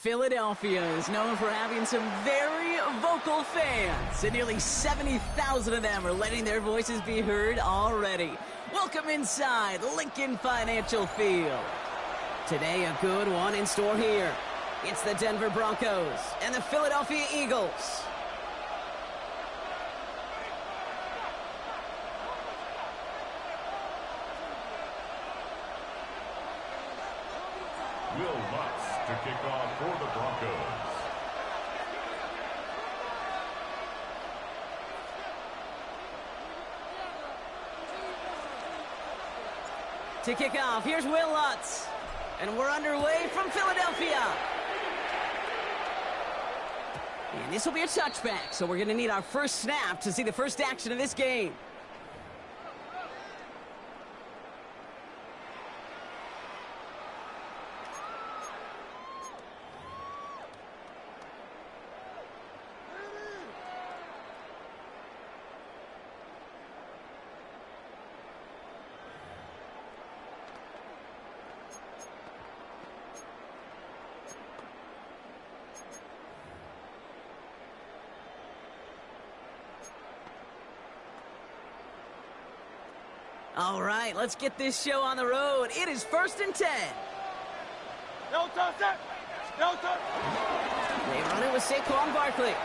Philadelphia is known for having some very vocal fans, and nearly 70,000 of them are letting their voices be heard already. Welcome inside Lincoln Financial Field. Today, a good one in store here. It's the Denver Broncos and the Philadelphia Eagles. Will Lutz to kick off for the Broncos. To kick off, here's Will Lutz. And we're underway from Philadelphia. And this will be a touchback, so we're going to need our first snap to see the first action of this game. All right, let's get this show on the road. It is 1st and 10. No touch that. No touch. They run it with Saquon Barkley.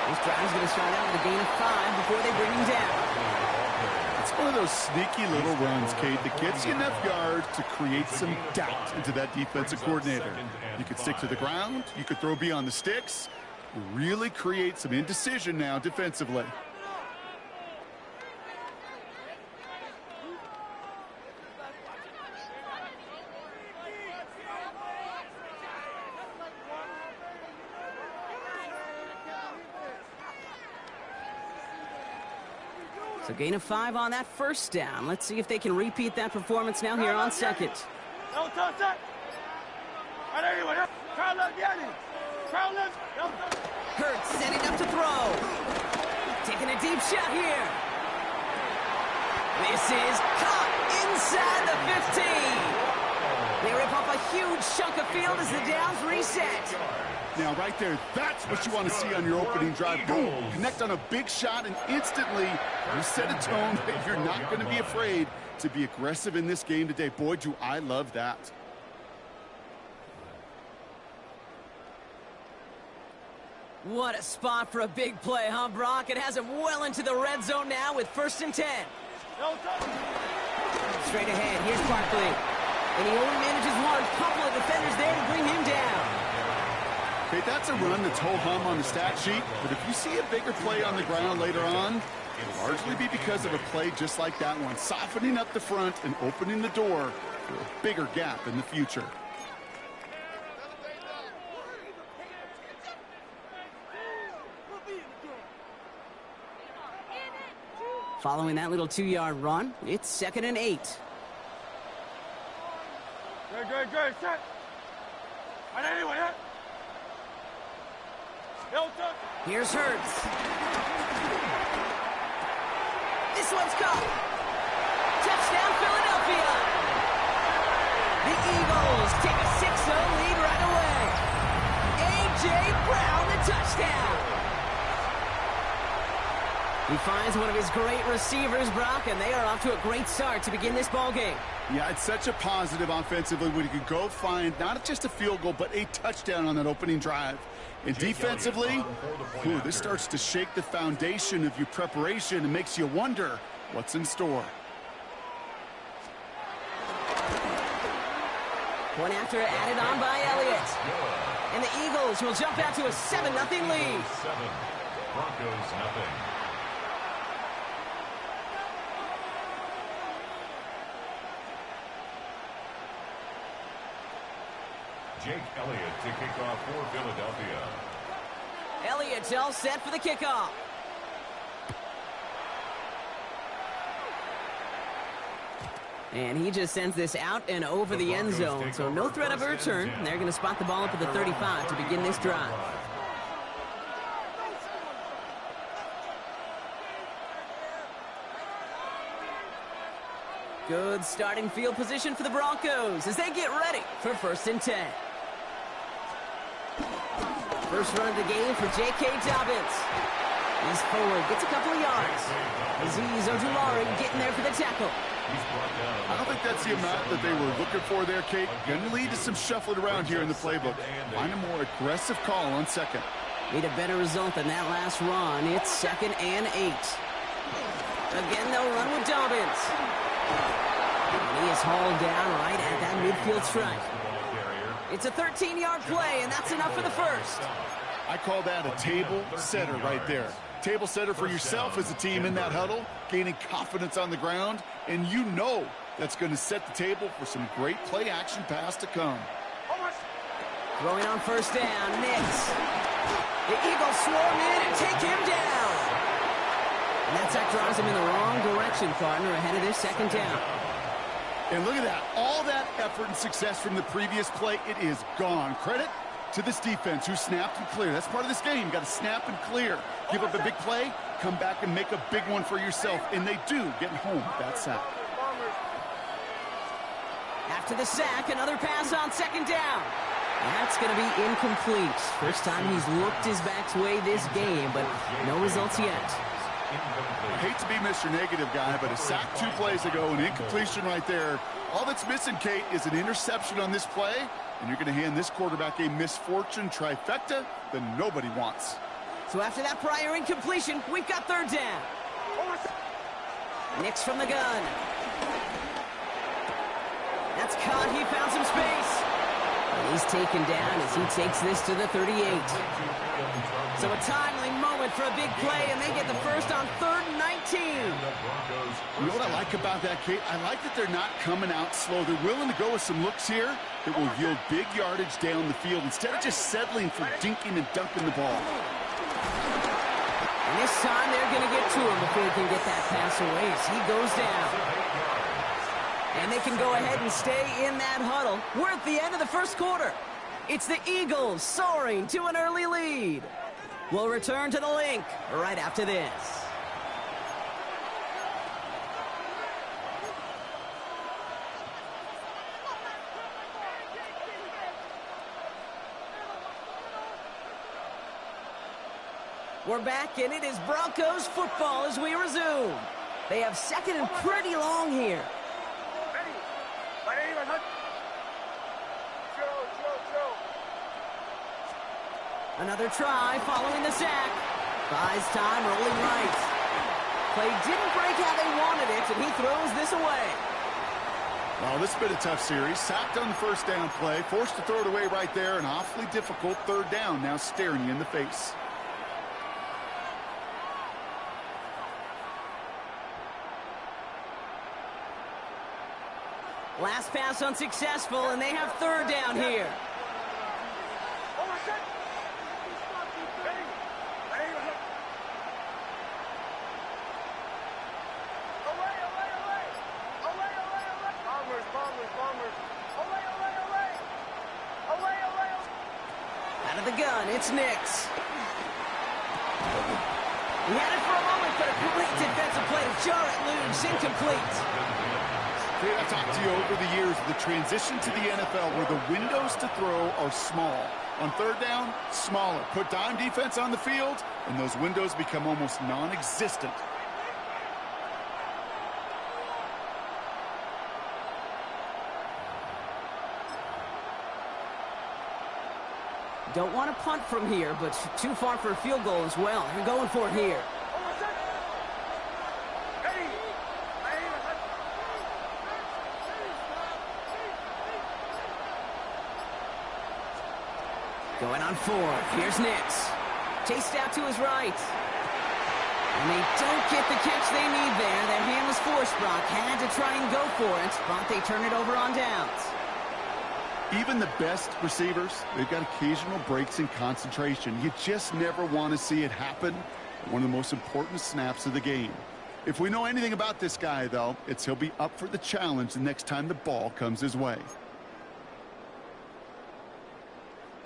This drive is going to start out with a gain of 5 before they bring him down. It's one of those sneaky little runs, Cade, that gets you enough yards to create some doubt into that defensive coordinator. You could stick to the ground. You could throw beyond the sticks. Really create some indecision now defensively. So gain of 5 on that first down. Let's see if they can repeat that performance now here on second. No touch that. And anyway, try left, get it. Try left. No touch. Hurts setting up to throw. Taking a deep shot here. This is caught inside the 15. They rip off a huge chunk of field as the downs reset. Now, right there, that's what you want to see on your opening drive. Boom! Connect on a big shot, and instantly you set a tone that you're not going to be afraid to be aggressive in this game today. Boy, do I love that. What a spot for a big play, huh, Brock? It has him well into the red zone now with 1st and 10. No touch. Straight ahead, here's Barkley. And he only manages one. Couple of defenders there to bring him down. Okay, that's a run that's ho-hum on the stat sheet, but if you see a bigger play on the ground later on, it'll largely be because of a play just like that one, softening up the front and opening the door for a bigger gap in the future. Following that little 2-yard run, it's 2nd and 8. Good, set. And anyway, yeah. No touch. Here's Hurts. This one's caught. Touchdown, Philadelphia. The Eagles take a 6-0 lead right away. A.J. Brown, the touchdown. He finds one of his great receivers, Brock, and they are off to a great start to begin this ballgame. Yeah, it's such a positive offensively when you can go find not just a field goal, but a touchdown on that opening drive. And defensively, this starts to shake the foundation of your preparation and makes you wonder what's in store. One after added on by Elliott. And the Eagles will jump out to a 7-0 lead. 7, Broncos nothing. Jake Elliott to kick off for Philadelphia. Elliott's all set for the kickoff. And he just sends this out and over the end zone, so no threat of a return. They're going to spot the ball up at the 35 to begin this drive. Good starting field position for the Broncos as they get ready for 1st and 10. First run of the game for J.K. Dobbins. He's forward, gets a couple of yards. Azeez Ojulari getting there for the tackle. I don't think that's the amount that they were looking for there, Kate. Going to lead to some shuffling around here in the playbook. Find a more aggressive call on second. Need a better result than that last run. It's 2nd and 8. Again, they'll run with Dobbins. And he is hauled down right at that midfield stripe. It's a 13-yard play, and that's enough for the first. I call that a table setter right there. Table setter for yourself as a team in that huddle, gaining confidence on the ground, and you know that's going to set the table for some great play-action pass to come. Throwing on first down, Nix. The Eagles swarm in and take him down. And that sack drives him in the wrong direction, partner, ahead of this 2nd down. And look at that. All that effort and success from the previous play, it is gone. Credit to this defense who snapped and cleared. That's part of this game. You got to snap and clear. Give up a big play, come back and make a big one for yourself. And they do, getting home with that sack. After the sack, another pass on 2nd down. That's going to be incomplete. First time he's looked his back's way this game, but no results yet. I hate to be Mr. Negative guy, but a sack 2 plays ago, an incompletion right there. All that's missing, Kate, is an interception on this play, and you're going to hand this quarterback a misfortune trifecta that nobody wants. So after that prior incompletion, we've got 3rd down. Nix from the gun. That's caught. He found some space. And he's taken down as he takes this to the 38. So a timely moment for a big play, and they get the first on 3rd and 19. You know what I like about that, Kate? I like that they're not coming out slow. They're willing to go with some looks here that will yield big yardage down the field instead of just settling for dinking and dunking the ball. And this time they're going to get to him before he can get that pass away as he goes down. And they can go ahead and stay in that huddle. We're at the end of the first quarter. It's the Eagles soaring to an early lead. We'll return to the link right after this. We're back, and it is Broncos football as we resume. They have 2nd and pretty long here. Another try following the sack. Buys time, rolling right. Play didn't break how they wanted it, and he throws this away. Well, this has been a tough series. Sacked on the first down play. Forced to throw it away right there. An awfully difficult 3rd down now staring you in the face. Last pass unsuccessful, and they have 3rd down here. Out of the gun, it's Nix. He had it for a moment, but a great defensive play to jar it loose, incomplete. I've talked to you over the years of the transition to the NFL where the windows to throw are small. On 3rd down, smaller. Put dime defense on the field, and those windows become almost non-existent. Don't want to punt from here, but too far for a field goal as well. They're going for it here. Going on 4th. Here's Nix. Chased out to his right. And they don't get the catch they need there. Their hand was forced, Brock. Had to try and go for it, but they turn it over on downs. Even the best receivers, they've got occasional breaks in concentration. You just never want to see it happen. One of the most important snaps of the game. If we know anything about this guy, though, it's he'll be up for the challenge the next time the ball comes his way.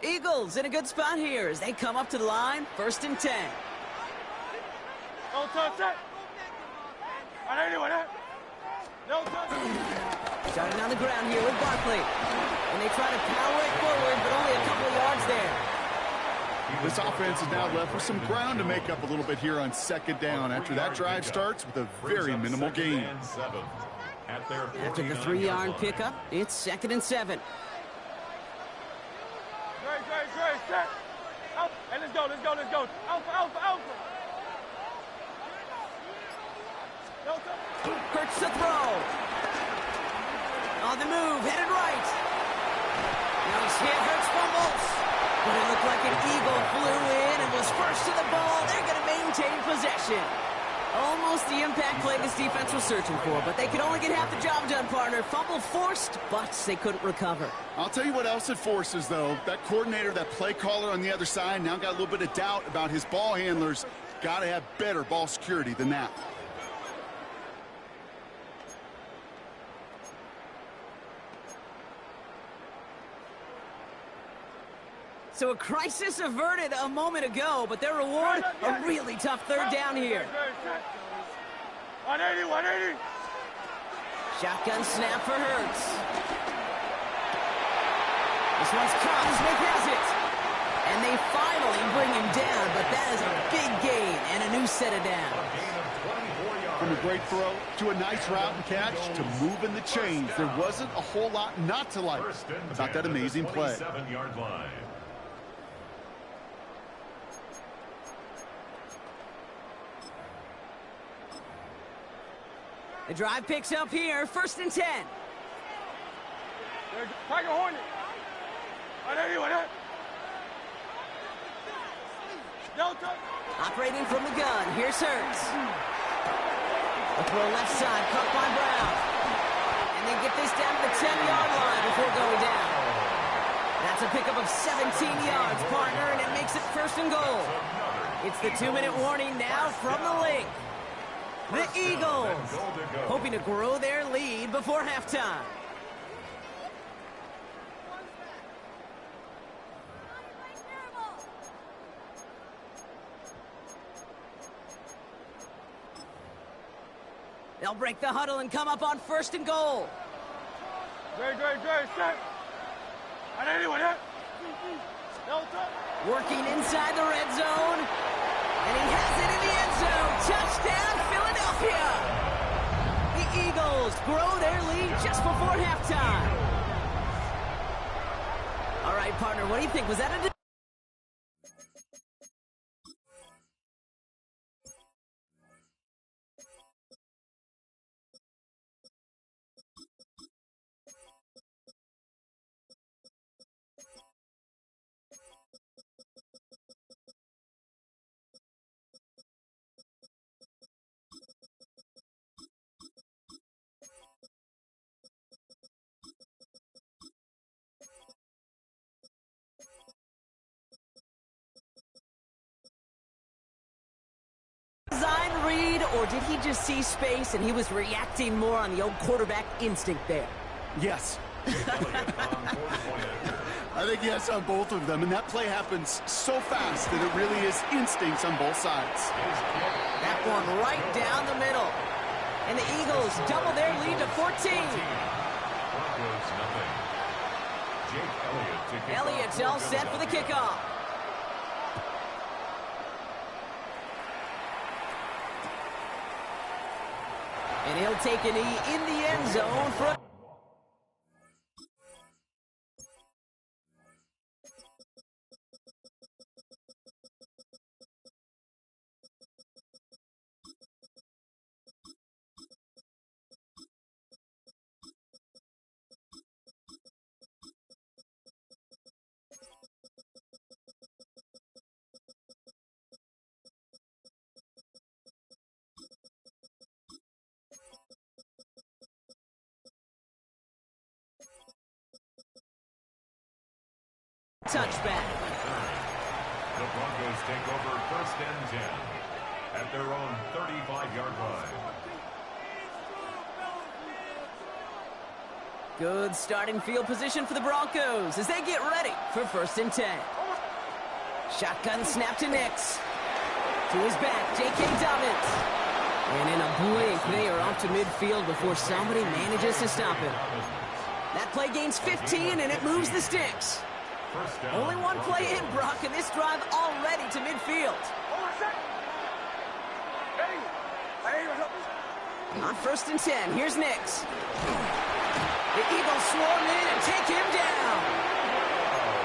Eagles in a good spot here as they come up to the line, 1st and 10. No touch that. No touch. Starting on the ground here with Barkley. And they try to power it forward, but only a couple of yards there. This offense is now left with some ground to make up a little bit here on second down after that drive starts with a very minimal gain. After the 3-yard pickup, it's 2nd and 7. Great, set. Out. Hey, let's go. Alpha. Hurts to throw. On the move, headed right. Now Hurts fumbles. But it looked like an eagle flew in and was first to the ball. They're going to maintain possession. Almost the impact play this defense was searching for, but they could only get half the job done, partner. Fumble forced, but they couldn't recover. I'll tell you what else it forces, though. That coordinator, that play caller on the other side, now got a little bit of doubt about his ball handlers. Got to have better ball security than that. So a crisis averted a moment ago, but their reward, a really tough 3rd down here. 180. Shotgun snap for Hurts. This one's caught. Smith has it. And they finally bring him down, but that is a big gain and a new set of downs. From a great throw to a nice route and catch to moving the chains, there wasn't a whole lot not to like about that amazing play. The drive picks up here, 1st and 10. Tiger Hornet. 180. Delta. Operating from the gun, here's Hurts. The throw left side, caught by Brown. And they get this down to the 10-yard line before going down. That's a pickup of 17 yards, partner, and it makes it 1st and goal. It's the 2-minute warning now from the link. The Eagles hoping to grow their lead before halftime. They'll break the huddle and come up on 1st and goal. Great, set. 180. Delta. Working inside the red zone. And he has it in the end zone. Touchdown, Philadelphia. The Eagles grow their lead just before halftime. All right, partner, what do you think? Was that a... design read, or did he just see space and he was reacting more on the old quarterback instinct there? Yes. I think yes on both of them, and that play happens so fast that it really is instincts on both sides. That one right down the middle. And the Eagles double their lead to 14. Elliott's all set for the kickoff. And he'll take a knee in the end zone for a... touchback. The Broncos take over 1st and 10 at their own 35-yard line. Good starting field position for the Broncos as they get ready for 1st and 10. Shotgun snap to Nix. To his back, J.K. Dobbins. And in a blink, they are off to midfield before somebody manages to stop him. That play gains 15, and it moves the sticks. First down. Only one play in, Brock, and this drive already to midfield. On 1st and 10, here's Nix. The Eagles swarm in and take him down.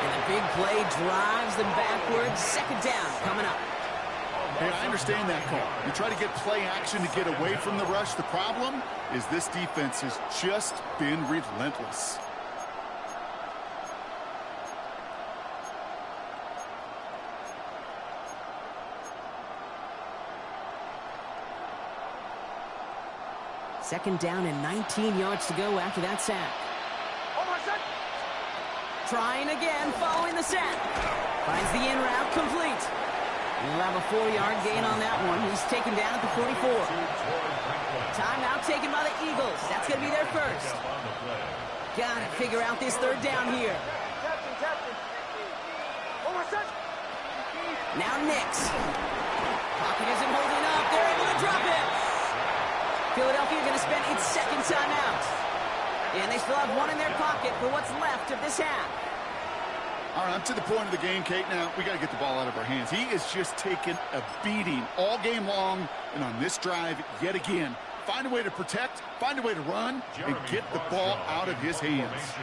And the big play drives them backwards. 2nd down coming up. Hey, I understand that call. You try to get play action to get away from the rush. The problem is this defense has just been relentless. Second down and 19 yards to go after that sack. Trying again following the sack. Finds the in route complete. We'll have a 4-yard gain on that one. He's taken down at the 44. Timeout taken by the Eagles. That's going to be their first. Got to figure out this 3rd down here. Now Nix. Pocket isn't holding up. They're able to drop it. Philadelphia going to spend its 2nd timeout. And they still have one in their pocket for what's left of this half. All right, I'm to the point of the game, Kate. Now, we got to get the ball out of our hands. He is just taking a beating all game long. And on this drive, yet again, find a way to protect, find a way to run, and get the ball out of his hands.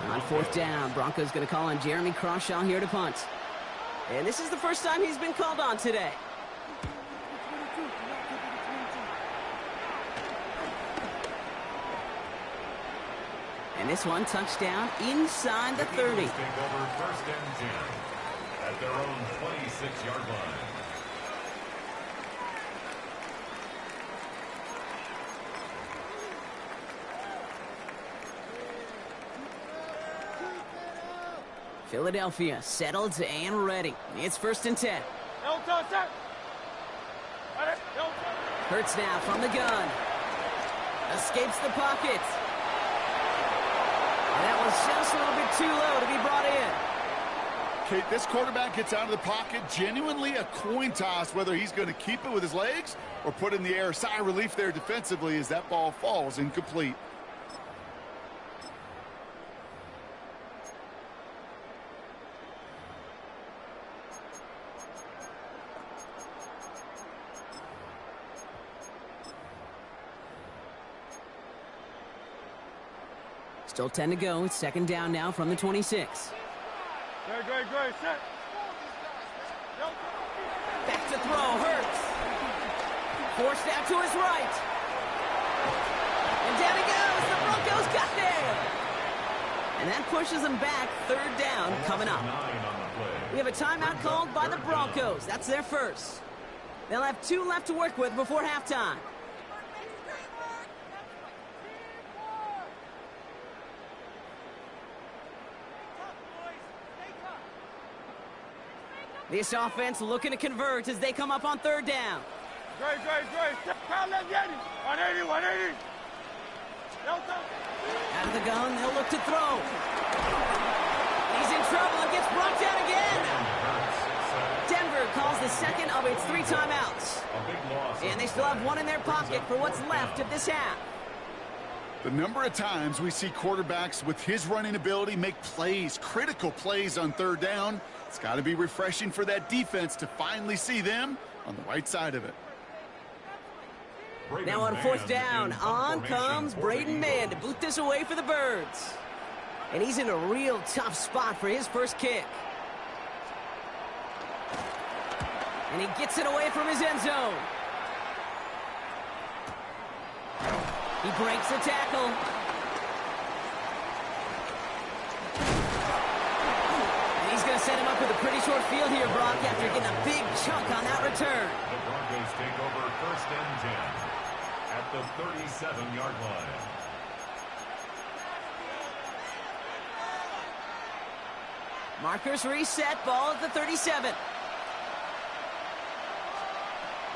On 4th down, Broncos going to call on Jeremy Crawshaw here to punt. And this is the first time he's been called on today. And this one, touchdown inside the 30. Take over 1st and 10 at their own 26-yard line. Philadelphia settled and ready. It's 1st and 10. Hurts now from the gun. Escapes the pocket. And that was just a little bit too low to be brought in. Kate, this quarterback gets out of the pocket, genuinely a coin toss, whether he's going to keep it with his legs or put it in the air. Sigh of relief there defensively as that ball falls incomplete. Still 10 to go. It's 2nd down now from the 26. Great. Set. Back to throw. Hurts. Forced out to his right. And down he goes. The Broncos got there. And that pushes them back. 3rd down coming up. We have a timeout called by the Broncos. That's their first. They'll have 2 left to work with before halftime. This offense looking to convert as they come up on 3rd down. Great. Crowd, let's get it. 180. Out of the gun, they'll look to throw. He's in trouble and gets brought down again. Denver calls the 2nd of its 3 timeouts. And they still have 1 in their pocket for what's left of this half. The number of times we see quarterbacks with his running ability make plays, critical plays on 3rd down, it's got to be refreshing for that defense to finally see them on the right side of it. Now on 4th down, on comes Braden Mann to boot this away for the Birds. And he's in a real tough spot for his first kick. And he gets it away from his end zone. He breaks the tackle. And he's going to set him up with a pretty short field here, Brock, after getting a big chunk on that return. The Broncos take over 1st and 10 at the 37-yard line. Markers reset, ball at the 37.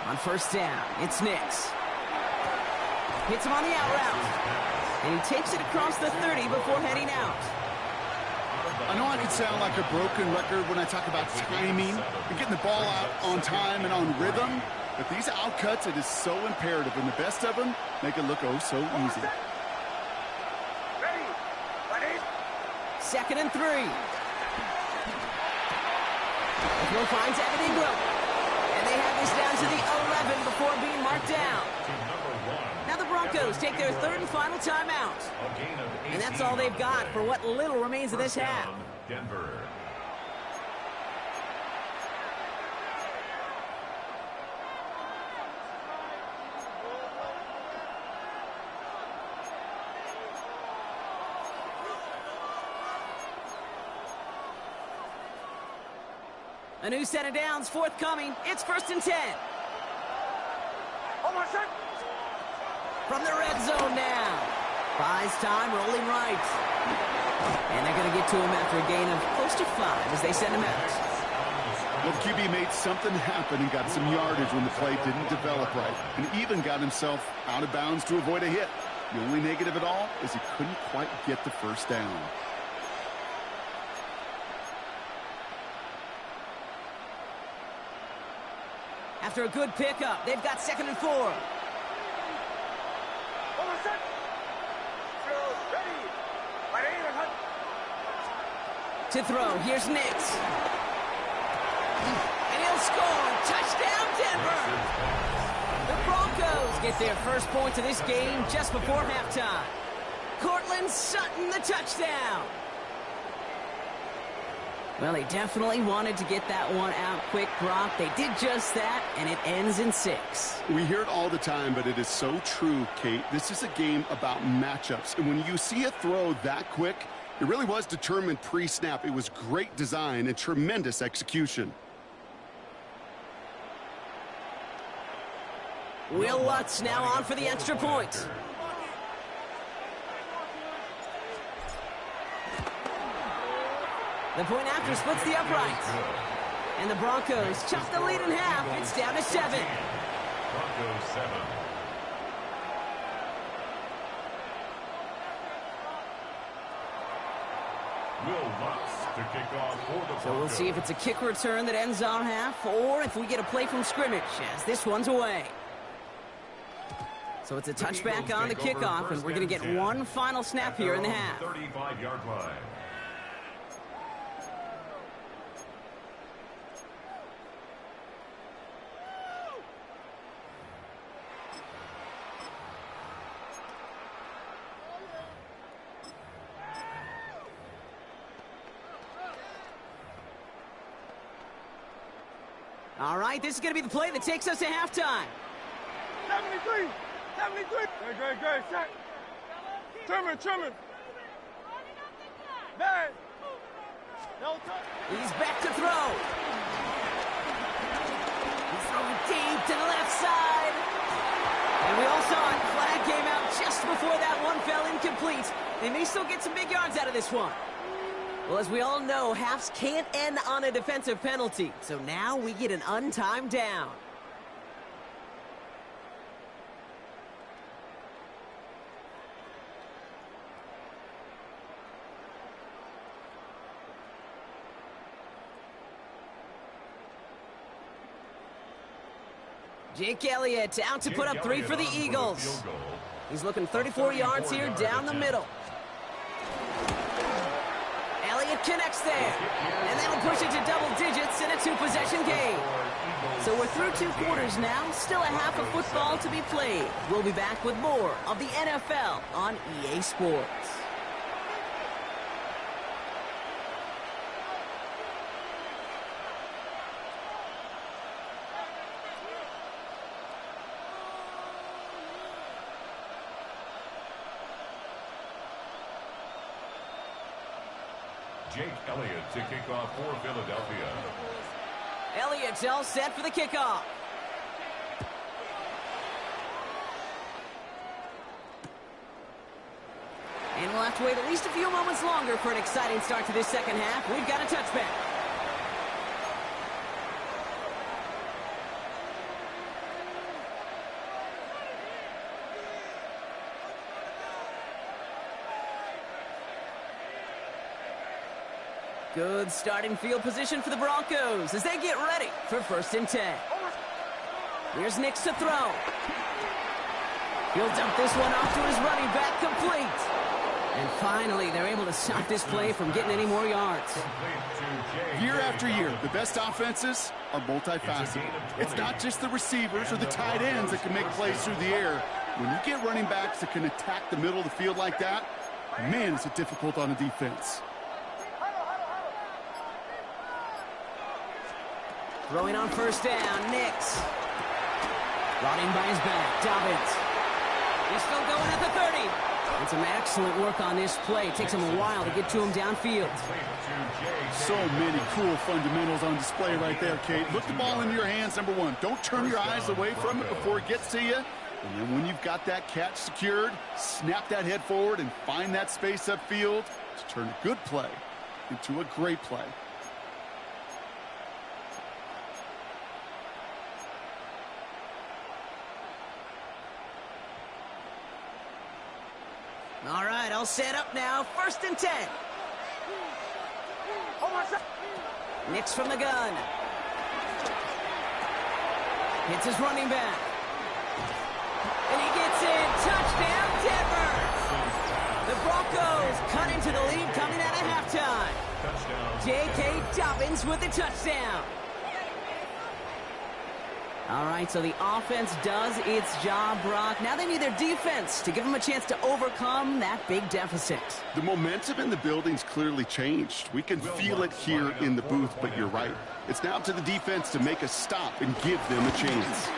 On 1st down, it's Nix. Hits him on the out route. And he takes it across the 30 before heading out. I know I can sound like a broken record when I talk about timing and getting the ball out on time and on rhythm, but these outcuts, it is so imperative, and the best of them make it look oh so easy. 2nd and 3. The throw finds Evan Ingram. And they have this down to the 11 before being marked down. Now the Broncos take their third and final timeout. And that's all they've got for what little remains of this half. Denver. A new set of downs forthcoming. It's 1st and 10. From the red zone now. Buys time, rolling right. And they're going to get to him after a gain of close to 5 as they send him out. Well, the QB made something happen and got some yardage when the play didn't develop right. And even got himself out of bounds to avoid a hit. The only negative at all is he couldn't quite get the first down. After a good pickup, they've got 2nd and 4. To throw, here's Nix. And he'll score. Touchdown, Denver! The Broncos get their first points of this game just before halftime. Cortland Sutton, the touchdown. Well, they definitely wanted to get that one out quick, Brock. They did just that, and it ends in 6. We hear it all the time, but it is so true, Kate. This is a game about matchups. And when you see a throw that quick, it really was determined pre-snap. It was great design and tremendous execution. Will Lutz now on for the extra point. The point after splits the uprights. And the Broncos chop the lead in half. It's down to 7. Broncos 7. Will Lutz to kick off for the Broncos. So we'll see if it's a kick return that ends on half or if we get a play from scrimmage as this one's away. So it's a touchback on the kickoff, and we're going to get one final snap here in the half. 35-yard line. All right, this is going to be the play that takes us to halftime. 73. 73. Great. Set. Truman. Bad. No touch. He's back to throw. He's throwing deep to the left side. And we all saw it. Flag came out just before that one fell incomplete. They may still get some big yards out of this one. Well, as we all know, halves can't end on a defensive penalty. So now we get an untimed down. Jake Elliott out to put up 3 for the Eagles. He's looking 34 yards here down the middle. Elliott connects there. And that'll push it to double digits in a 2-possession game. So we're through 2 quarters now. Still a half of football to be played. We'll be back with more of the NFL on EA Sports. Jake Elliott to kick off for Philadelphia. Elliott's all set for the kickoff. And we'll have to wait at least a few moments longer for an exciting start to this second half. We've got a touchback. Good starting field position for the Broncos as they get ready for 1st and 10. Here's Nix to throw. He'll dump this one off to his running back, complete. And finally, they're able to stop this play from getting any more yards. Complete to Year after year, the best offenses are multifaceted. It's not just the receivers or the tight ends that can make plays through the air. When you get running backs that can attack the middle of the field like that, man, is it difficult on a defense. Throwing on first down, Nix. Brought in by his back, Dobbins. He's still going at the 30. And some excellent work on this play. It takes him a while to get to him downfield. So many cool fundamentals on display right there, Kate. Look the ball into your hands, number one. Don't turn your eyes away from it before it gets to you. And then when you've got that catch secured, snap that head forward and find that space upfield to turn a good play into a great play. All right, all set up now. 1st and 10. Nix from the gun. Hits his running back. And he gets in. Touchdown, Denver. The Broncos cut into the lead coming out of halftime. J.K. Dobbins with the touchdown. All right, so the offense does its job, Brock. Now they need their defense to give them a chance to overcome that big deficit. The momentum in the building's clearly changed. We can feel it here in the booth, but you're right. It's now up to the defense to make a stop and give them a chance.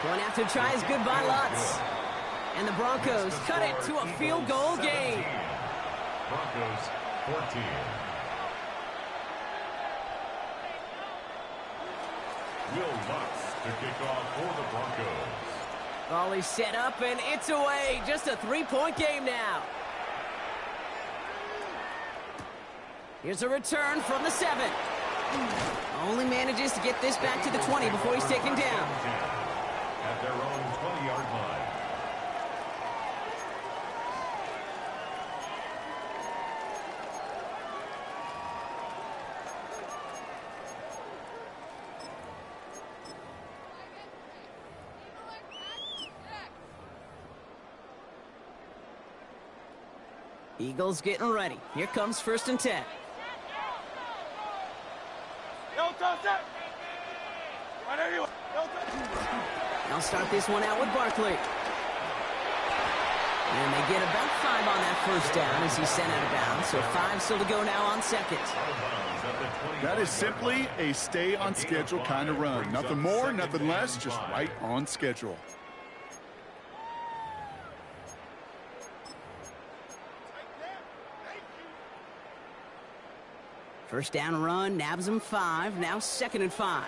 Going after tries goodbye lots. And the Broncos cut it to a field goal game. Broncos 14. Will Lutz to kick off for the Broncos. Ball is set up and it's away. Just a 3-point game now. Here's a return from the 7. Only manages to get this back to the 20 before he's taken down. At their own 20-yard line. Eagles getting ready. Here comes 1st and 10. They'll start this one out with Barkley. And they get about 5 on that 1st down as he's sent out of bounds. So 5 still to go now on 2nd. That is simply a stay on schedule kind of run. Nothing more, nothing less, just right on schedule. First down run, nabs him 5. Now 2nd and 5.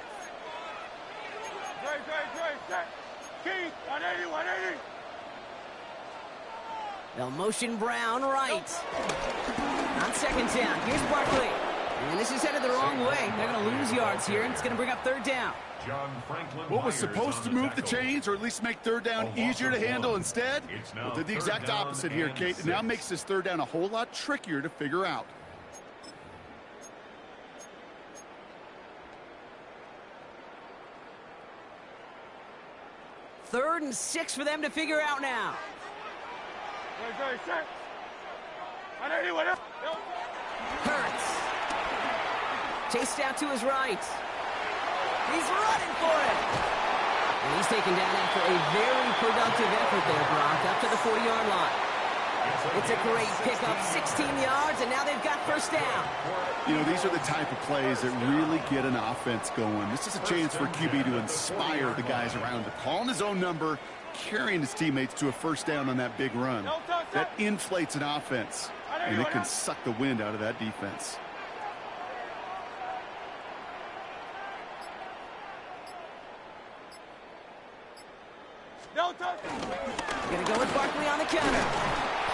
They'll motion Brown right. On 2nd down, here's Barkley. And this is headed the wrong way. They're going to lose yards here, and it's going to bring up 3rd down. What was supposed to move the chains or at least make 3rd down easier to handle instead? Well, did the exact opposite here, Kate. It now makes this 3rd down a whole lot trickier to figure out. 3rd and 6 for them to figure out now. Hurts. Chased out to his right. He's running for it. And he's taken down after a very productive effort there, Brock, up to the 40-yard line. It's a great pickup, 16 yards, and now they've got 1st down. You know, these are the type of plays that really get an offense going. This is a chance for QB to inspire the guys around him. Calling his own number, carrying his teammates to a 1st down on that big run. That inflates an offense, and it can suck the wind out of that defense. Gonna go with Barkley on the counter.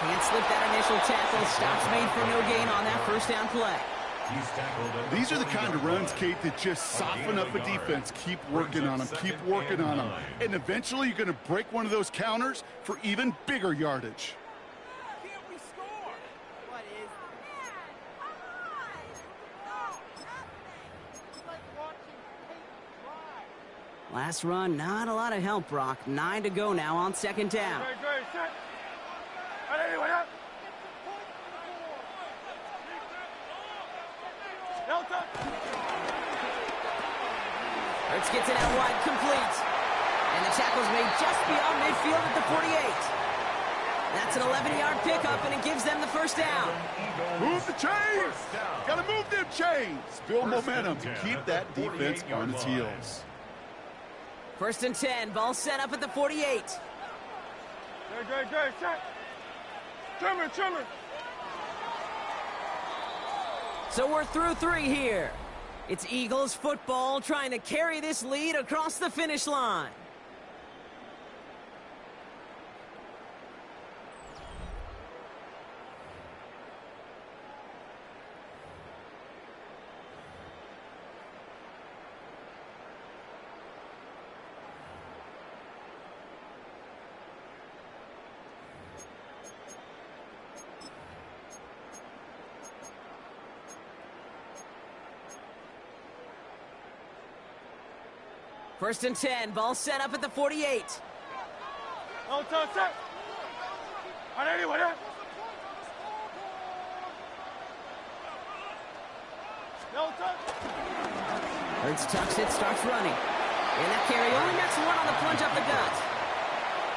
Can't slip that initial tackle. Stops made for no gain on that 1st down play. These are the kind of runs, Kate, that just soften up a defense. Keep working on them. Keep working on them. And eventually you're going to break one of those counters for even bigger yardage. Last run, not a lot of help, Brock. 9 to go now on 2nd down. No touch. Hurts gets it out wide, complete. And the tackle's made just beyond midfield at the 48. That's an 11-yard pickup, and it gives them the first down. Move the chains. Got to move them chains. Build momentum to keep that defense on its heels. 1st and 10, ball set up at the 48. Great, set. Trimmer. So we're through 3 here. It's Eagles football trying to carry this lead across the finish line. First and 10, ball set up at the 48. No touch, set. Anyway, no touch. Hurts tucks it, starts running. And that carry only gets 1 on the plunge up the gut.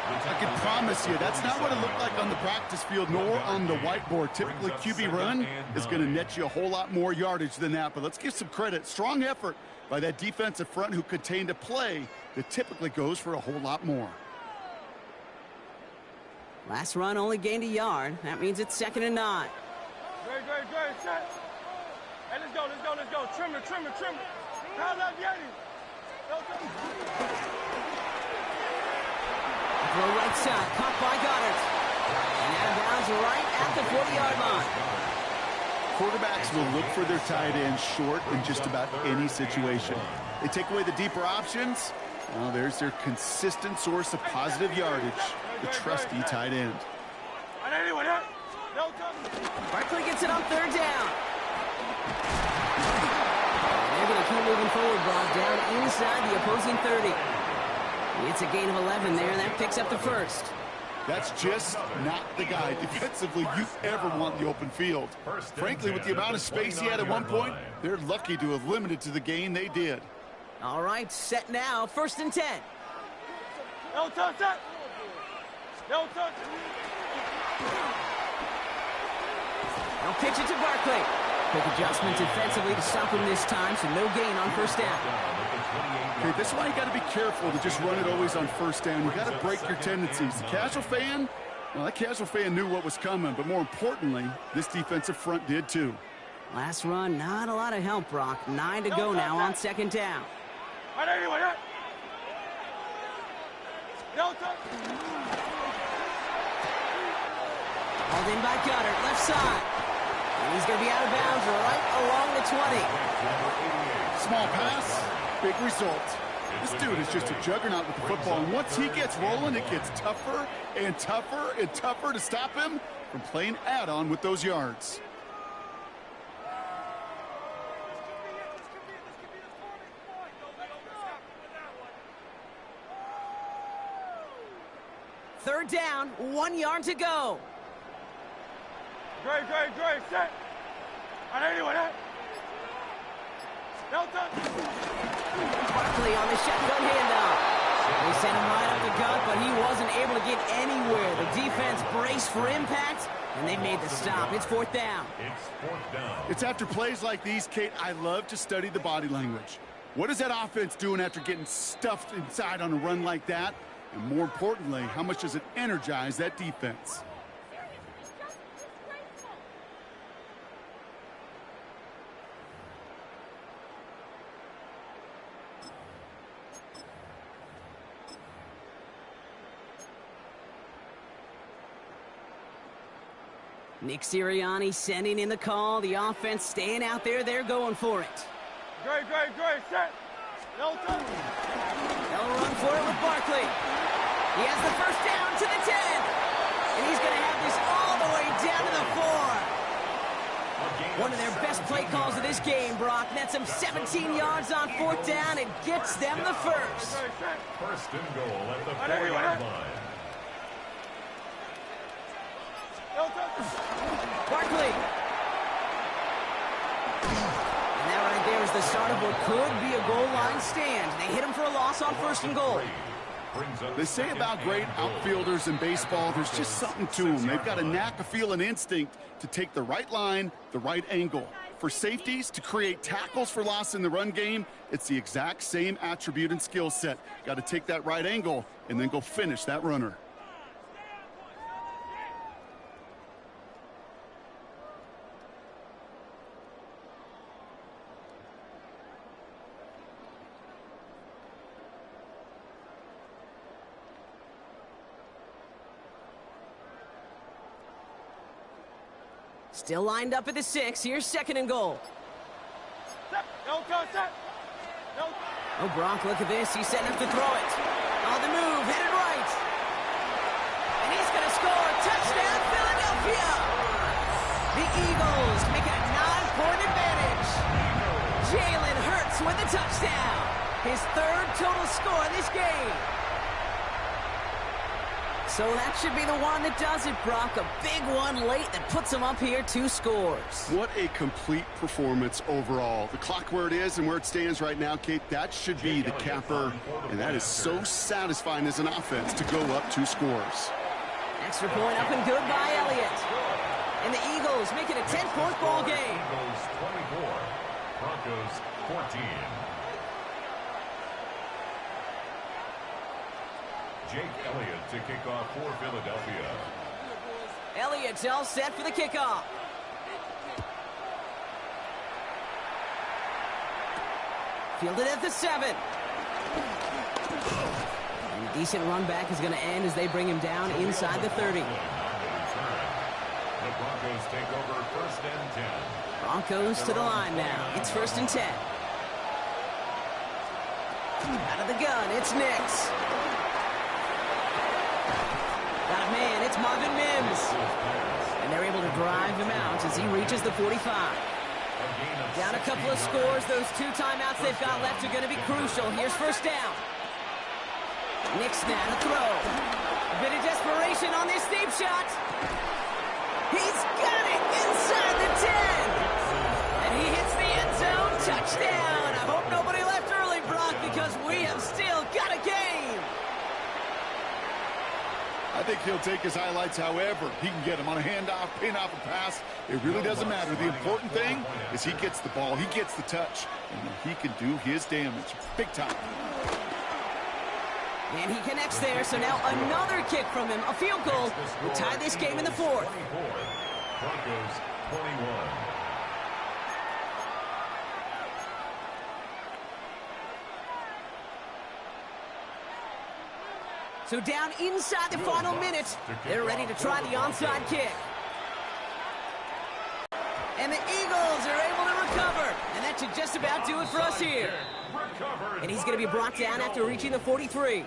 I can promise you, that's not what it looked like on the practice field nor on the whiteboard. Typically, QB run is going to net you a whole lot more yardage than that. But let's give some credit. Strong effort by that defensive front who contained a play that typically goes for a whole lot more. Last run only gained a yard. That means it's 2nd and 9. Great, set. Hey, let's go. Trimmer. Call up Yeti. No touch. Throw right side, caught by Goddard. And out of bounds right at the 40-yard line. Quarterbacks will look for their tight end short in just about any situation. They take away the deeper options. Well, there's their consistent source of positive yardage, the trusty tight end. Barkley gets it on 3rd down. And they're going to keep moving forward, Brock, down inside the opposing 30. It's a gain of 11 there, and that picks up the 1st. That's just not the guy defensively you ever want in the open field. Frankly, with the amount of space he had at one point, they're lucky to have limited to the gain they did. All right, set now, 1st and 10. No touch, set. No touch. They'll pitch it to Barkley. Quick adjustment defensively to stop him this time, so no gain on 1st down. Okay, this is why you got to be careful to just run it always on 1st down. You got to break your tendencies. The casual fan, well, that casual fan knew what was coming, but more importantly, this defensive front did too. Last run, not a lot of help, Brock. 9 to go now on 2nd down. No touch. Hauled in by Goddard, left side. And he's going to be out of bounds right along the 20. Small pass, big result. This dude is just a juggernaut with the football, and once he gets rolling, it gets tougher and tougher and tougher to stop him from playing add-on with those yards. Third down, 1 yard to go. Great, set. Anyway, no touch. Barkley on the shotgun handoff. They sent him right up the gut, but he wasn't able to get anywhere. The defense braced for impact, and they made the stop. It's 4th down. It's after plays like these, Kate, I love to study the body language. What is that offense doing after getting stuffed inside on a run like that? And more importantly, how much does it energize that defense? Nick Sirianni sending in the call. The offense staying out there. They're going for it. Great, set. No touch. They'll run for it with Barkley. He has the 1st down to the 10. And he's going to have this all the way down to the 4. One of their best play calls of this game, Brock. Nets them 17 yards on 4th down and gets them the 1st. 1st and goal at the 4-yard line. No touch. Barkley. And the start of what could be a goal line stand. They hit him for a loss on 1st and goal. They say about great outfielders in baseball, there's just something to them. They've got a knack, a feel, an instinct to take the right line, the right angle. For safeties, to create tackles for loss in the run game, it's the exact same attribute and skill set. Got to take that right angle and then go finish that runner. Still lined up at the 6. Here's 2nd and goal. Oh, Gronk, look at this. He's setting up to throw it. On the move, headed right. And he's going to score. Touchdown, Philadelphia. The Eagles make it a 9-point advantage. Jalen Hurts with the touchdown. His 3rd total score in this game. So that should be the one that does it, Brock. A big one late that puts him up here 2 scores. What a complete performance overall. The clock where it is and where it stands right now, Kate, that should be the capper. And that is so satisfying as an offense to go up 2 scores. Extra point up and good by Elliott. And the Eagles make it a 10-point ball game. Eagles 24, Broncos 14. Jake Elliott to kick off for Philadelphia. Elliott's all set for the kickoff. Fielded at the 7. And a decent run back is going to end as they bring him down inside the 30. The Broncos take over 1st and 10. Broncos to the line now. It's 1st and 10. Out of the gun, it's Nix. Got a man, it's Marvin Mims. And they're able to drive him out as he reaches the 45. Down a couple of scores. Those 2 timeouts they've got left are going to be crucial. Here's 1st down. Nix now to throw. A bit of desperation on this deep shot. He's got it inside the 10. And he hits the end zone. Touchdown. I hope nobody left early, Brock, because we have still got a game. I think he'll take his highlights however he can get him on a handoff, pin off a pass. It really doesn't matter. The important thing is he gets the ball, he gets the touch, and he can do his damage big time. And he connects there, so now another kick from him, a field goal, will tie this game in the 4th. Broncos 21. So down inside the final minutes, they're ready to try the onside kick. And the Eagles are able to recover. And that should just about do it for us here. And he's going to be brought down after reaching the 43.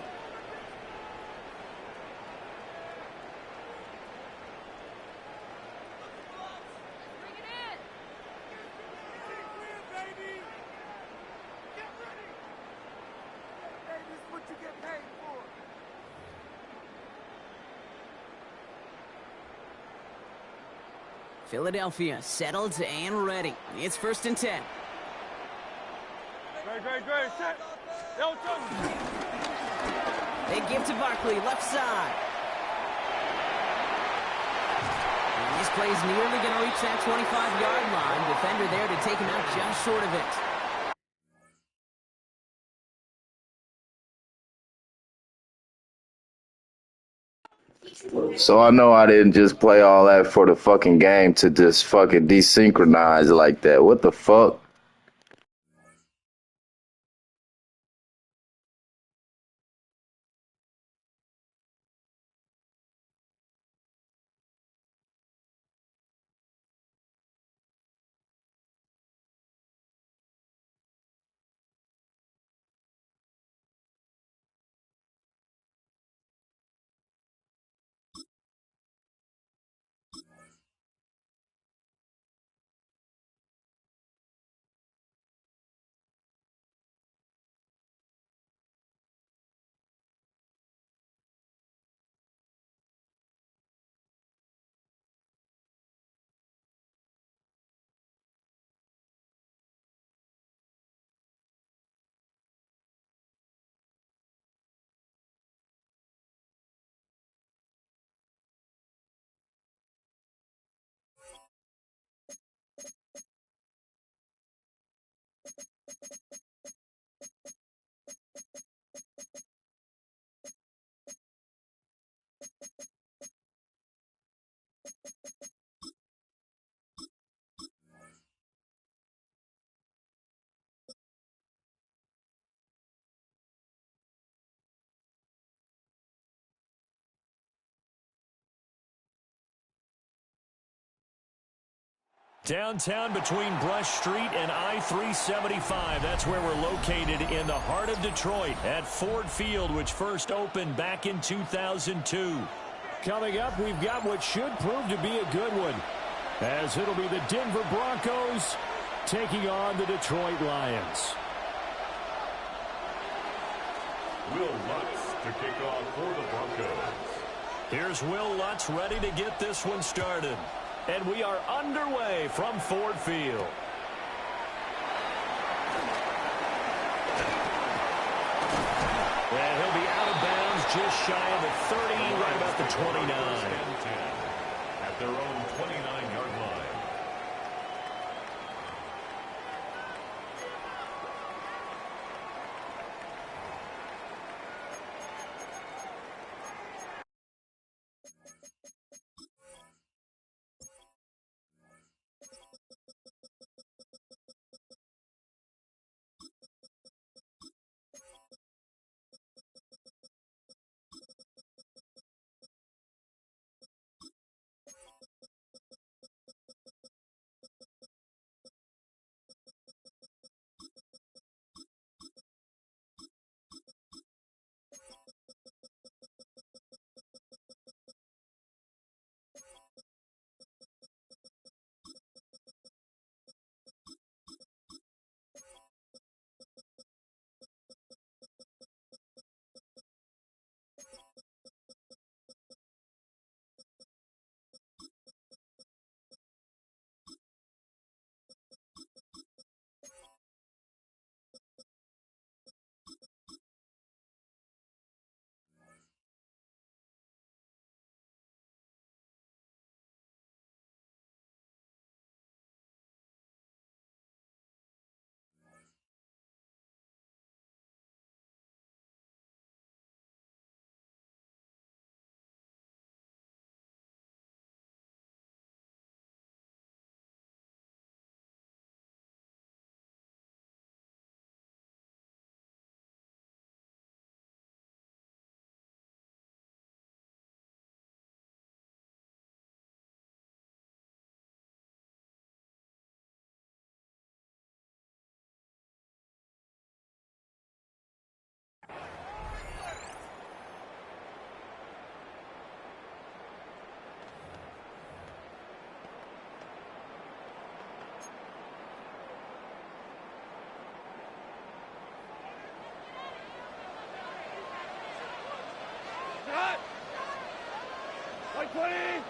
Philadelphia settled and ready. It's 1st and 10. Great. Set. They give to Barkley, left side. And this play's nearly going to reach that 25-yard line. Defender there to take him out just short of it. So I know I didn't just play all that for the fucking game to just fucking desynchronize like that. What the fuck? Downtown between Brush Street and I-375. That's where we're located in the heart of Detroit at Ford Field, which first opened back in 2002. Coming up, we've got what should prove to be a good one, as it'll be the Denver Broncos taking on the Detroit Lions. Will Lutz to kick off for the Broncos. Here's Will Lutz ready to get this one started. And we are underway from Ford Field. And he'll be out of bounds just shy of the 30, right about the 29. At their own 29-yard line. Cut! 120!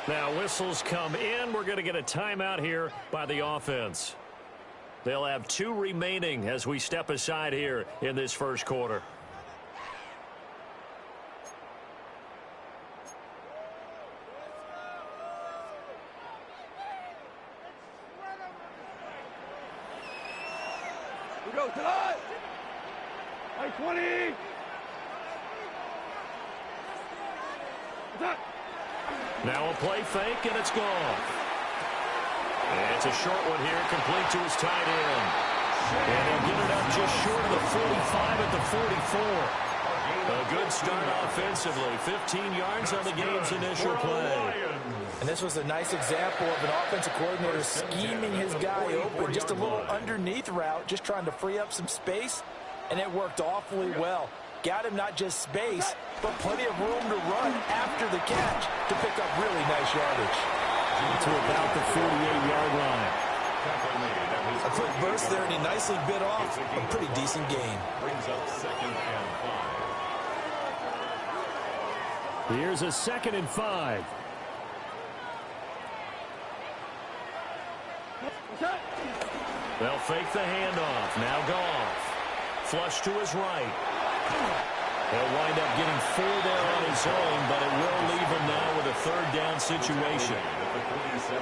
Now whistles come in. We're going to get a timeout here by the offense. They'll have 2 remaining as we step aside here in this first quarter. We go, cut! 120! Now a play fake, and it's gone. And it's a short one here, complete to his tight end. And they'll get it up just short of the 45 at the 44. A good start offensively. 15 yards on the game's initial play. And this was a nice example of an offensive coordinator scheming his guy open. Just a little underneath route, just trying to free up some space, and it worked awfully well. Got him not just space, but plenty of room to run after the catch to pick up really nice yardage. To about the 48-yard line. A quick burst there, and he nicely bit off a pretty decent gain. Brings up 2nd and 5. Here's a 2nd and 5. They'll fake the handoff. Now Goff. Flush to his right. He'll wind up getting 4 there on his own, but it will leave him now with a 3rd down situation.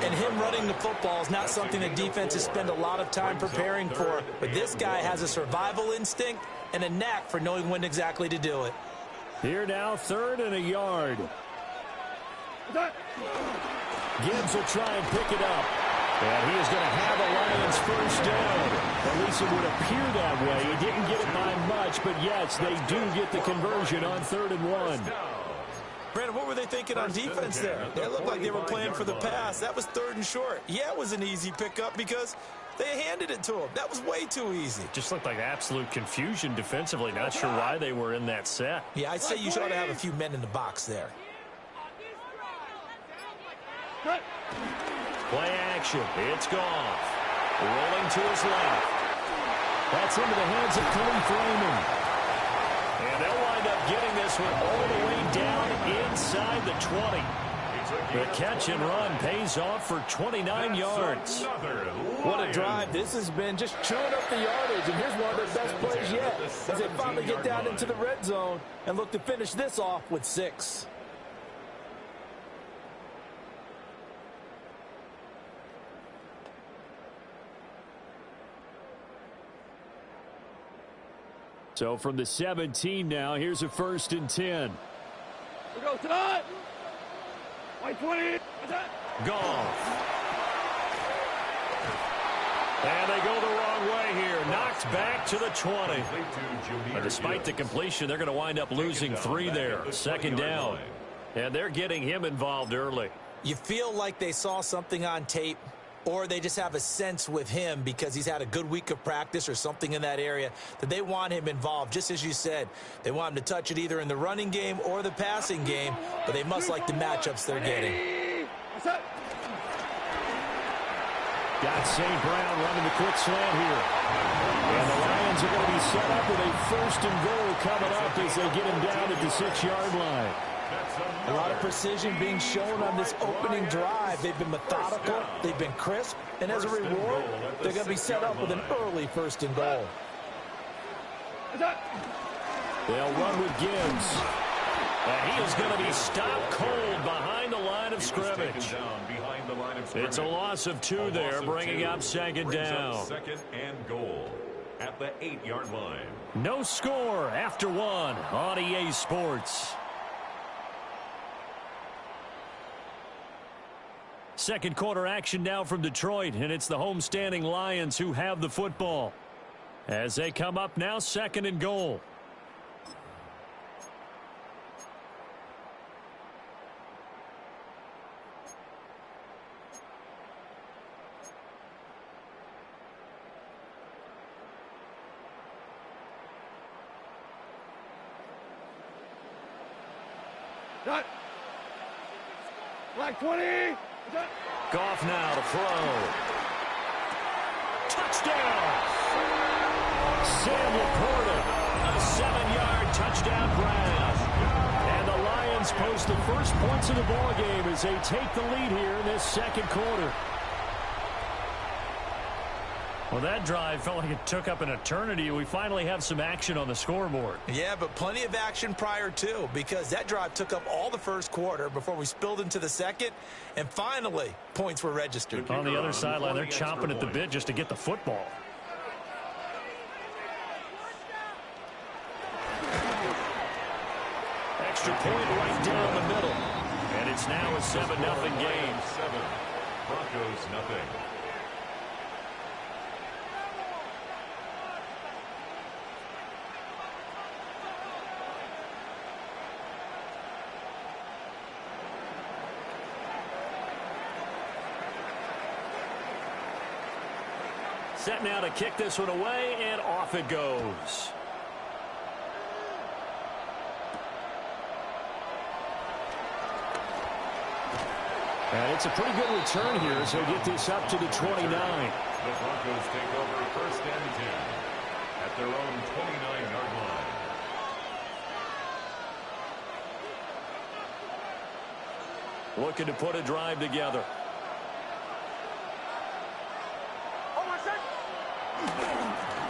And him running the football is not something that defenses spend a lot of time preparing for. But this guy has a survival instinct and a knack for knowing when exactly to do it. Here now, 3rd and a yard. Gibbs will try and pick it up. And he is going to have a Lions 1st down. At least it would appear that way. He didn't get it by much, but yes, they do get the conversion on 3rd and 1. Brandon, what were they thinking on defense there? They looked like they were playing for the pass. That was 3rd and short. Yeah, it was an easy pickup because they handed it to him. That was way too easy. Just looked like absolute confusion defensively. Not sure why they were in that set. Yeah, I'd say you should have a few men in the box there. Play action. It's Goff. Rolling to his left. That's into the hands of Khalif Raymond. And they'll wind up getting this one all the way down inside the 20. The catch and run pays off for 29 yards. What a drive this has been, just chewing up the yardage. And here's one of their best plays yet as they finally get down into the red zone and look to finish this off with 6. So from the 17 now, here's a 1st and 10. We go tonight. White 20. Goff. And they go the wrong way here. Knocked back to the 20. But despite the completion, they're going to wind up losing 3 there. 2nd down. And they're getting him involved early. You feel like they saw something on tape, or they just have a sense with him because he's had a good week of practice or something in that area that they want him involved. Just as you said, they want him to touch it either in the running game or the passing game, but they must like the matchups they're getting. Got St. Brown running the quick slant here. And the Lions are going to be set up with a 1st and goal coming up as they get him down at the 6-yard line. A lot of precision being shown on this opening drive. They've been methodical, they've been crisp, and as a reward, they're going to be set up with an early 1st and goal. They'll run with Gibbs. And he is going to be stopped cold behind the line of scrimmage. It's a loss of 2 there, bringing up 2nd down. 2nd and goal at the 8-yard line. No score after 1 on EA Sports. Second quarter action now from Detroit, and it's the homestanding Lions who have the football. As they come up now, 2nd and goal. Black 20. Goff now to throw. Touchdown! Sam Laporta, A 7-yard touchdown grab. and the Lions post the first points of the ball game as they take the lead here in this 2nd quarter. Well, that drive felt like it took up an eternity. We finally have some action on the scoreboard. Yeah, but plenty of action prior to, because that drive took up all the 1st quarter before we spilled into the 2nd, and finally, points were registered. On the other sideline, they're chomping at the bit just to get the football. Extra point right down the middle. And it's now a 7-0 game. 7. Broncos nothing. Set now to kick this one away, and off it goes. And it's a pretty good return here as they get this up to the 29. The Broncos take over 1st and 10 at their own 29-yard line. Looking to put a drive together.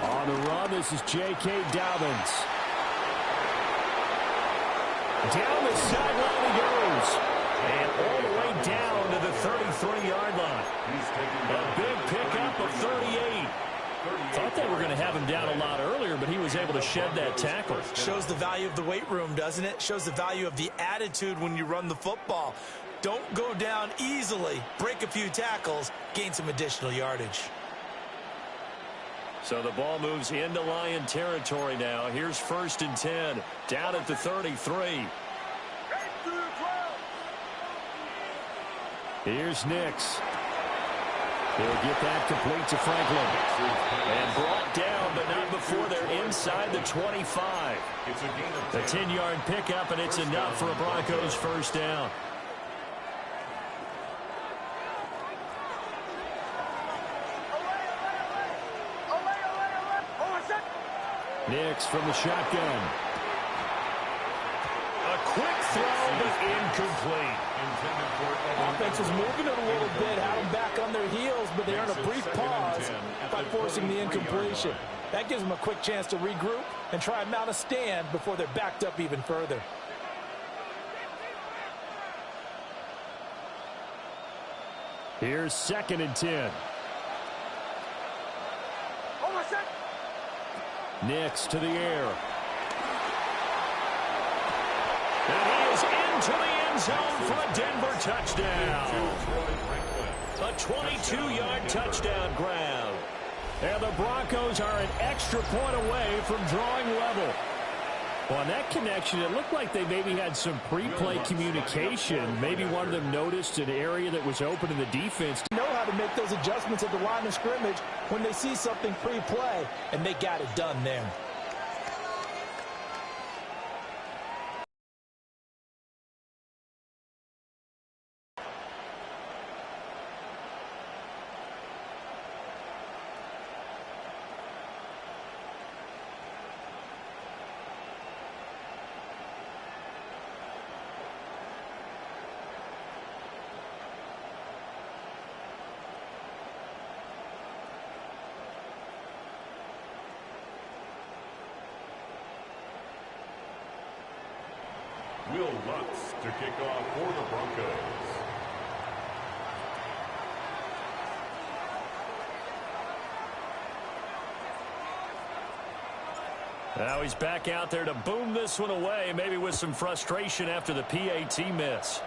On the run, this is J.K. Dobbins. Down the sideline he goes. And all the way down to the 33-yard line. A big pickup of 38. Thought they were going to have him down a lot earlier, but he was able to shed that tackle. Shows the value of the weight room, doesn't it? Shows the value of the attitude when you run the football. Don't go down easily. Break a few tackles. Gain some additional yardage. So the ball moves into Lion territory now. Here's 1st and 10. Down at the 33. Here's Nix. He'll get that complete to Franklin. And brought down, but not before they're inside the 25. The 10-yard pickup, and it's enough for a Broncos first down. Nix from the shotgun. A quick throw, but incomplete. Offense was moving it a little bit, had them back on their heels, but they earned a brief pause by forcing the incompletion. That gives them a quick chance to regroup and try and mount a stand before they're backed up even further. Here's 2nd and 10. Nix to the air. And he is into the end zone for a Denver touchdown. A 22-yard touchdown grab. And the Broncos are an extra point away from drawing level. Well, on that connection, it looked like they maybe had some pre-play communication. Maybe one of them noticed an area that was open in the defense. Know how to make those adjustments at the line of scrimmage when they see something pre-play, and they got it done there. Will Lutz to kick off for the Broncos. Now he's back out there to boom this one away, maybe with some frustration after the PAT miss.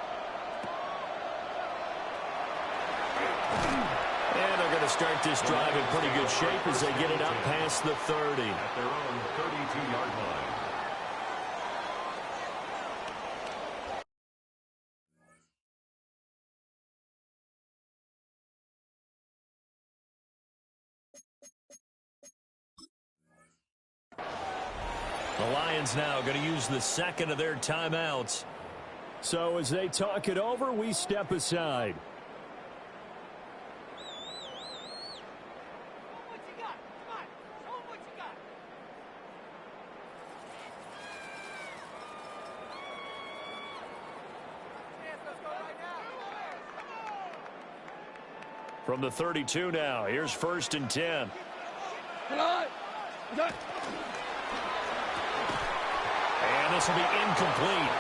And they're going to start this drive in pretty good shape as they get it up past the 30. At their own 32-yard line. The Lions now going to use the second of their timeouts. So as they talk it over, we step aside. From the 32 now, here's 1st and 10. And this will be incomplete.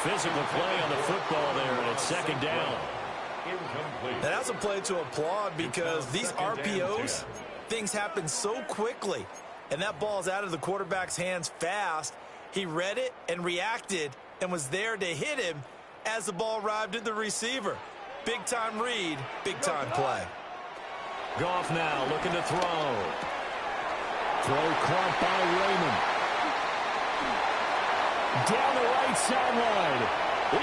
Physical play on the football there, and it's 2nd down. Incomplete. And that's a play to applaud because these RPOs, things happen so quickly. And that ball's out of the quarterback's hands fast. He read it and reacted and was there to hit him as the ball arrived at the receiver. Big-time read, big-time play. Goff now looking to throw. Throw caught by Raymond. Down the right sideline.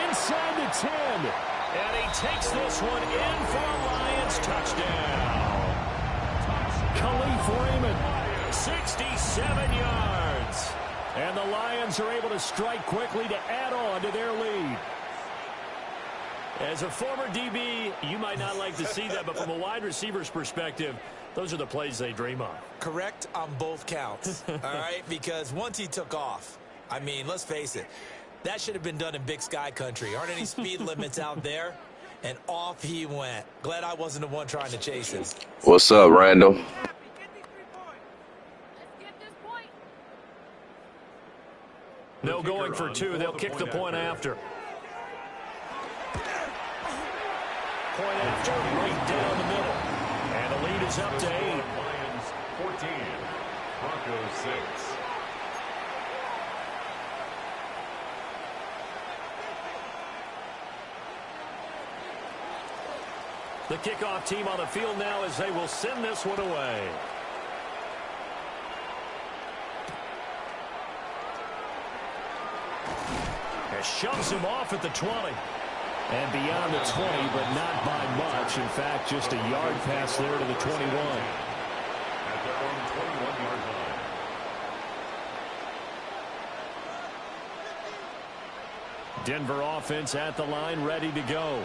Inside the 10. And he takes this one in for a Lions touchdown. Khalif Raymond. 67 yards. And the Lions are able to strike quickly to add on to their lead. As a former DB, you might not like to see that, but from a wide receiver's perspective, those are the plays they dream of. Correct on both counts, all right? Because once he took off, I mean, let's face it, that should have been done in Big Sky country. Aren't any speed limits out there? And off he went. Glad I wasn't the one trying to chase him. What's up, Randall? No going for two. They'll kick the point after. Point after, right down the middle. And the lead is up to 8. Lions 14, Broncos 6. The kickoff team on the field now as they will send this one away. It shoves him off at the 20. And beyond the 20, but not by much. In fact, just a yard pass there to the 21. At their own 21-yard line. Denver offense at the line, ready to go.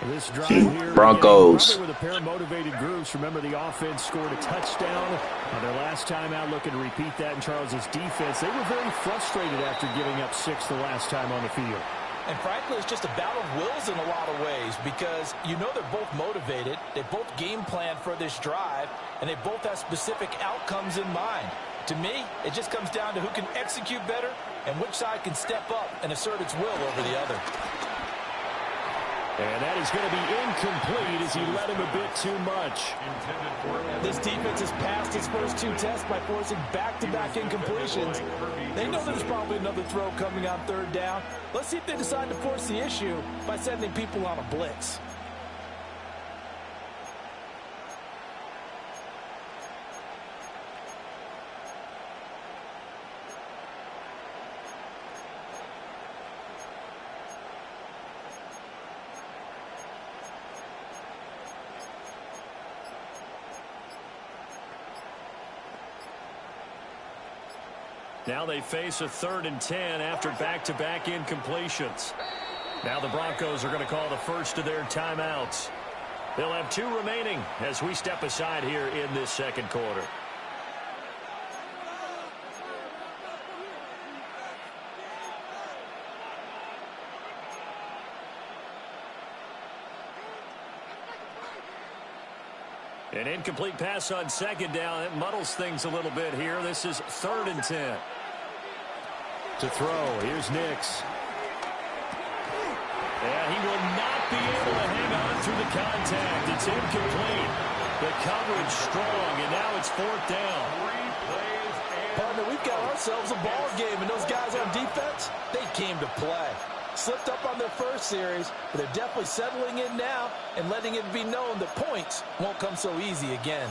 This drive here, Broncos. probably with a pair of motivated groups. Remember, the offense scored a touchdown on their last time out, looking to repeat that in Charles's defense. They were very frustrated after giving up 6 the last time on the field. And frankly, it's just a battle of wills in a lot of ways because you know they're both motivated, they both game plan for this drive, and they both have specific outcomes in mind. To me, it just comes down to who can execute better and which side can step up and assert its will over the other. And that is going to be incomplete as he led him a bit too much. This defense has passed its first 2 tests by forcing back-to-back incompletions. They know there's probably another throw coming on 3rd down. Let's see if they decide to force the issue by sending people on a blitz. Now they face a 3rd and 10 after back-to-back incompletions. Now the Broncos are going to call the first of their timeouts. They'll have 2 remaining as we step aside here in this second quarter. An incomplete pass on 2nd down. It muddles things a little bit here. This is 3rd and 10. To throw, here's Nix. Yeah, he will not be able to hang on through the contact. It's incomplete. The coverage strong, and now it's 4th down. Partner, we've got ourselves a ball game, and those guys on defense, they came to play. Slipped up on their first series, but they're definitely settling in now and letting it be known that points won't come so easy again.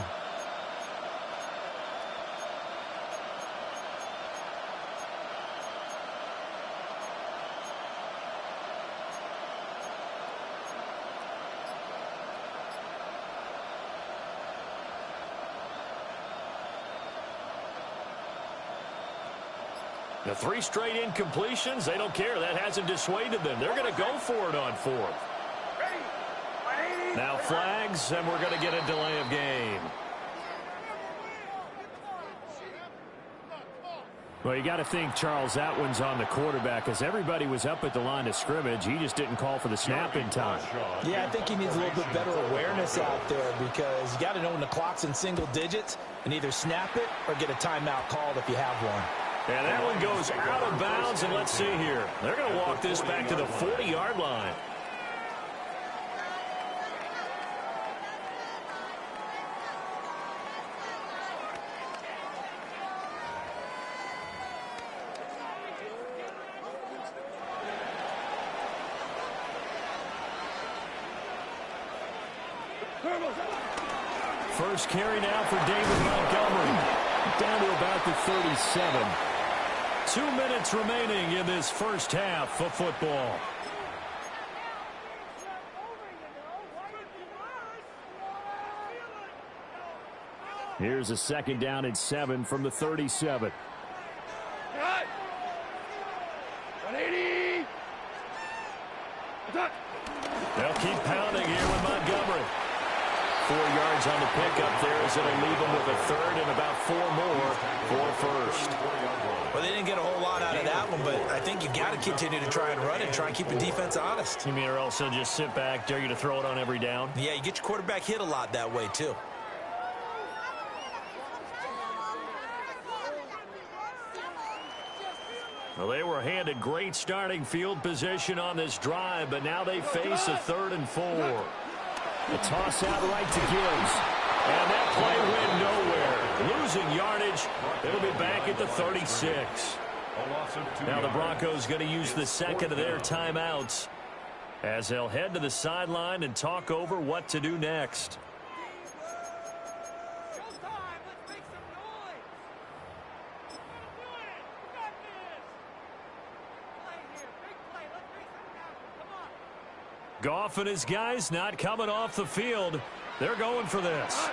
The 3 straight incompletions, they don't care. That hasn't dissuaded them. They're going to go for it on 4th. Now flags, and we're going to get a delay of game. Well, you got to think, Charles, that one's on the quarterback as everybody was up at the line of scrimmage. He just didn't call for the snap in time. Yeah, I think he needs a little bit better awareness out there because you got to know when the clock's in single digits and either snap it or get a timeout called if you have one. And that one goes out of bounds, and let's see here. They're going to walk this back to the 40-yard line. First carry now for David Montgomery. Down to about the 37. 2 minutes remaining in this first half of football. Here's a 2nd down and 7 from the 37. They'll keep pounding here with Montgomery. 4 yards on the pickup there as it'll leave them with a 3rd and about 4 more for first. Well, they didn't get a whole lot out of that one, but I think you got to continue to try and run it, try and keep the defense honest. You mean or else they'll just sit back, dare you to throw it on every down? Yeah, you get your quarterback hit a lot that way, too. Well, they were handed great starting field position on this drive, but now they face a 3rd and 4. The toss out right to Gibbs. And that play went nowhere. Losing yardage. They'll be back at the 36. Now the Broncos going to use the second of their timeouts as they'll head to the sideline and talk over what to do next. Goff and his guys not coming off the field. They're going for this.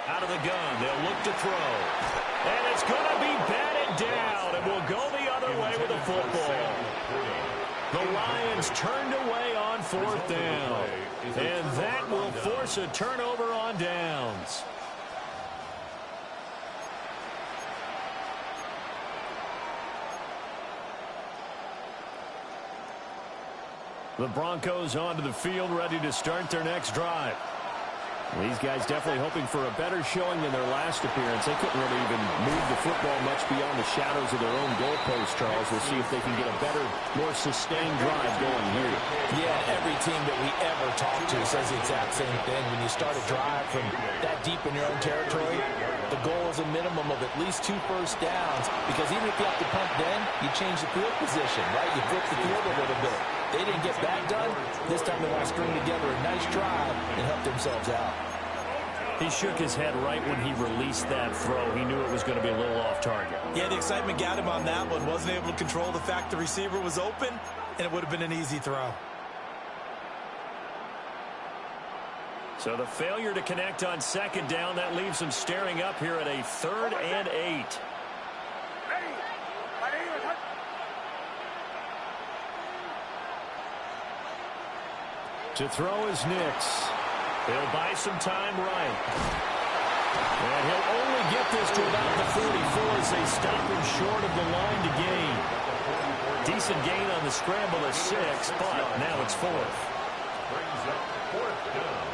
Out of the gun, they'll look to throw. And it's going to be batted down, and we'll go the other way with the football. The Lions turned away on 4th down, and that will force a turnover on downs. The Broncos onto the field, ready to start their next drive. These guys definitely hoping for a better showing than their last appearance. They couldn't really even move the football much beyond the shadows of their own goalpost, Charles. We'll see if they can get a better, more sustained drive going here. Yeah, every team that we ever talk to says the exact same thing. When you start a drive from that deep in your own territory, the goal is a minimum of at least 2 first downs, because even if you have to punt then, you change the field position, right? You flip the field a little bit. They didn't get that done. This time they want to string together a nice drive and help themselves out. He shook his head right when he released that throw. He knew it was going to be a little off target. Yeah, the excitement got him on that one. Wasn't able to control the fact the receiver was open, and it would have been an easy throw. So the failure to connect on 2nd down, that leaves them staring up here at a 3rd and 8. To throw is Nix. He'll buy some time right. And he'll only get this to about the 44 as they stop him short of the line to gain. Decent gain on the scramble of 6, but now it's 4th. Brings up 4th down.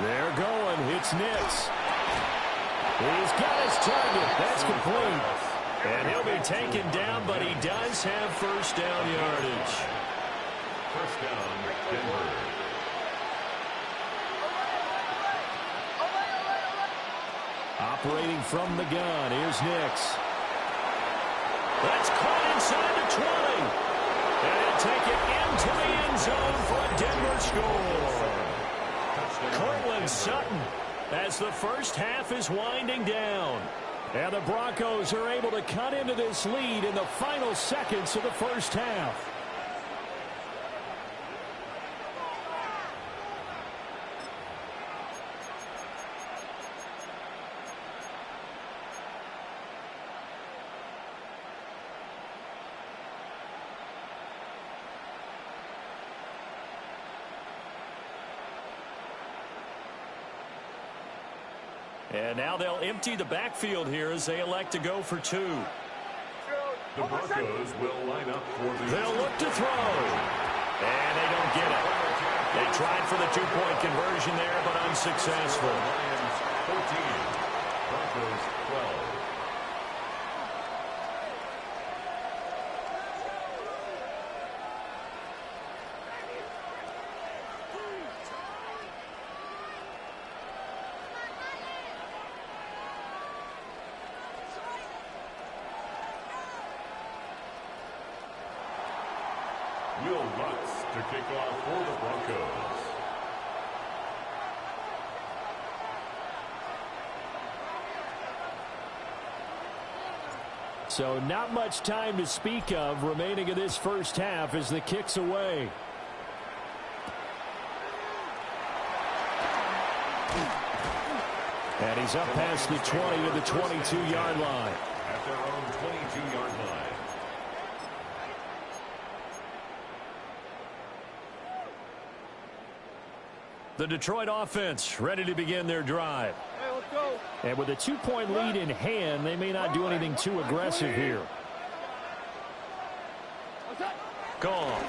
They're going. It's Nix. He's got his target. That's complete. And he'll be taken down, but he does have 1st down yardage. 1st down, Denver. Operating from the gun, here's Nix. That's caught inside the 20. And he'll take it into the end zone for a Denver score. Cortland Sutton as the first half is winding down. And the Broncos are able to cut into this lead in the final seconds of the first half. And now they'll empty the backfield here as they elect to go for 2. The Broncos will line up for the... They'll look to throw. And they don't get it. They tried for the 2-point conversion there, but unsuccessful. Lions 14, Broncos 12. Will Lutz to kick off for the Broncos. So not much time to speak of remaining in this first half as the kick's away. And he's up past the 20 to the 22-yard line. At their own 22-yard line. The Detroit offense ready to begin their drive. Hey, let's go. And with a 2-point lead in hand, they may not do anything too aggressive here. Gone.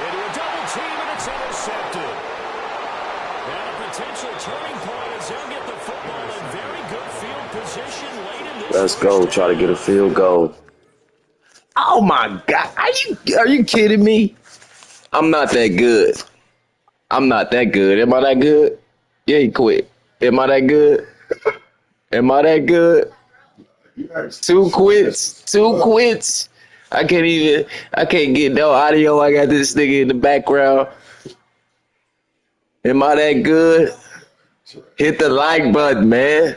Into a double team, and it's intercepted. And a potential turning point as they'll get the football in very good field position late in this. Let's go. Try to get a field goal. Oh, my God. Are you kidding me? I'm not that good. I'm not that good. Am I that good? Yeah, he quit. Am I that good? Am I that good? 2 quits. 2 quits. I can't get no audio. I got this nigga in the background. Am I that good? Hit the like button, man.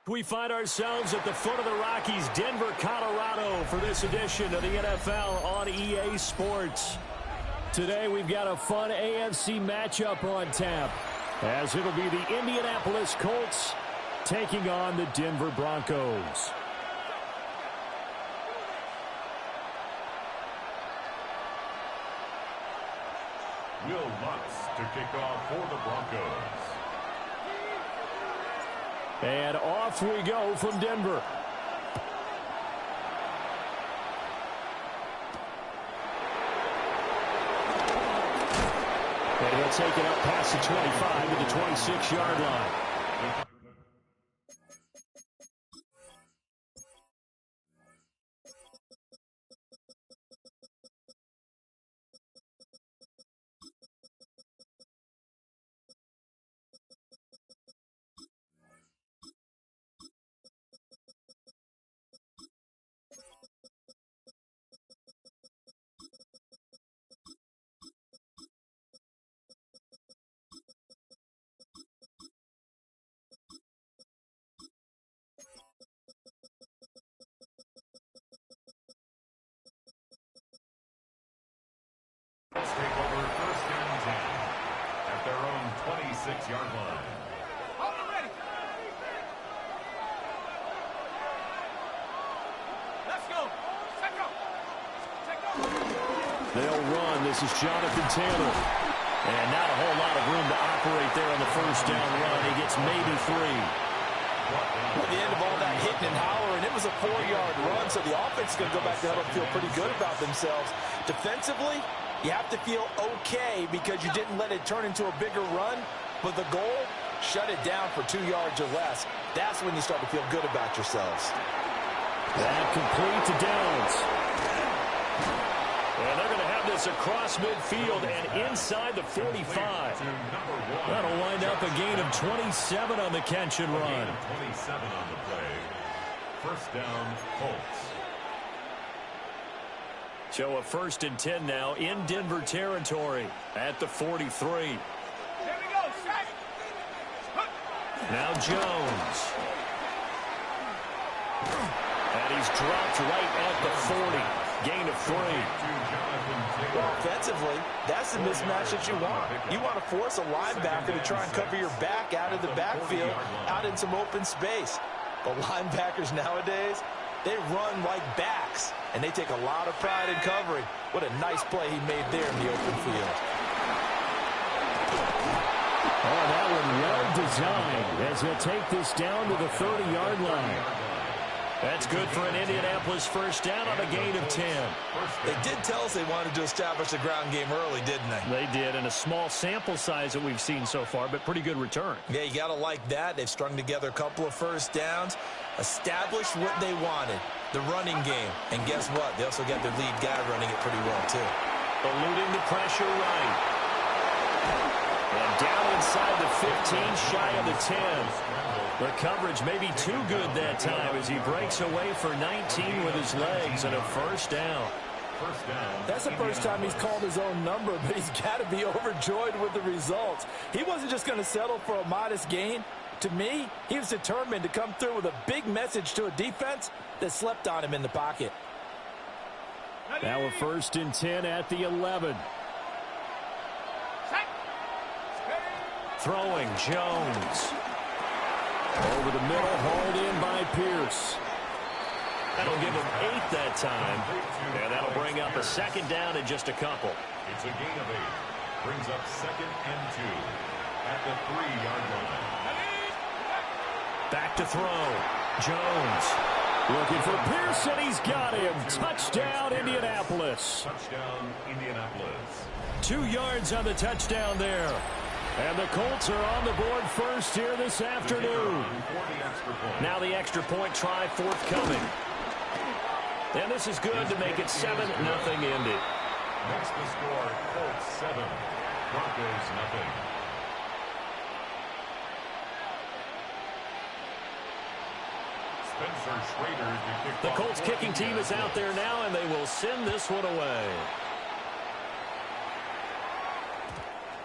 We find ourselves at the foot of the Rockies, Denver, Colorado, for this edition of the NFL on EA Sports. Today we've got a fun AFC matchup on tap, as it'll be the Indianapolis Colts taking on the Denver Broncos. Will Lutz to kick off for the Broncos. And off we go from Denver. And he'll take it up past the 25 to the 26-yard line. Let's take over first and 10 at their own 26-yard line. They'll run. This is Jonathan Taylor. And not a whole lot of room to operate there on the first down run. He gets maybe 3. At the end of all that hitting and hollering, it was a 4-yard run, so the offense is going to go back to huddle and feel pretty good about themselves. Defensively, you have to feel okay because you didn't let it turn into a bigger run, but the goal, shut it down for 2 yards or less. That's when you start to feel good about yourselves. That complete to Downs. And they're going to have this across midfield and inside the 45. That'll wind up a gain of 27 on the catch and run. 27 on the play. First down, Colts. So a 1st and 10 now in Denver territory at the 43. Here we go, strike. Now Jones. And he's dropped right at the 40. Gain of 3. Well, offensively, that's the mismatch that you want. You want to force a linebacker to try and cover your back out of the backfield, out in some open space. The linebackers nowadays, they run like backs, and they take a lot of pride in covering. What a nice play he made there in the open field. Oh, that one well designed as he'll take this down to the 30-yard line. That's good for an Indianapolis first down on a gain of 10. They did tell us they wanted to establish the ground game early, didn't they? They did, and a small sample size that we've seen so far, but pretty good return. Yeah, you got to like that. They've strung together a couple of first downs, established what they wanted, the running game. And guess what? They also got their lead guy running it pretty well, too. Eluding the pressure right. And down inside the 15, shy of the 10. The coverage may be too good that time as he breaks away for 19 with his legs and a first down. That's the first time he's called his own number, but he's got to be overjoyed with the results. He wasn't just going to settle for a modest gain. To me, he was determined to come through with a big message to a defense that slept on him in the pocket. Now a 1st and 10 at the 11. Throwing Jones. Over the middle, hauled in by Pierce. That'll give him 8 that time. And that'll bring up a second down in just a couple. It's a gain of 8. Brings up 2nd and 2 at the 3-yard line. Back to throw. Jones. Looking for Pierce, and he's got him. Touchdown, Indianapolis. Touchdown, Indianapolis. 2 yards on the touchdown there. And the Colts are on the board first here this afternoon. Now the extra point try forthcoming. And this is good to make it 7-0 Indy. Next to score, Colts 7, Broncos 0. Spencer Schrader to kick The off. Colts kicking team is out there now, and they will send this one away.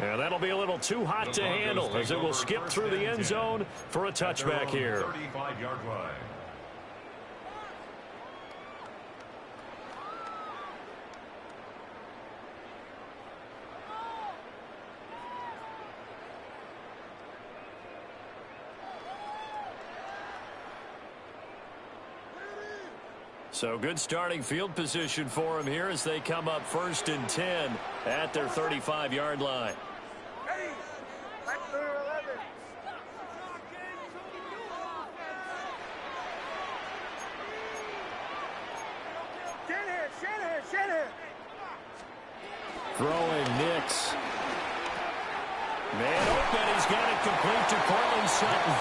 And that'll be a little too hot to handle as it will skip through the end zone for a touchback here. 35-yard line. So good starting field position for him here as they come up 1st and 10 at their 35-yard line. Throwing Nix. Man open, he's got it complete to Cortland Sutton.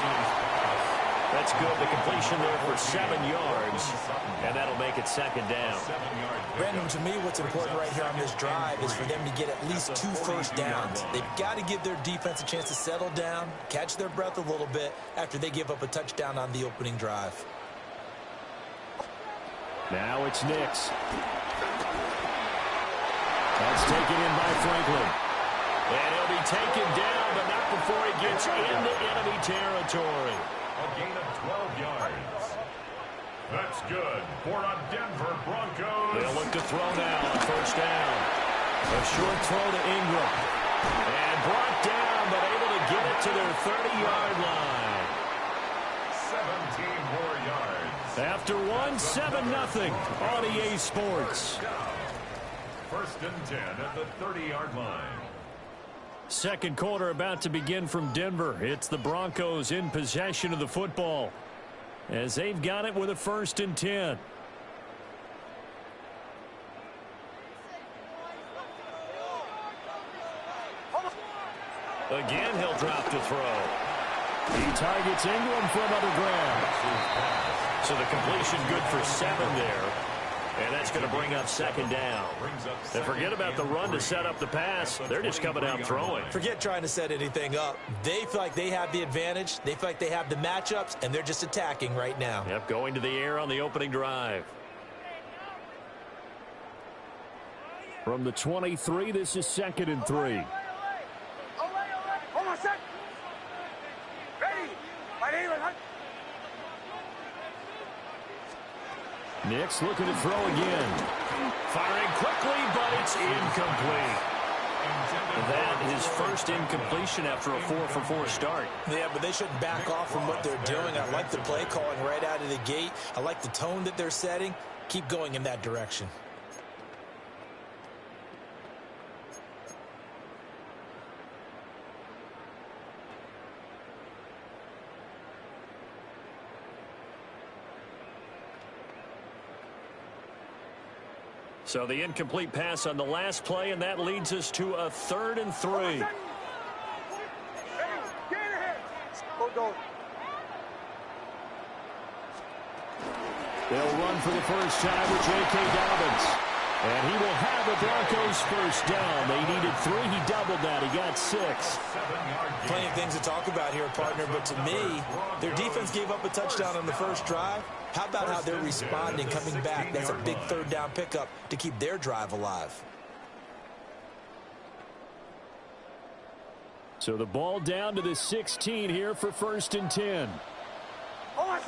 That's good. The completion there for 7 yards, and that'll make it 2nd down. Brandon, to me, what's important right here on this drive is for them to get at least 2 first downs. They've got to give their defense a chance to settle down, catch their breath a little bit after they give up a touchdown on the opening drive. Now it's Nix. That's taken in by Franklin. And he'll be taken down, but not before he gets into enemy territory. A gain of 12 yards. That's good for a Denver Broncos. They'll look to throw now on 1st down. A short throw to Ingram. And brought down, but able to get it to their 30-yard line. 17 more yards. After one, 7-0 on EA Sports. First and 10 at the 30-yard line. Second quarter about to begin from Denver. It's the Broncos in possession of the football as they've got it with a first and 10. Again, he'll drop to throw. He targets Ingram for another grab. So the completion good for 7 there. And that's going to bring up second down. And forget about the run to set up the pass. They're just coming out throwing. Forget trying to set anything up. They feel like they have the advantage. They feel like they have the matchups, and they're just attacking right now. Yep, going to the air on the opening drive. From the 23, this is second and 3. Hold on, set. Ready. Nix looking to throw again. Firing quickly, but it's incomplete. That is first incompletion after a 4-for-4 start. Yeah, but they shouldn't back off from what they're doing. I like the play calling right out of the gate. I like the tone that they're setting. Keep going in that direction. So the incomplete pass on the last play, and that leads us to a 3rd and 3. They'll run for the first time with J.K. Dobbins. And he will have the Broncos first down. They needed 3. He doubled that. He got 6. Plenty of things to talk about here, partner, but to me, their defense gave up a touchdown on the first drive. How about how they're responding, coming back? That's a big 3rd down pickup to keep their drive alive. So the ball down to the 16 here for first and 10. Ready.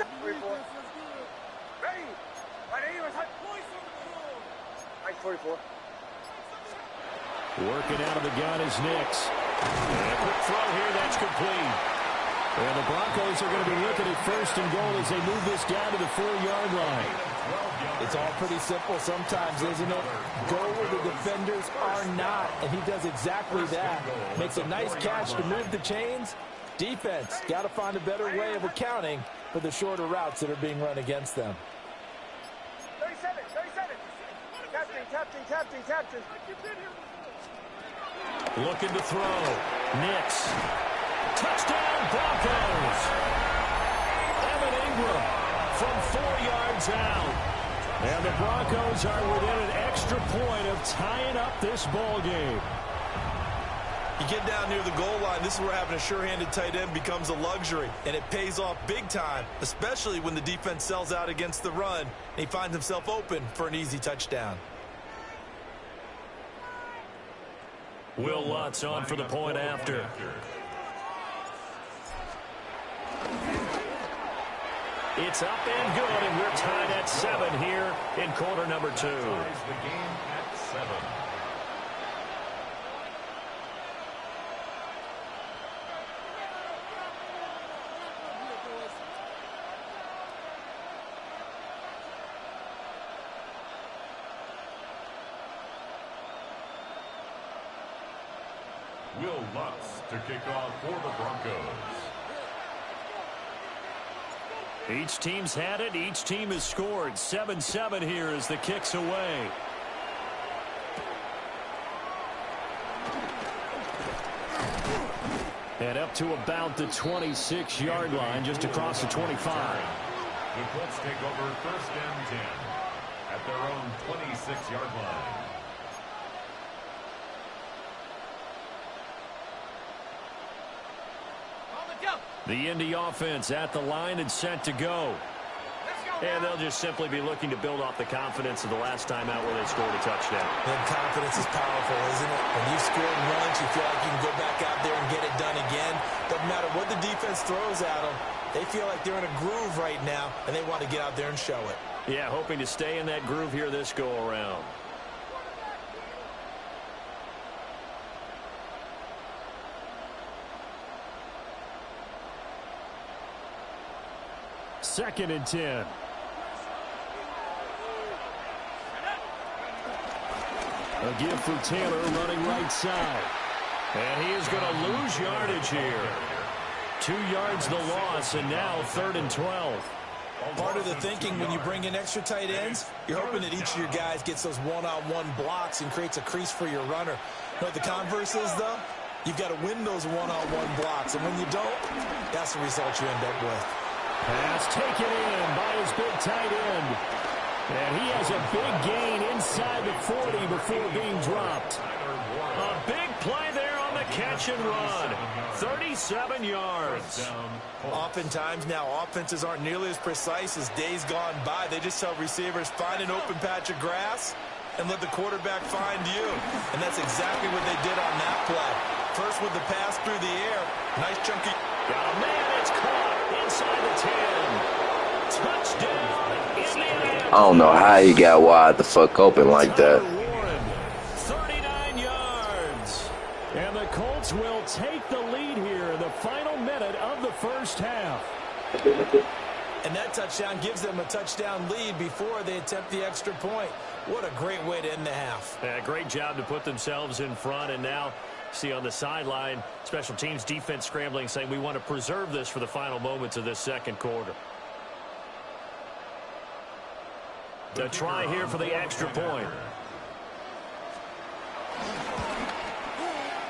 44. Working out of the gun is Nix. And a quick throw here, that's complete. And the Broncos are going to be looking at first and goal as they move this down to the 4-yard line. It's all pretty simple sometimes, isn't it? Go where the defenders are not, and he does exactly that. Makes a nice catch to move the chains. Defense, got to find a better way of accounting for the shorter routes that are being run against them. 37. Captain. Looking to throw. Nix. Touchdown, Broncos. Evan Ingram from 4 yards out. And the Broncos are within an extra point of tying up this ball game. You get down near the goal line, this is where having a sure-handed tight end becomes a luxury, and it pays off big time, especially when the defense sells out against the run, and he finds himself open for an easy touchdown. Will Lutz on for the point after. It's up and good, and we're tied at 7 here in quarter number 2. The game at 7. Will Lutz to kick off for the Broncos. Each team's had it. Each team has scored. 7-7 here as the kick's away. And up to about the 26-yard line, just across the 25. The Colts take over first and 10 at their own 26-yard line. The Indy offense at the line and set to go. And they'll just simply be looking to build off the confidence of the last time out where they scored a touchdown. And confidence is powerful, isn't it? When you've scored once, you feel like you can go back out there and get it done again. Doesn't matter what the defense throws at them. They feel like they're in a groove right now, and they want to get out there and show it. Yeah, hoping to stay in that groove here this go-around. Second and 10. A give for Taylor running right side. And he is going to lose yardage here. 2 yards the loss, and now 3rd and 12. Part of the thinking when you bring in extra tight ends, you're hoping that each of your guys gets those one-on-one blocks and creates a crease for your runner. But the converse is, though, you've got to win those one-on-one blocks. And when you don't, that's the result you end up with. Pass taken in by his big tight end. And he has a big gain inside the 40 before being dropped. A big play there on the catch and run. 37 yards. Oftentimes now, offenses aren't nearly as precise as days gone by. They just tell receivers, find an open patch of grass and let the quarterback find you. And that's exactly what they did on that play. First with the pass through the air. Nice chunky. Got a man, it's caught inside the 10. Touchdown, Indiana. I don't know how he got wide the fuck open like that. 39 yards. And the Colts will take the lead here in the final minute of the first half. And that touchdown gives them a touchdown lead before they attempt the extra point. What a great way to end the half. Yeah, great job to put themselves in front, and now see on the sideline, special teams defense scrambling, saying we want to preserve this for the final moments of this second quarter. To try here for the extra point.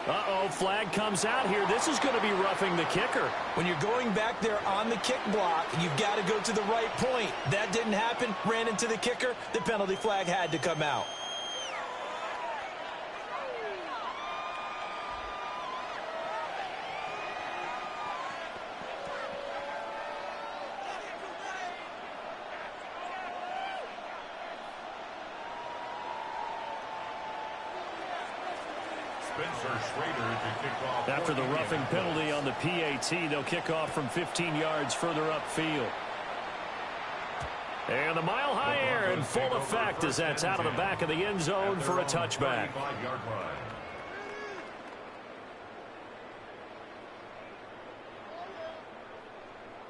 Uh-oh, flag comes out here. This is going to be roughing the kicker. When you're going back there on the kick block, you've got to go to the right point. That didn't happen. Ran into the kicker. The penalty flag had to come out. After the roughing penalty on the PAT, they'll kick off from 15 yards further upfield. And the mile-high air in full effect as that's out of the back of the end zone for a touchback.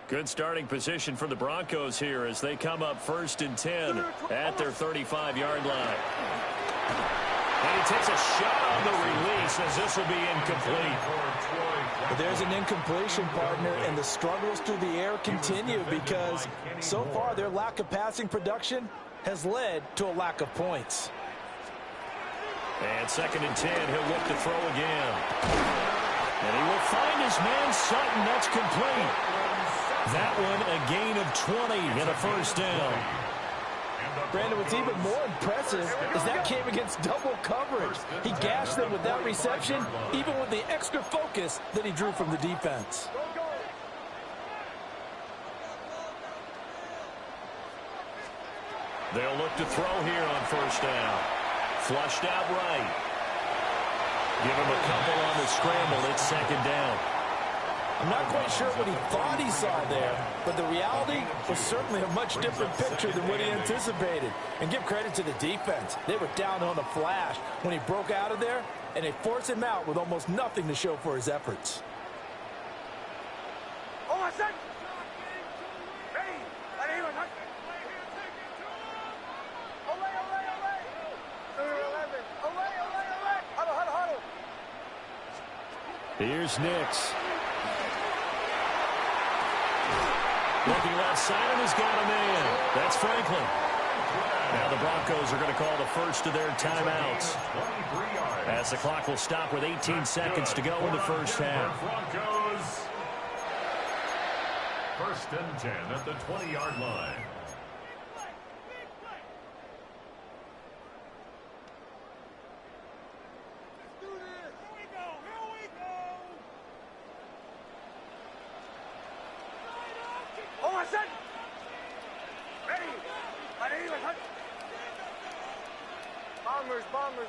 Good starting position for the Broncos here as they come up 1st and 10 at their 35-yard line. And he takes a shot on the release as this will be incomplete. But there's an incompletion, partner, and the struggles through the air continue because so far their lack of passing production has led to a lack of points. And 2nd and 10, he'll look to throw again. And he will find his man Sutton. That's complete. That one a gain of 20 and a first down. Brandon, what's even more impressive is that came against double coverage. He gashed them with that reception, even with the extra focus that he drew from the defense. They'll look to throw here on first down. Flushed out right. Give him a couple on the scramble. It's 2nd down. I'm not quite sure what he thought he saw there, but the reality was certainly a much different picture than what he anticipated. And give credit to the defense. They were down on a flash when he broke out of there, and they forced him out with almost nothing to show for his efforts. Here's Nix. Looking left side, and he's got a man. That's Franklin. Now the Broncos are going to call the first of their timeouts, as the clock will stop with 18 seconds to go in the first half. Broncos. 1st and 10 at the 20-yard line.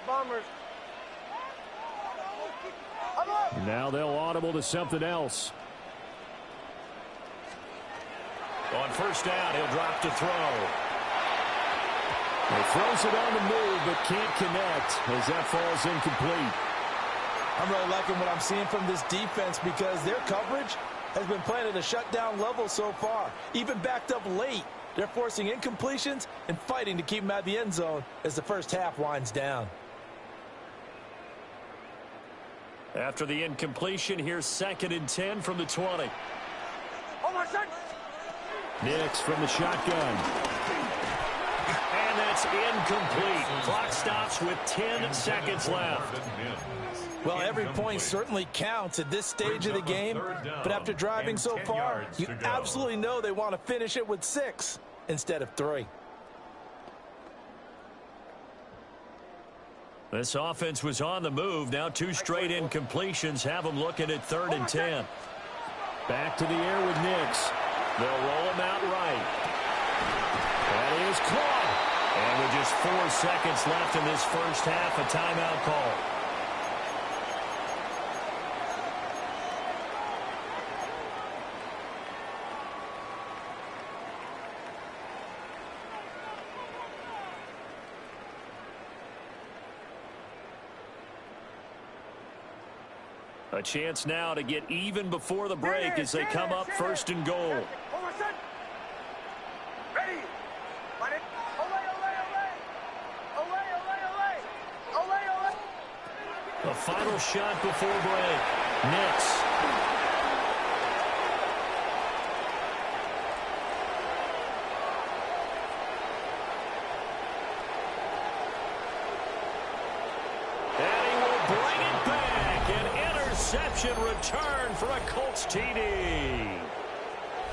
Bombers. Now they'll audible to something else. On first down, he'll drop to throw. He throws it on the move, but can't connect as that falls incomplete. I'm really liking what I'm seeing from this defense because their coverage has been playing at a shutdown level so far. Even backed up late, they're forcing incompletions and fighting to keep them out of the end zone as the first half winds down. After the incompletion, here's 2nd and 10 from the 20. Nix from the shotgun. And that's incomplete. Clock stops with 10 seconds left. Well, every point certainly counts at this stage of the game, but after driving so far, you absolutely know they want to finish it with 6 instead of 3. This offense was on the move. Now 2 straight incompletions have them looking at 3rd and 10. Back to the air with Nix. They'll roll him out right. That is caught. And with just 4 seconds left in this first half, a timeout call. A chance now to get even before the break as they come up 1st and goal. The final shot before break. Nix. Return for a Colts TD.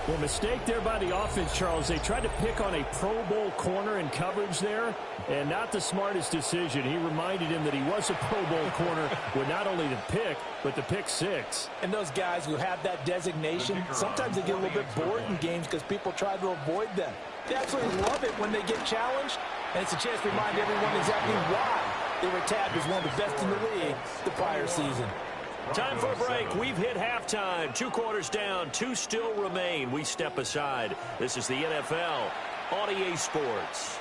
Well, mistake there by the offense, Charles. They tried to pick on a Pro Bowl corner in coverage there, and not the smartest decision. He reminded him that he was a Pro Bowl corner with not only the pick, but the pick 6. And those guys who have that designation, sometimes they get a little bit bored in games because people try to avoid them. They absolutely love it when they get challenged, and it's a chance to remind everyone exactly why they were tabbed as one of the best in the league the prior season. Time for a break. We've hit halftime. 2 quarters down. 2 still remain. We step aside. This is the NFL on EA Sports.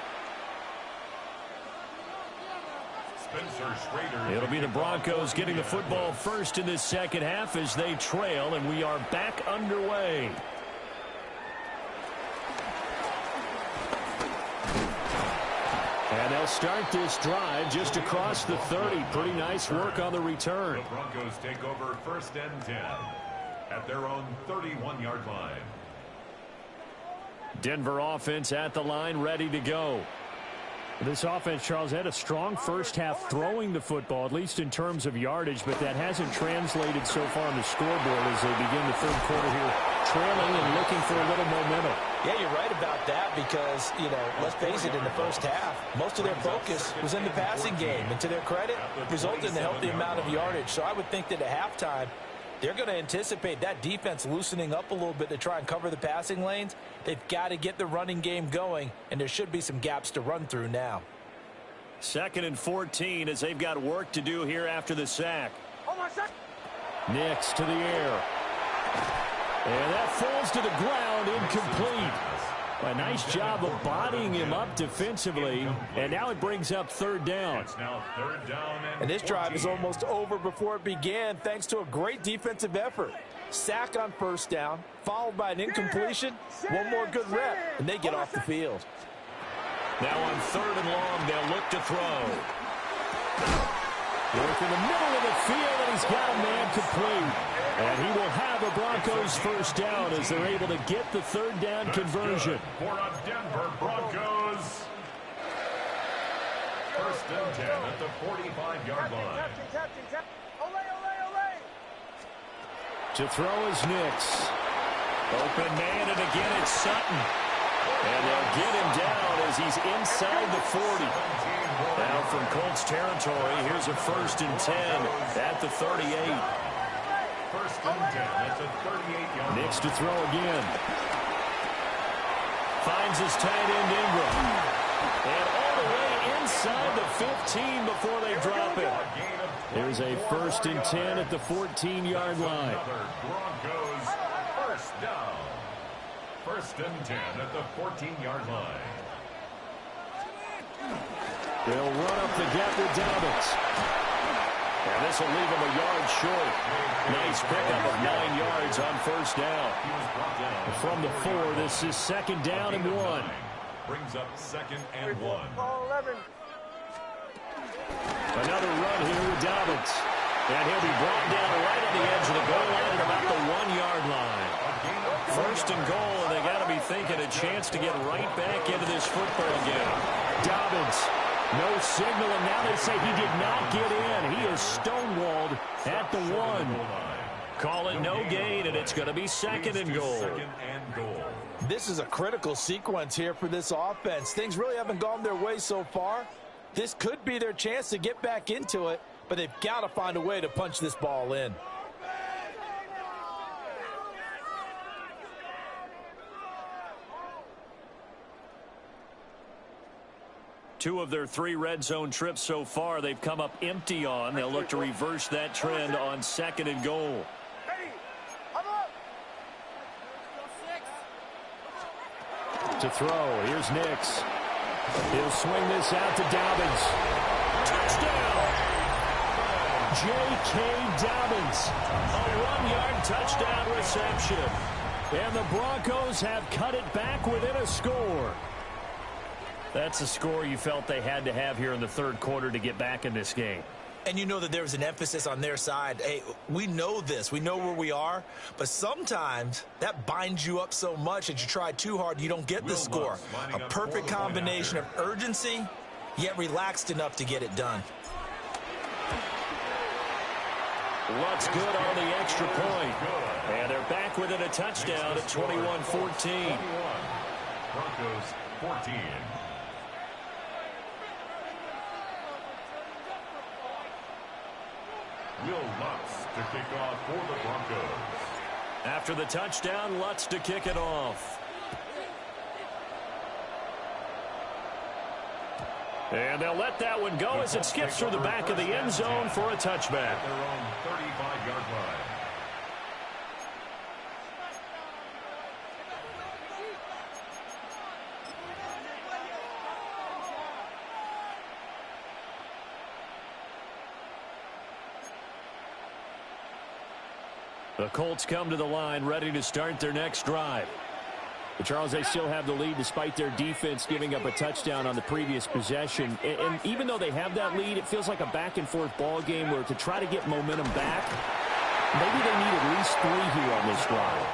It'll be the Broncos getting the football first in this second half as they trail, and we are back underway. And they'll start this drive just across the 30. Pretty nice work on the return. The Broncos take over 1st and 10 at their own 31-yard line. Denver offense at the line, ready to go. This offense, Charles, had a strong first half throwing the football, at least in terms of yardage, but that hasn't translated so far on the scoreboard as they begin the 3rd quarter here, trailing and looking for a little momentum. Yeah, you're right about that because, let's face it, in the first half, most of their focus was in the passing game. And to their credit, resulted in a healthy amount of yardage. So I would think that at halftime, they're going to anticipate that defense loosening up a little bit to try and cover the passing lanes. They've got to get the running game going, and there should be some gaps to run through now. 2nd and 14 as they've got work to do here after the sack. Nix to the air. And that falls to the ground, incomplete. A nice job of bodying him up defensively, and now it brings up 3rd down. It's now 3rd down and this drive is almost over before it began thanks to a great defensive effort. Sack on 1st down, followed by an incompletion, one more good rep, and they get off the field. Now on 3rd and long, they'll look to throw. Work in the middle of the field, and he's got a man complete. And he will have a Broncos 1st down as they're able to get the 3rd down conversion. For a Denver Broncos. 1st and 10 at the 45-yard line. To throw is Nix. Open man, and again it's Sutton. And they'll get him down as he's inside the 40. Now from Colts territory, here's a 1st and 10 at the 38. 1st and 10 at the 38-yard line. Nix to throw again. Finds his tight end Ingram. And all the way inside the 15 before they drop it. There's a 1st and 10 at the 14-yard line. Broncos 1st down. 1st and 10 at the 14-yard line. They'll run up the gap with Dobbins. And this will leave him a yard short. Nice pickup of 9 yards on 1st down. From the 4, this is 2nd down and 1. Brings up 2nd and 1. Another run here with Dobbins. And he'll be brought down right on the edge of the goal line at about the 1-yard line. First and goal, and they got to be thinking a chance to get right back into this football game. Dobbins, no signal, and now they say he did not get in. He is stonewalled at the 1. Call it no gain, and it's going to be second and goal. This is a critical sequence here for this offense. Things really haven't gone their way so far. This could be their chance to get back into it, but they've got to find a way to punch this ball in. Two of their 3 red zone trips so far, they've come up empty on. They'll look to reverse that trend on second and goal. To throw, here's Nix. He'll swing this out to Dobbins. Touchdown! J.K. Dobbins. A 1-yard touchdown reception. And the Broncos have cut it back within a score. That's a score you felt they had to have here in the third quarter to get back in this game. And you know that there's an emphasis on their side. Hey, we know this. We know where we are. But sometimes that binds you up so much that you try too hard, you don't get the score. A perfect combination of urgency, yet relaxed enough to get it done. Luck's good on the extra point. And they're back within a touchdown at 21-14. Broncos 14. Will Lutz to kick off for the Broncos. After the touchdown, Lutz to kick it off. And they'll let that one go as it skips through the back of the end zone for a touchback. At their own 35-yard line. The Colts come to the line ready to start their next drive. But Charles, they still have the lead despite their defense giving up a touchdown on the previous possession. And even though they have that lead, it feels like a back-and-forth ball game where to try to get momentum back, maybe they need at least 3 here on this drive.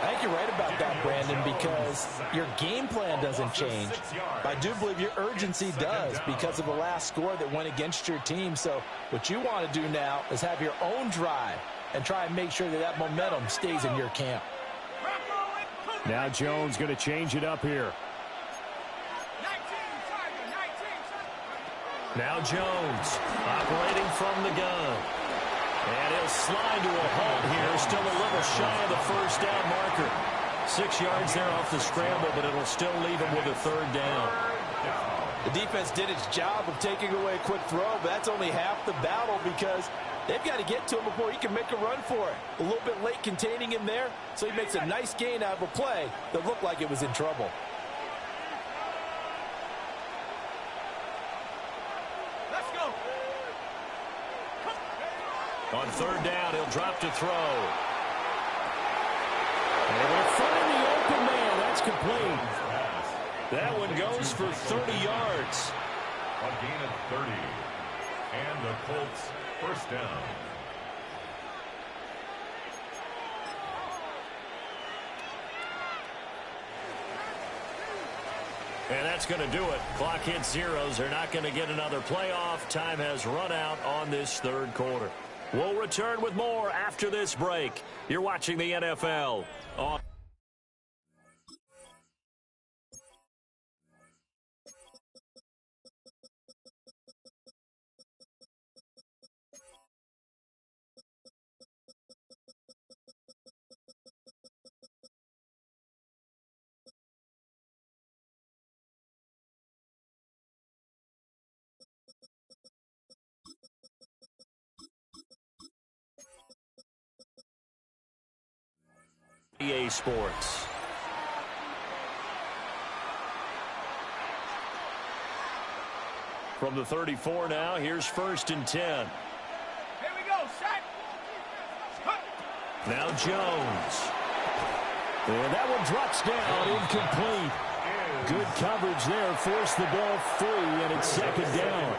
I think you're right about that, Brandon, because your game plan doesn't change. I do believe your urgency does because of the last score that went against your team. So what you want to do now is have your own drive and try and make sure that that momentum stays in your camp. Now Jones going to change it up here. Now Jones operating from the gun. And he'll slide to a halt here. Still a little shy of the first down marker. 6 yards there off the scramble, but it'll still leave him with a third down. The defense did its job of taking away a quick throw, but that's only half the battle because they've got to get to him before he can make a run for it. A little bit late containing him there, so he makes a nice gain out of a play that looked like it was in trouble. Let's go. On third down, he'll drop to throw. And they'll find the open man. That's complete. That one goes for 30 yards. A gain of 30. And the Colts first down. And that's going to do it. Clock hits zeros. They're not going to get another playoff. Time has run out on this third quarter. We'll return with more after this break. You're watching the NFL on EA Sports. From the 34 now, here's 1st and 10. Here we go, set. Now Jones. And that one drops down, incomplete. Good coverage there, forced the ball free, and it's second down.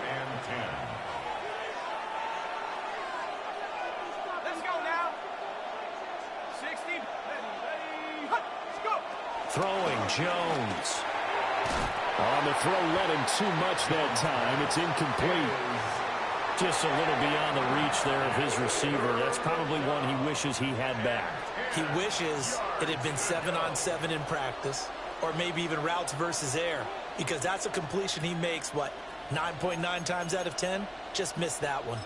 Throwing Jones. On the throw, let him too much that time. It's incomplete. Just a little beyond the reach there of his receiver. That's probably one he wishes he had back. He wishes it had been 7-on-7 in practice, or maybe even routes versus air, because that's a completion he makes, 9.9 times out of 10? Just missed that one.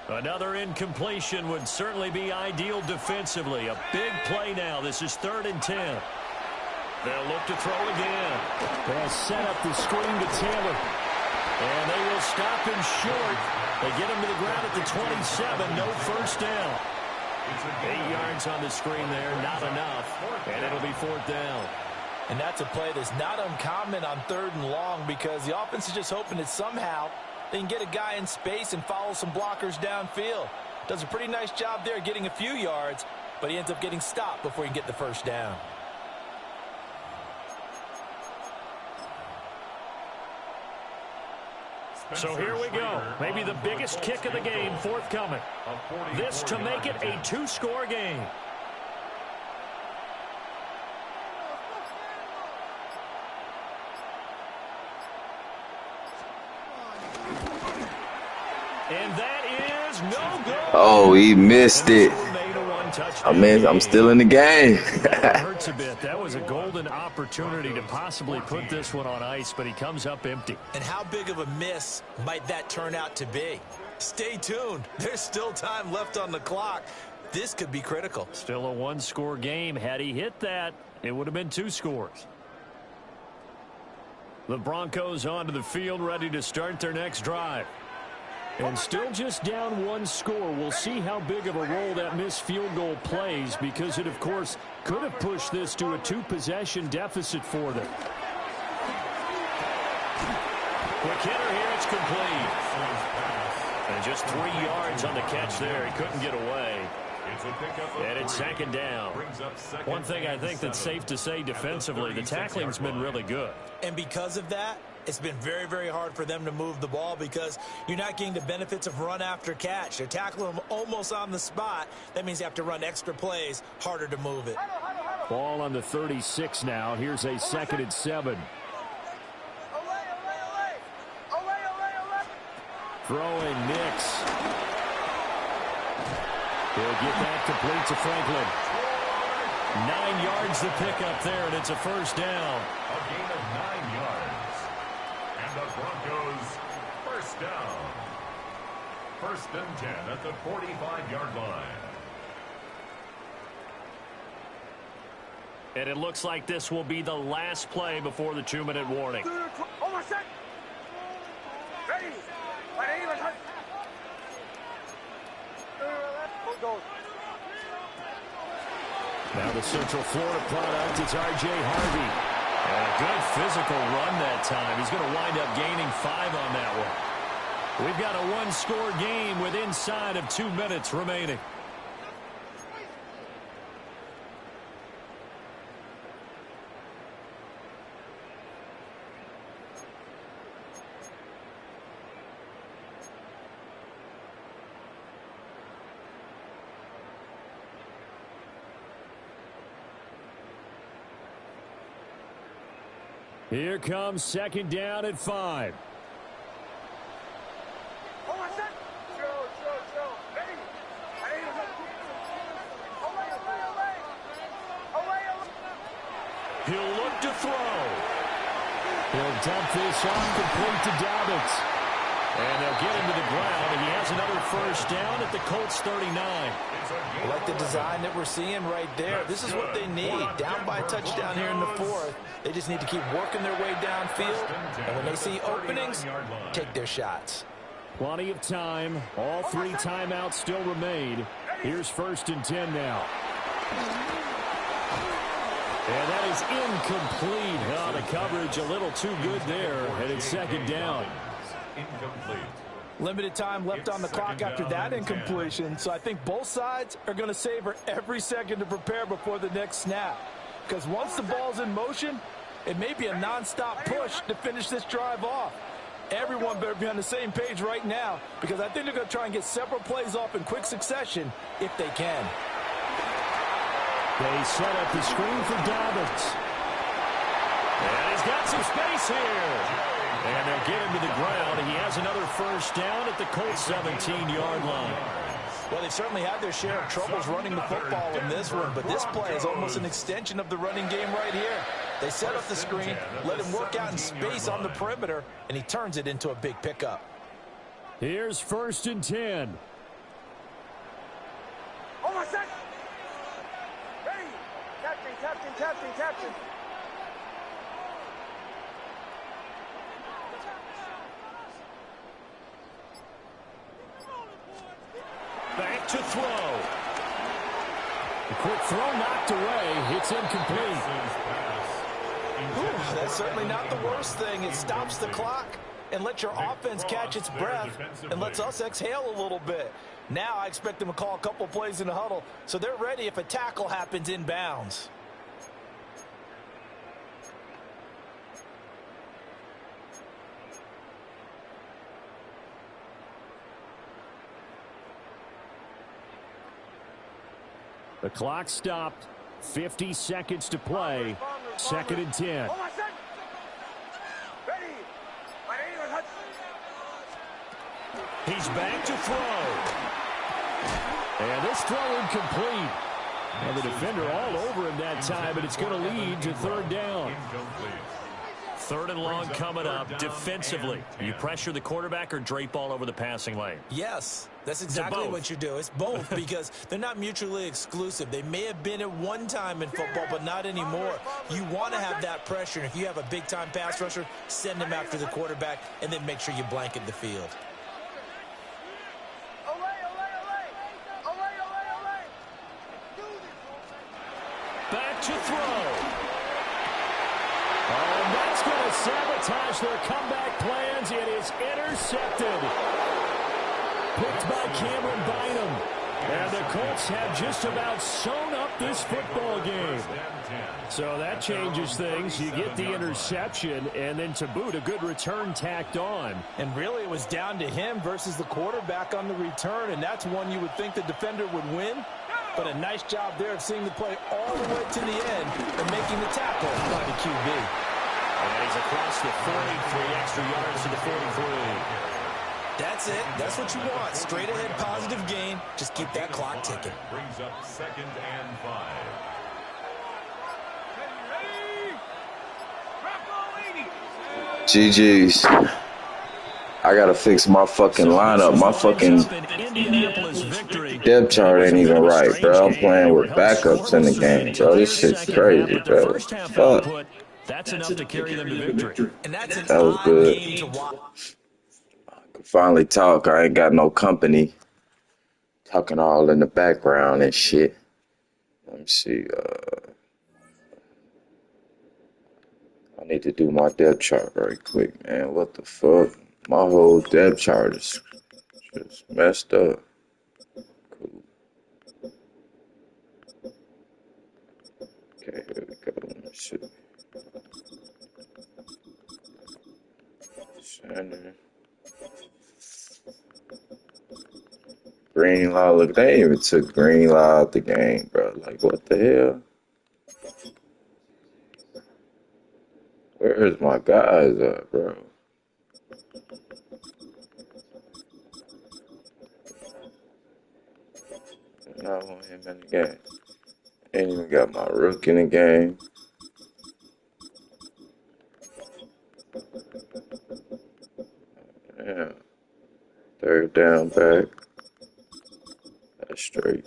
Another incompletion would certainly be ideal defensively. A big play now. This is 3rd and 10. They'll look to throw again. They'll set up the screen to Taylor. And they will stop him short. They get him to the ground at the 27. No first down. 8 yards on the screen there. Not enough. And it'll be 4th down. And that's a play that's not uncommon on 3rd and long, because the offense is just hoping that somehow they can get a guy in space and follow some blockers downfield. Does a pretty nice job there getting a few yards, but he ends up getting stopped before he can get the first down. So here we go. Maybe the biggest kick of the game forthcoming. This to make it a 2-score game. And that is no good. Oh, he missed it. I'm still in the game. That hurts a bit. That was a golden opportunity to possibly put this one on ice, but he comes up empty. And how big of a miss might that turn out to be? Stay tuned. There's still time left on the clock. This could be critical. Still a 1-score game. Had he hit that, it would have been 2 scores. The Broncos onto the field, ready to start their next drive. And still just down 1 score. We'll see how big of a role that missed field goal plays, because it, of course, could have pushed this to a 2-possession deficit for them. Quick hitter here, it's complete. And just 3 yards on the catch there. He couldn't get away. And it's 2nd down. One thing I think that's safe to say defensively, the tackling's been really good. And because of that, it's been very, very hard for them to move the ball, because you're not getting the benefits of run after catch. They're tackling them almost on the spot. That means you have to run extra plays, harder to move it. Ball on the 36 now. Here's a 2nd and 7. Throwing Nix. He'll get that complete to Franklin. 9 yards to pick up there, and it's a first down. A gain of 9 yards. And the Broncos first down. 1st and 10 at the 45-yard line. And it looks like this will be the last play before the 2-minute warning. Now the Central Florida product, it's R.J. Harvey. And a good physical run that time. He's going to wind up gaining 5 on that one. We've got a 1-score game with inside of 2 minutes remaining. Here comes 2nd down at 5. He'll look to throw. He'll dump this off complete to Dobbins. And they'll get him to the ground, and he has another first down at the Colts 39. I like the design that we're seeing right there. This is what they need. Down by a touchdown here in the 4th. They just need to keep working their way downfield. And when they see openings, take their shots. Plenty of time. All 3 timeouts still remain. Here's 1st and 10 now. And that is incomplete. Oh, the coverage a little too good there, and it's 2nd down. Incomplete. Limited time left on the clock after that incompletion, so I think both sides are going to savor every second to prepare before the next snap. Because once the ball's in motion, it may be a nonstop push to finish this drive off. Everyone better be on the same page right now, because I think they're going to try and get several plays off in quick succession if they can. They set up the screen for Dobbins. And he's got some space here. And they'll get him to the ground. He has another first down at the Colts 17-yard line. Well, they certainly had their share of troubles running the football in this one, but this play is almost an extension of the running game right here. They set up the screen, let him work out in space on the perimeter, and he turns it into a big pickup. Here's 1st and 10. Oh, my set. Ready. Captain. Back to throw. The quick throw knocked away. It's incomplete. Ooh, that's certainly not the worst thing. It stops the clock and lets your offense catch its breath and lets us exhale a little bit. Now I expect them to call a couple plays in the huddle so they're ready if a tackle happens inbounds. The clock stopped. 50 seconds to play. 2nd and 10. Oh, my set. Ready. My name is Hudson. He's back to throw. And this throw incomplete. And the defender all over him that time, and it's going to lead to 3rd down. 3rd and long coming up. Defensively, you pressure the quarterback or drape all over the passing lane? Yes, that's exactly what you do. It's both because they're not mutually exclusive. They may have been at one time in football, but not anymore. You want to have that pressure. And if you have a big-time pass rusher, send him after the quarterback, and then make sure you blanket the field. Back to throw. And that's going to sabotage their comeback plans. It is intercepted. Picked by Cameron Bynum. And the Colts have just about sewn up this football game. So that changes things. You get the interception, and then to boot, a good return tacked on. And really, it was down to him versus the quarterback on the return, and that's one you would think the defender would win. But a nice job there of seeing the play all the way to the end and making the tackle by the QB. And he's across the 43 extra yards to the 43. That's it. That's what you want. Straight ahead positive gain. Just keep that clock ticking. Brings up 2nd and 5. GG's. I gotta fix my fucking lineup. My fucking depth chart ain't even right, bro. I'm playing with backups in the game, bro. This shit's crazy, bro. Fuck. That's enough to carry them to victory. And that's an That was odd good. game to watch. I can finally talk. I ain't got no company talking all in the background and shit. Let me see. I need to do my depth chart very quick, man. What the fuck? My whole depth chart is just messed up. Cool. Okay, here we go. Let me see. Center. Greenlaw, look, they even took Greenlaw out the game, bro. Like, what the hell? Where's my guys at, bro? I want him in the game. Ain't even got my rook in the game. Yeah. 3rd down back. That's straight.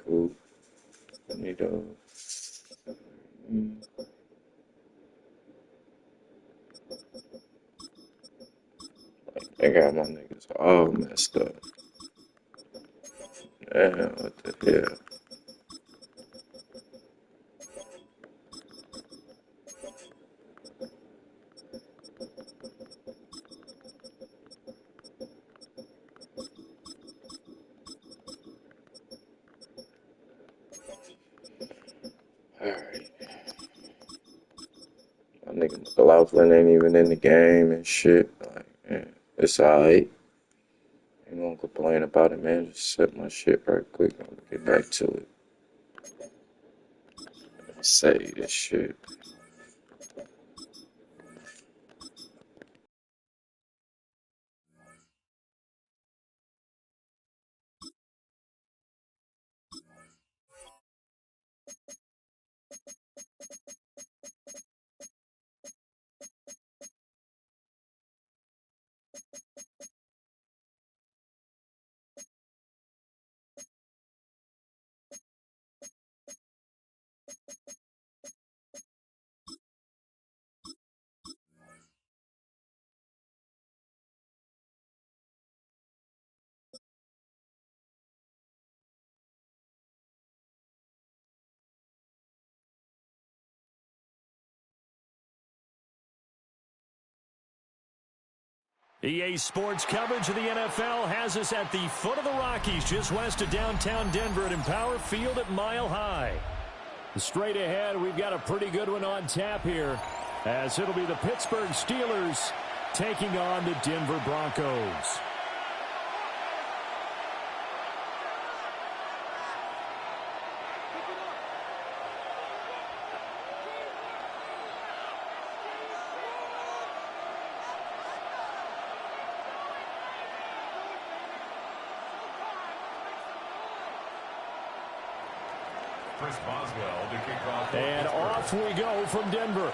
Cool. Need I got my niggas all messed up. Damn, what the hell? My nigga McLaughlin ain't even in the game and shit. Like, man, it's alright. Ain't gonna complain about it, man. Just set my shit right quick. I'm gonna get back to it. Say this shit. EA Sports coverage of the NFL has us at the foot of the Rockies, just west of downtown Denver at Empower Field at Mile High. Straight ahead, we've got a pretty good one on tap here, as it'll be the Pittsburgh Steelers taking on the Denver Broncos. And off we go from Denver.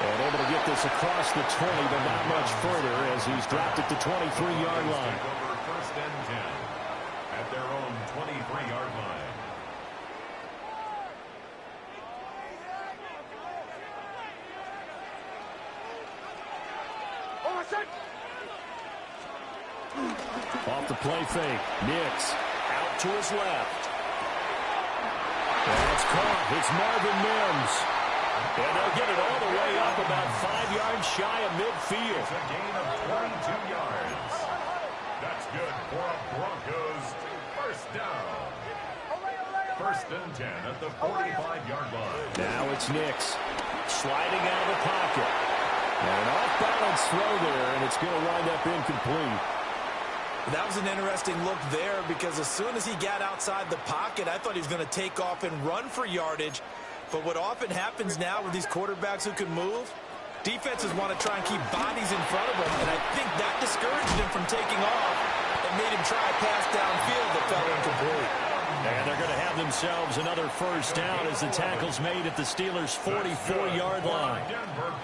And able to get this across the 20, but not much further as he's dropped it to 23-yard line. First and 10 at their own 23-yard line. Off the play fake. Nix out to his left. And it's caught. It's Marvin Mims. And they'll get it all the way up about 5 yards shy of midfield. It's a gain of 22 yards. That's good for a Broncos first down. First and 10 at the 45-yard line. Now it's Nix sliding out of the pocket. And an off-balance throw there, and it's going to wind up incomplete. That was an interesting look there because as soon as he got outside the pocket, I thought he was going to take off and run for yardage. But what often happens now with these quarterbacks who can move, defenses want to try and keep bodies in front of them, and I think that discouraged him from taking off and made him try a pass downfield that fell incomplete. And they're going to have themselves another first down as the tackle's made at the Steelers' 44-yard line.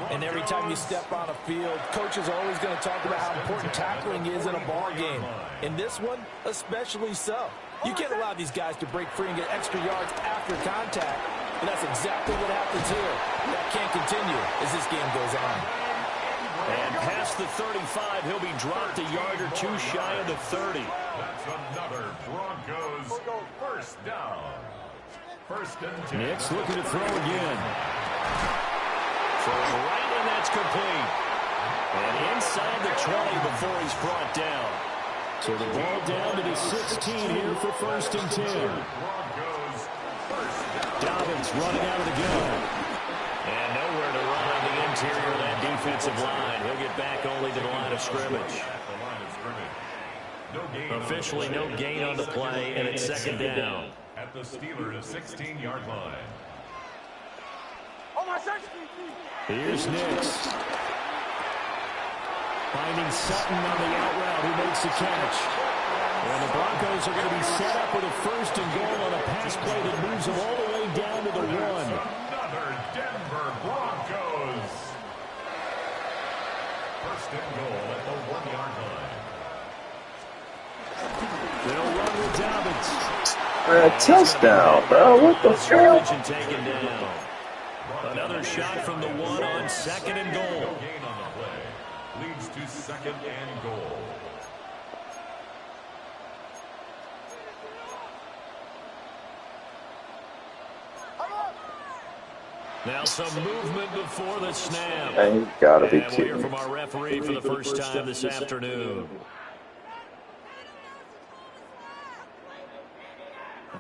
And every time you step on a field, coaches are always going to talk about how important tackling is in a ball game. In this one, especially so. You can't allow these guys to break free and get extra yards after contact, and that's exactly what happens here. That can't continue as this game goes on. And past the 35, he'll be dropped a yard or two shy of the 30. That's another Broncos first down. First and 10. Nix looking to throw again. Throws right, and that's complete. And inside the 20 before he's brought down. So the ball down to the 16 here for first and 10. Dobbins running out of the gun. And nowhere to run on the interior of that defensive line. He'll get back only to the line of scrimmage. Officially no gain on the play, and it's second down. At the Steelers' 16-yard line. Here's Nix. Finding Sutton on the out route, who makes the catch. And the Broncos are going to be set up with a first and goal on a pass play that moves them all the way down to the 1. Another Denver Broncos. First and goal at the 1-yard line. They'll run with Dobbins. Touchdown, bro. What the fuck? Taken down. Another shot from the 1 on second and goal. No gain on the play. Leads to second and goal. Now some movement before the snap. Man, you gotta be And we'll hear kidding from me. our referee for the first time this afternoon.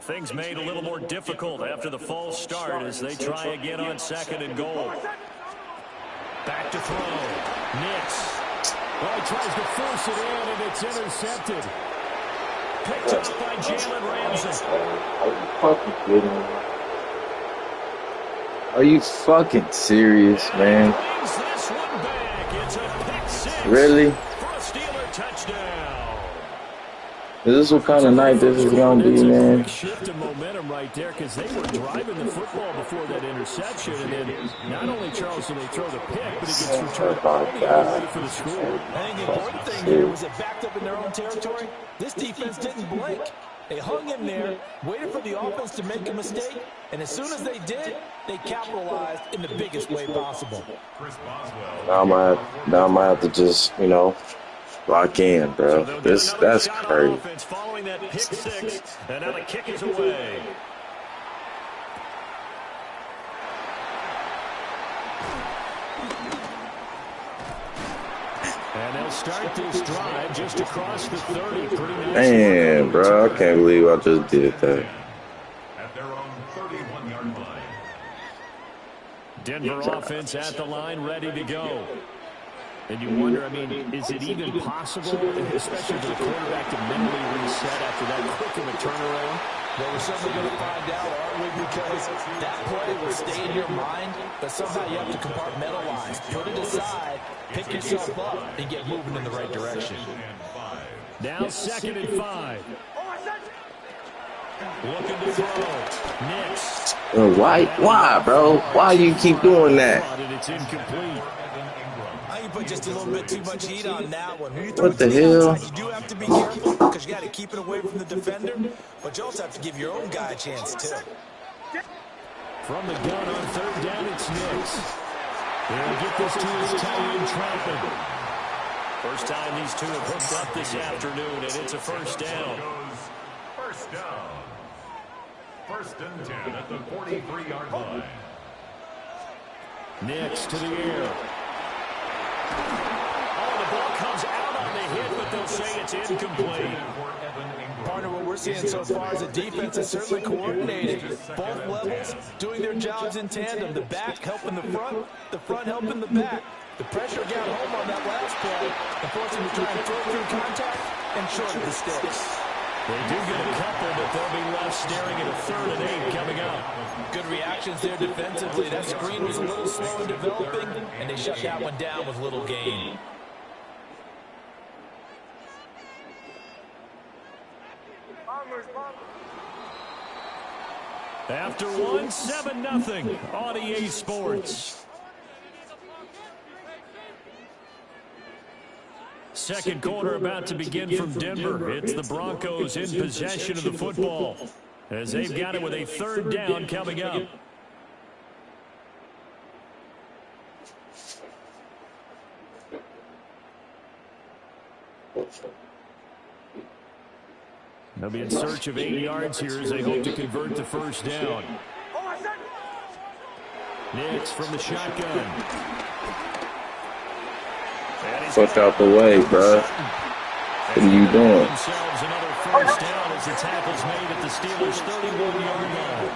Things made a little more difficult after the false start as they try again on 2nd and goal. Back to throw. Nix. Well, he tries to force it in, and it's intercepted. Picked up by Jalen Ramsey. Are you fucking kidding me? Are you fucking serious, man? This one back. It's a pick 6. Really? For a Steeler touchdown. Is this what kind of night this is gonna be, man? Shift of momentum right there because they were driving the football before that interception, and then not only Charles did they throw the pick, but it gets returned all the way for the score. I think the important thing here was it backed up in their own territory. This defense didn't blink. They hung in there, waited for the offense to make a mistake, and as soon as they did, they capitalized in the biggest way possible. Now I might have to just, you know, lock in, bro. That's crazy. Following that pick 6, and now the kick is away. And they'll start this drive just across the 30. Man, bro, I can't believe I just did that. At their own 31-yard line. Denver offense at the line, ready to go. And you wonder, I mean, is it even possible, especially for the quarterback, to mentally reset after that quick of a turnaround? Well, we're certainly going to find out, aren't we? Because that play will stay in your mind, but somehow you have to compartmentalize. Put it aside, pick yourself up, and get moving in the right direction. Now 2nd and 5. Looking to throw. Nix. Why, bro? Why do you keep doing that? And it's incomplete. You put just a little bit too much heat on that one. What the hell? Outside, you do have to be careful because you got to keep it away from the defender, but you also have to give your own guy a chance too. From the gun on 3rd down, it's Nix. They'll get this to his tight end Trapping. First time these two have hooked up this afternoon, and it's a first down. First down. 1st and 10 at the 43-yard line. Nix to the air. Oh, the ball comes out on the hit, but they'll say it's incomplete. Partner, what we're seeing so far is the defense is certainly coordinated. Both levels doing their jobs in tandem. The back helping the front helping the back. The pressure got home on that last play and forced him to try and throw through contact and shorten the sticks. They do get a couple, but they'll be left staring at a 3rd and 8 coming up. Good reactions there defensively. That screen was a little slow in developing, and they shut that one down with little gain. After one, 7-0 on EA Sports. Second quarter about to begin from Denver. It's the Broncos in possession of the football as they've got it with a 3rd down coming up. They'll be in search of 8 yards here as they hope to convert the first down. Nix from the shotgun. Fuck out the way, bro. What are you doing? Themselves another first down as the tackle's made at the Steelers' 31-yard line.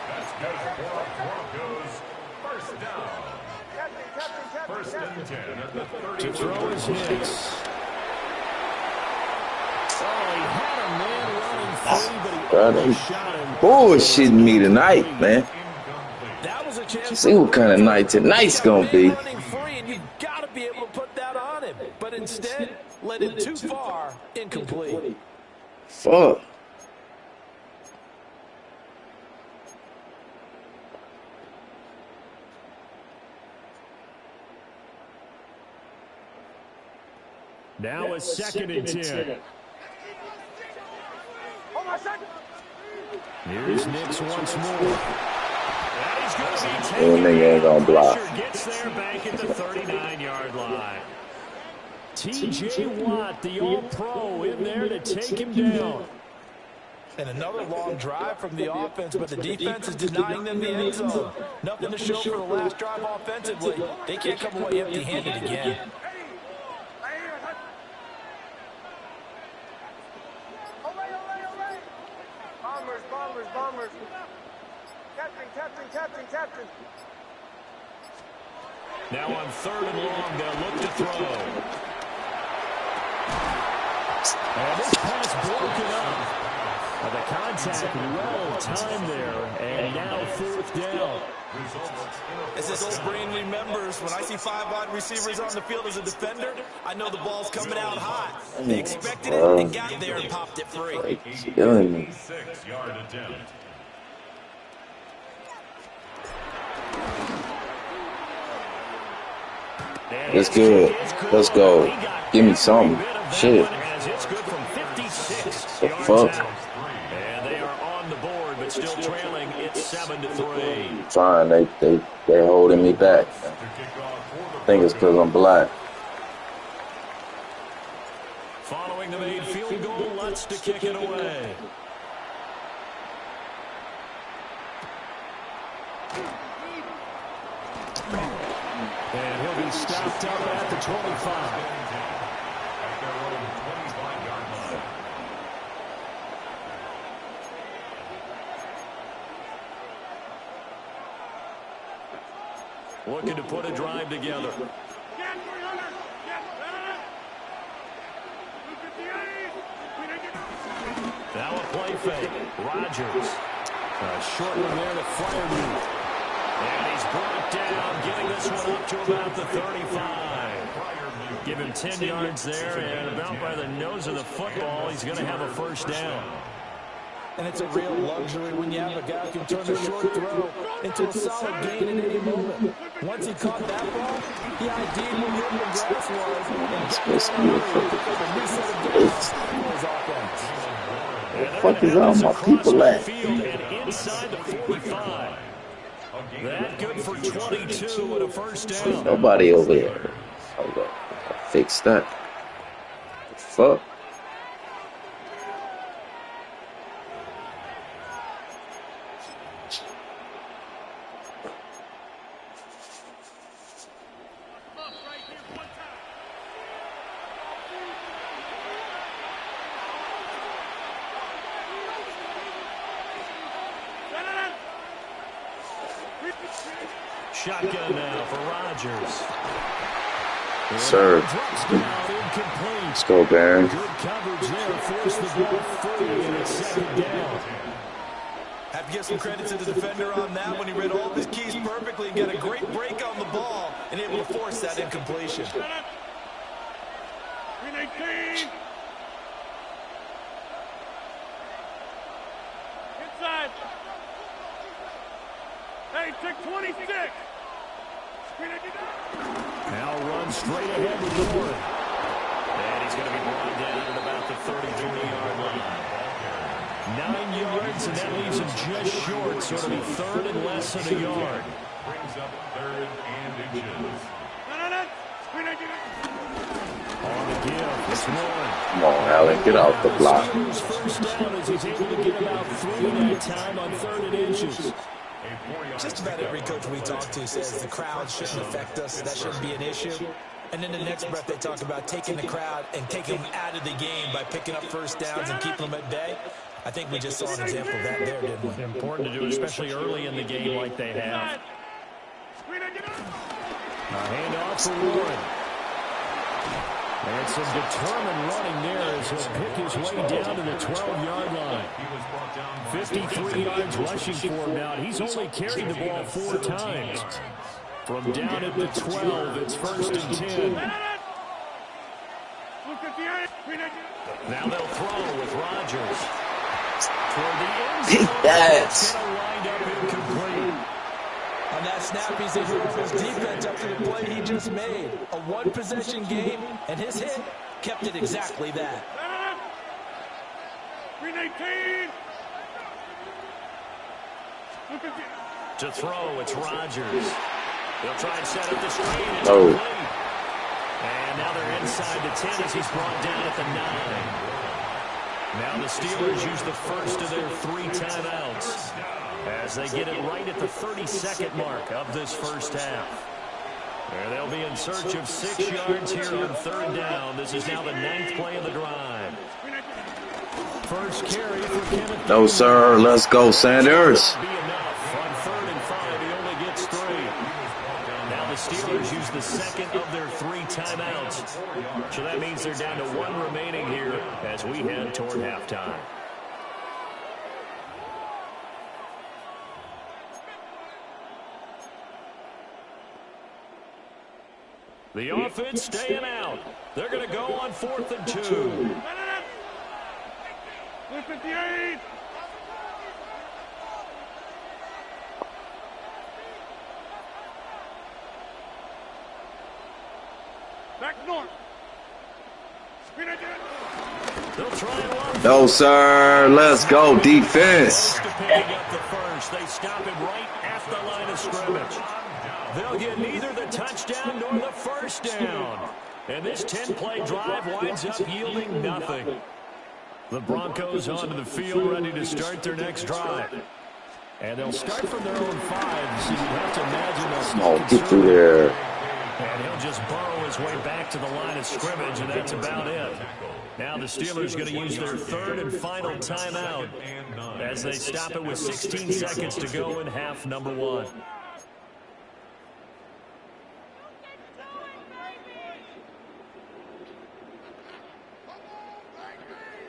That's good for Broncos. First down. 1st and 10 at the 31-yard line. To throw is Nix. Oh, he had a man running free, but he shot him. Bullshitting me tonight, man. That was a chance. See what kind of night tonight's gonna be. Running free, and you've got to be able to put that on him. But instead, led it too far, incomplete. Fuck. Now a 2nd and 10. Here's Nix once more. And he's going to be taken. Nigga ain't gonna block. Gets there back at the 39-yard line. T.J. Watt, the All-Pro, in there to take him down. And another long drive from the offense, but the defense is denying them the end zone. Nothing to show for the last drive offensively. They can't come away empty-handed again. Bombers. Captain. Now on 3rd and long, they'll look to throw. And this pass broken up. The contact well timed there, and now 4th down. As this old brain remembers, when I see 5 wide receivers on the field as a defender, I know the ball's coming out hot. They expected it and got there and popped it free. Killing me. 6-yard attempt. It's good. Let's go. Give me something. Shit. It's good from 56 The yards fuck? out. And they are on the board, but still trailing. It's 7-3. Trying. They holding me back. I think it's because I'm black. Following the made field goal, Lutz to kick it away. And he'll be stopped up at the 25. Looking to put a drive together. Now a play fake. Rodgers. A short one there to Freiermuth. And he's brought down, getting this one up to about the 35. Give him 10 yards there, and about by the nose of the football, he's going to have a 1st down. And it's a real luxury when you have a guy who can turn a short throw into a solid gain at any moment. Once he caught that ball, he ID'd where the open grass was and got a new set of downs for his offense. Where the fuck is all my people at? And inside the 45. That good for 22 and a 1st down. Nobody over there. Hold up. Fix that. Fuck. Shotgun now for Rodgers. Sir. Let's go, Baron. Good coverage there. Force the ball free, and it's 2nd down. Have to give some credit to the defender on that when he read all of his keys perfectly and got a great break on the ball and able to force that incompletion. Inside. Hey, take 26. Now run straight ahead with the one. And he's going to be brought down at about the 33-yard line. 9 yards, and that leaves him just short, so it'll be 3rd and less than a yard. Brings up 3rd and inches. On the give, it's one. Come on, Allen, get off the block. Steelers' 1st down as he's able to get about 3 that time on 3rd and inches. Just about every coach we talk to says the crowd shouldn't affect us. That shouldn't be an issue. And then the next breath they talk about taking the crowd and taking them out of the game by picking up 1st downs and keeping them at bay. I think we just saw an example of that there, didn't we? Important to do, especially early in the game like they have. A handoff for Warren. And some determined running there as he'll pick his way down to the 12-yard line. 53 yards rushing for him now. He's only carried the ball 4 times. From down at the 12, it's 1st and 10. Now they'll throw with Rodgers. Toward the end zone. It's going to wind up incomplete. On that snap, he's a hero of his defense after the play he just made. A one-possession game, and his hit kept it exactly that. 319. To throw, it's Rodgers. They'll try and set up the screen. It's Oh. complete. And now they're inside the 10 as he's brought down at the 9. Now the Steelers use the first of their 3 timeouts as they get it right at the 32nd mark of this 1st half. And they'll be in search of 6 yards here on 3rd down. This is now the 9th play of the drive. first carry for Kenneth. No, sir. Let's go, Sanders. Be enough. On 3rd and 5, he only gets 3. Now the Steelers use the second of their 3 timeouts. So that means they're down to 1 remaining here as we head toward halftime. The offense staying out. They're going to go on 4th and 2. 158. Back north. They'll try and run. No, sir. Let's go, defense. Picking up the first. They stop him right at the line of scrimmage. They'll get neither the touchdown nor the first down. And this 10-play drive winds up yielding nothing. The Broncos onto the field ready to start their next drive. And they'll start from their own 5, so you'd have to imagine they'll Get through there. And he'll just burrow his way back to the line of scrimmage, and that's about it. Now the Steelers going to use their 3rd and final timeout as they stop it with 16 seconds to go in half number 1.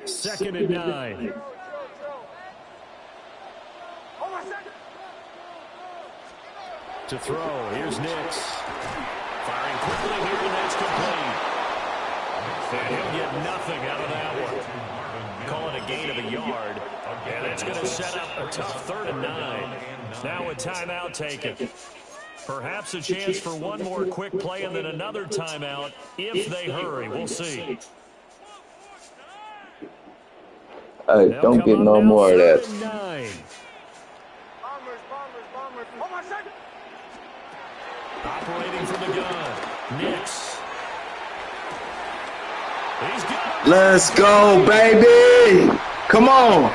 Second and 9. To throw. Here's Nix. Firing quickly here, and that's complete. And he'll get nothing out of that one. Call it a gain of a yard. And it's going to set up a tough 3rd and 9. Now a timeout taken. Perhaps a chance for one more quick play and then another timeout if they hurry. We'll see. Hey, don't get no more of that. Operating from the gun. Nix. Let's go, baby. Come on.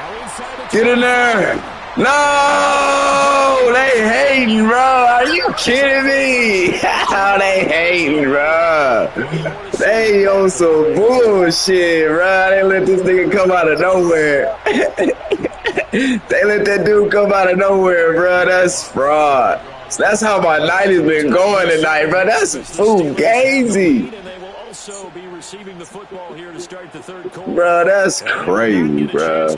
Get in there. No, they hating, bro. Are you kidding me? They hating, bro. They on some bullshit, bro. They let this nigga come out of nowhere. They let that dude come out of nowhere, bro. That's fraud. So that's how my night has been going tonight, bro. That's fugazi. Also be receiving the football here to start the 3rd quarter. Bro, that's crazy, bro.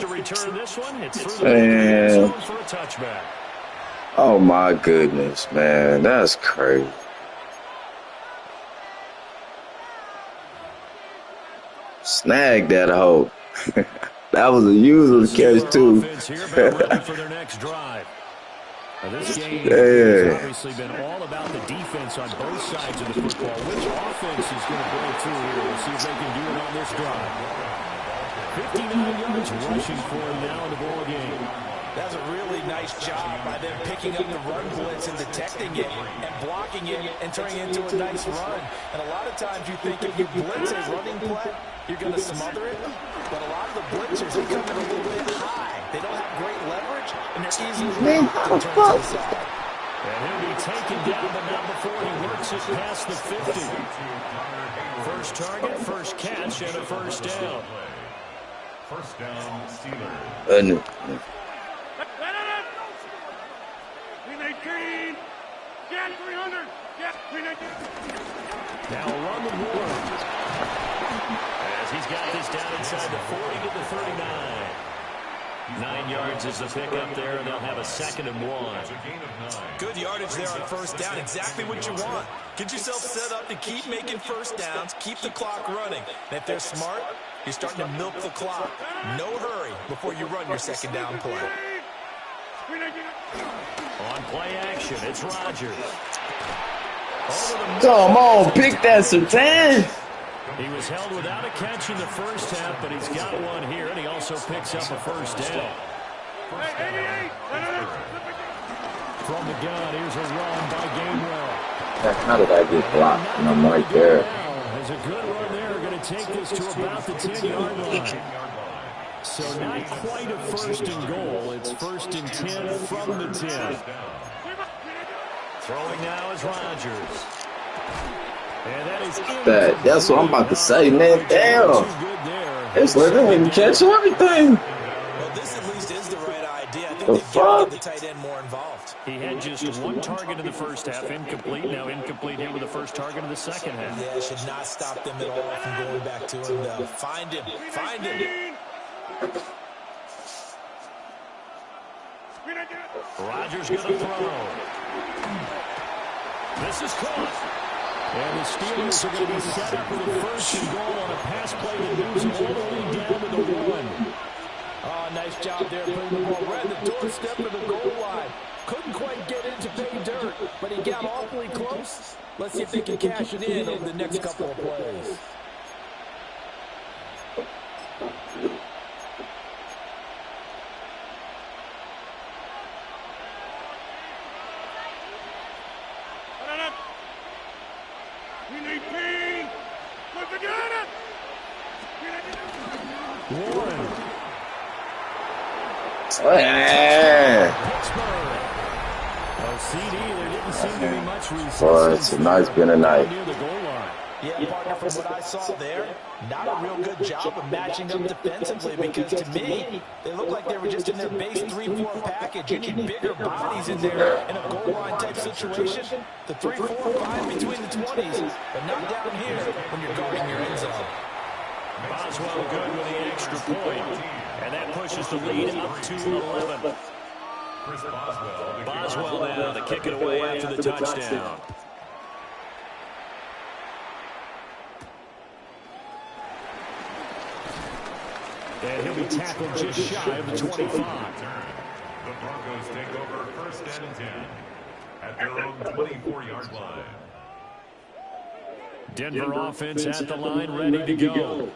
Man. Oh my goodness, man. That's crazy. Snag that hoe. That was a useless catch too. Now this game has obviously been all about the defense on both sides of the football. Which offense is going to break through here? We'll see if they can do it on this drive. 59 yards rushing for him now in the ball game. That's a really nice job by them picking up the run blitz and detecting it and blocking it and turning it into a nice run. And a lot of times you think if you blitz a running play, you're going to smother it. But a lot of the blitzers are coming a little bit high. They don't have great leverage, and they're easily to turn to the side. And he'll be taken down, but not before he works it past the 50. First target, first catch, and a first down. First down, Steelers. Now run the board. As he's got this down inside the 40 to the 39. 9 yards is the pickup there, and they'll have a 2nd and 1. Good yardage there on first down. Exactly what you want. Get yourself set up to keep making first downs, keep the clock running. And if they're smart, you're starting to milk the clock. No hurry before you run your 2nd down play. On play action, it's Rodgers. Come on, pick that Sertan. He was held without a catch in the first half, but he's got one here, and he also picks up a first down. From the gun, here's a run by Gainwell. How did I get blocked? And I'm right there. There's a good run there, going to take this to about the 10-yard line. So not quite a first and goal. It's 1st and 10 from the 10. Throwing now is Rodgers. And that is That's what I'm about to say, man. Damn. Good there. It's like they didn't cancel everything. Well, this at least is the right idea. I think The they've got to fuck? get the tight end more involved. He had just one target in the first half, incomplete. Now incomplete here with the first target of the second half. Yeah, it should not stop them at all from going back to him, though. Find him. Find him. Rodgers going to throw. This is caught. And the Steelers are going to be set up with a first and goal on a pass play that moves them all the way down to the 1. Oh, nice job there putting the ball right at the doorstep of the goal line. Couldn't quite get it to pay dirt, but he got awfully close. Let's see if they can cash it in over the next couple of plays. Boy, it's a nice been a night. Yeah, partner, from what I saw there, not a real good job of matching up defensively because to me, they look like they were just in their base 3-4 package. You need bigger bodies in there in a goal line type situation. The 3, 4, 5 between the 20s, but not down here when you're guarding your end zone. Boswell good with the extra point, and that pushes the lead up to 11. Boswell now to kick it away after the touchdown. And he'll be tackled just shy of the 25. The Broncos take over first and 10 at their own 24-yard line. Denver offense at the line, ready to go.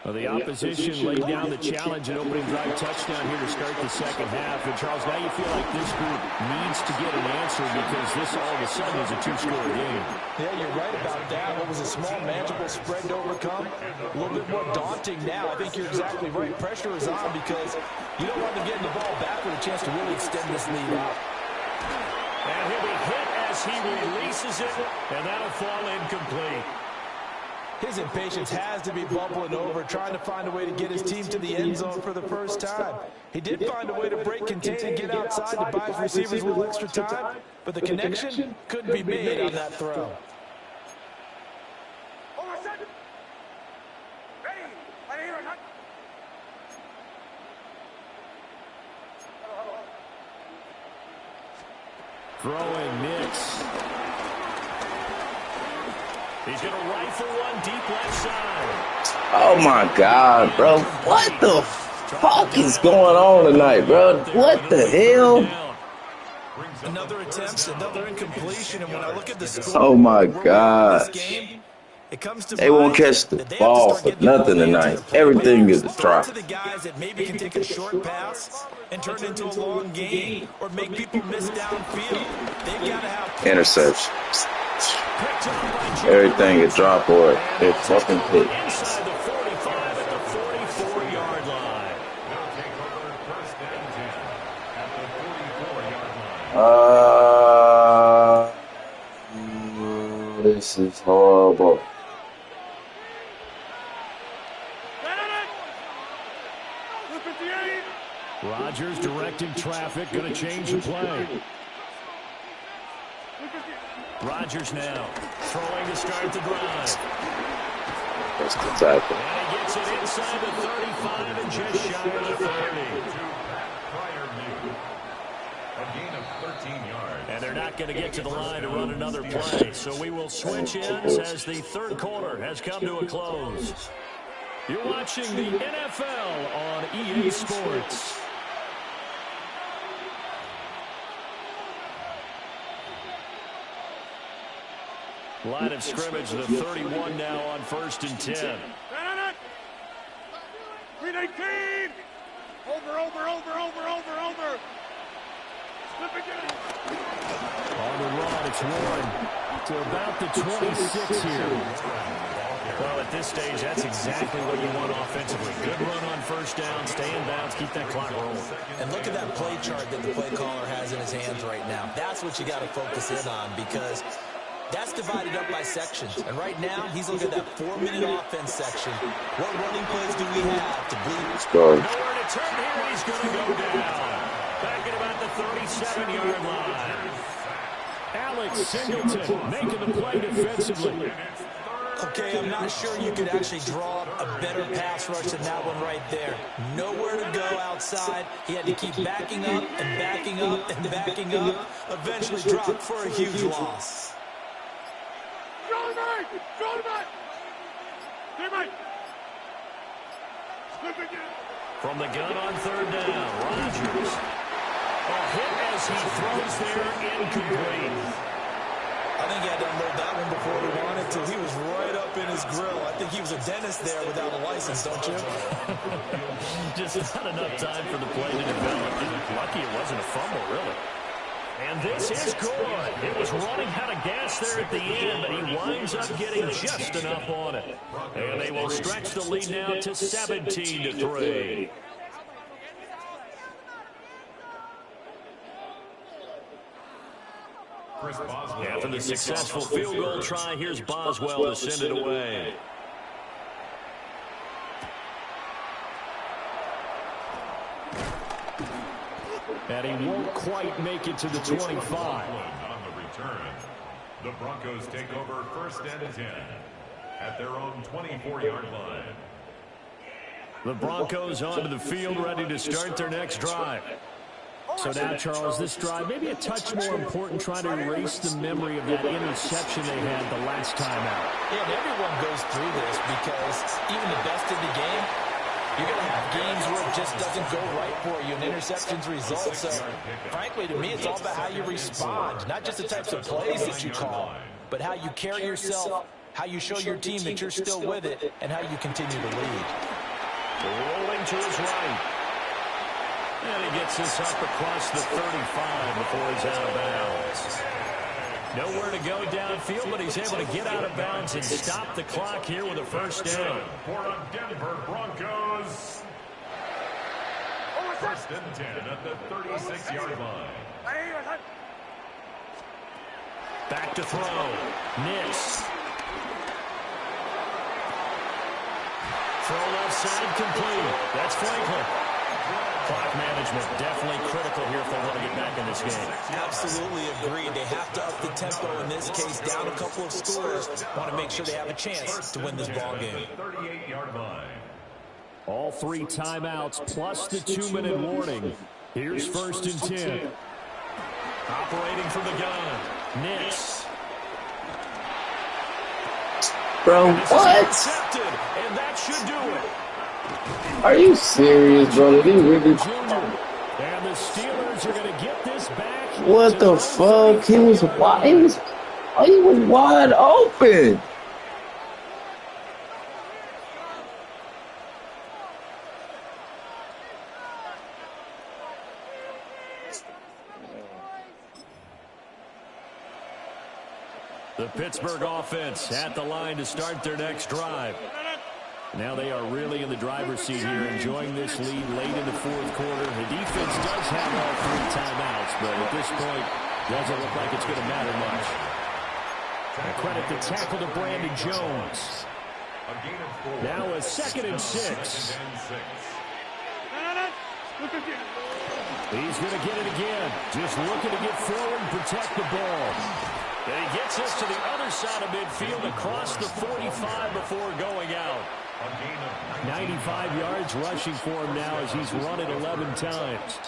Well, the opposition laid down the challenge and opening drive touchdown here to start the second half. And, Charles, now you feel like this group needs to get an answer because this all of a sudden is a two-score game. Yeah, you're right about that. What was a small, manageable spread to overcome, a little bit more daunting now. I think you're exactly right. Pressure is on because you don't want them getting the ball back with a chance to really extend this lead out. And he'll be hit as he releases it, and that'll fall incomplete. His impatience has to be bubbling over, trying to find a way to get his team to the end zone for the first time. He did find a way to break, contain, and get outside to buy his receivers a little extra time, but the connection couldn't be made on that throw. Throwing Nix. He's going to rifle one deep left side. Oh, my God, bro. What the fuck is going on tonight, bro? What the hell? Another attempt, another incompletion, and when I look at the score, oh, my God. It comes to they won't catch the ball for nothing tonight. Everything is a drop. To the guys that maybe can take a short pass and turn it into a long gain or make people miss downfield. They've got to have interception. Everything is drop or it fucking hit. Inside the 45 at the 44-yard line. Now take over first and 10 at the 44-yard line. This is horrible. Rodgers directing traffic, going to change the play. Rodgers now throwing to start the drive. That's the tackle. And he gets it inside the 35 and just shy of the 30. A gain of 13 yards. And they're not going to get to the line to run another play. So we will switch ends as the third quarter has come to a close. You're watching the NFL on EA Sports. Line of scrimmage, the 31 now on first and 10. 319. Over. Slip again. On the run, it's Warren to about the 26 here. Well, at this stage, that's exactly what you want offensively. Good run on first down, stay in bounds, keep that clock rolling. And look at that play chart that the play caller has in his hands right now. That's what you got to focus in on because That's divided up by sections. And right now, he's looking at that 4-minute offense section. What running plays do we have to bleed? Nowhere to turn here. He's going to go down. Back at about the 37-yard line. Alex Singleton making the play defensively. Okay, I'm not sure you could actually draw a better pass rush than that one right there. Nowhere to go outside. He had to keep backing up and backing up and backing up. Eventually dropped for a huge loss. From the gun on third down, Rodgers. A hit as he throws there, incomplete. I think he had to unload that one before he wanted to. He was right up in his grill. I think he was a dentist there without a license, don't you? Just not enough time for the play to develop. Lucky it wasn't a fumble, really. And this is good. It was running out of gas there at the end, but he winds up getting just enough on it. And they will stretch the lead now to 17-3. After the successful field goal try, here's Boswell to send it away. And he won't quite make it to the 25. On the return, the Broncos take over 1st and 10 at their own 24-yard line. The Broncos onto the field, ready to start their next drive. So now, Charles, this drive maybe a touch more important, trying to erase the memory of that interception they had the last time out. Yeah, and everyone goes through this because even the best in the game, you're going to have games where it just doesn't go right for you and interceptions result. So, frankly, to me, it's all about how you respond, not just the types of plays that you call, but how you carry yourself, how you show your team that you're still with it, and how you continue to lead. Rolling to his right. And he gets this up across the 35 before he's out of bounds. Nowhere to go downfield, but he's able to get out of bounds and stop the clock here with a first down. For the Denver Broncos. 1st and 10 at the 36-yard line. Back to throw. Nix. Throw left side complete. That's Franklin. Clock management definitely critical here if they want to get back in this game. Absolutely agreed. They have to up the tempo in this case, down a couple of scores. Want to make sure they have a chance to win this ball game. 38-yard line. All 3 timeouts plus the 2-minute warning. Here's 1st and 10. Operating from the gun. Nix. Bro, what? Intercepted, and that should do it. Are you serious, bro? Did he really? And the Steelers are going to get this back. What the fuck? He was wide. He was wide open. The Pittsburgh offense at the line to start their next drive. Now they are really in the driver's seat here, enjoying this lead late in the 4th quarter. The defense does have all 3 timeouts, but at this point, doesn't look like it's going to matter much. And credit the tackle to Brandon Jones. Now a 2nd and 6. He's going to get it again. Just looking to get forward and protect the ball. And he gets us to the other side of midfield across the 45 before going out. 95 yards rushing for him now as he's run it 11 times.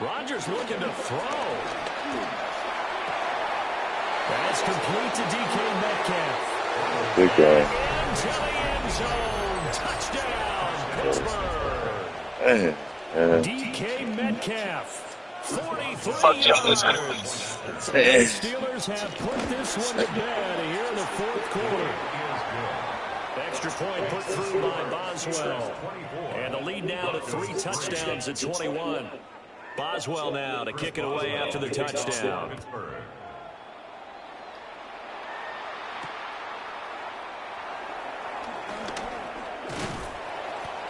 Rodgers looking to throw. That's complete to DK Metcalf. Good guy. Into the end zone. Touchdown, Pittsburgh. DK Metcalf. 43 yards. The Steelers have put this one to bed here in the 4th quarter. Extra point put through by Boswell. And the lead now to 3 touchdowns at 21. Boswell now to kick it away after the touchdown.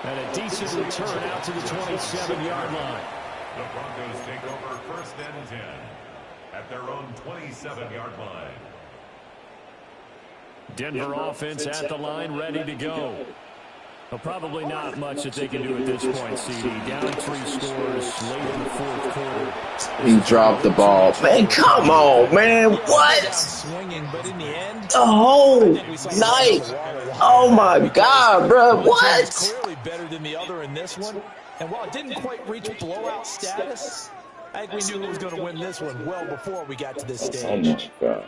And a decent return out to the 27-yard line. The Broncos take over 1st and 10 at their own 27-yard line. Denver offense at the line, ready to go. Well, probably not much that they can do at this point, CD. Down 3 scores late in the 4th quarter. He dropped the ball. Man, come on, man. What? Swinging, but in the end, the whole night. Oh, my God, bro. What? Clearly better than the other in this one. And while it didn't quite reach blowout status, I think we knew who was going to win this one well before we got to this stage. Oh, my God.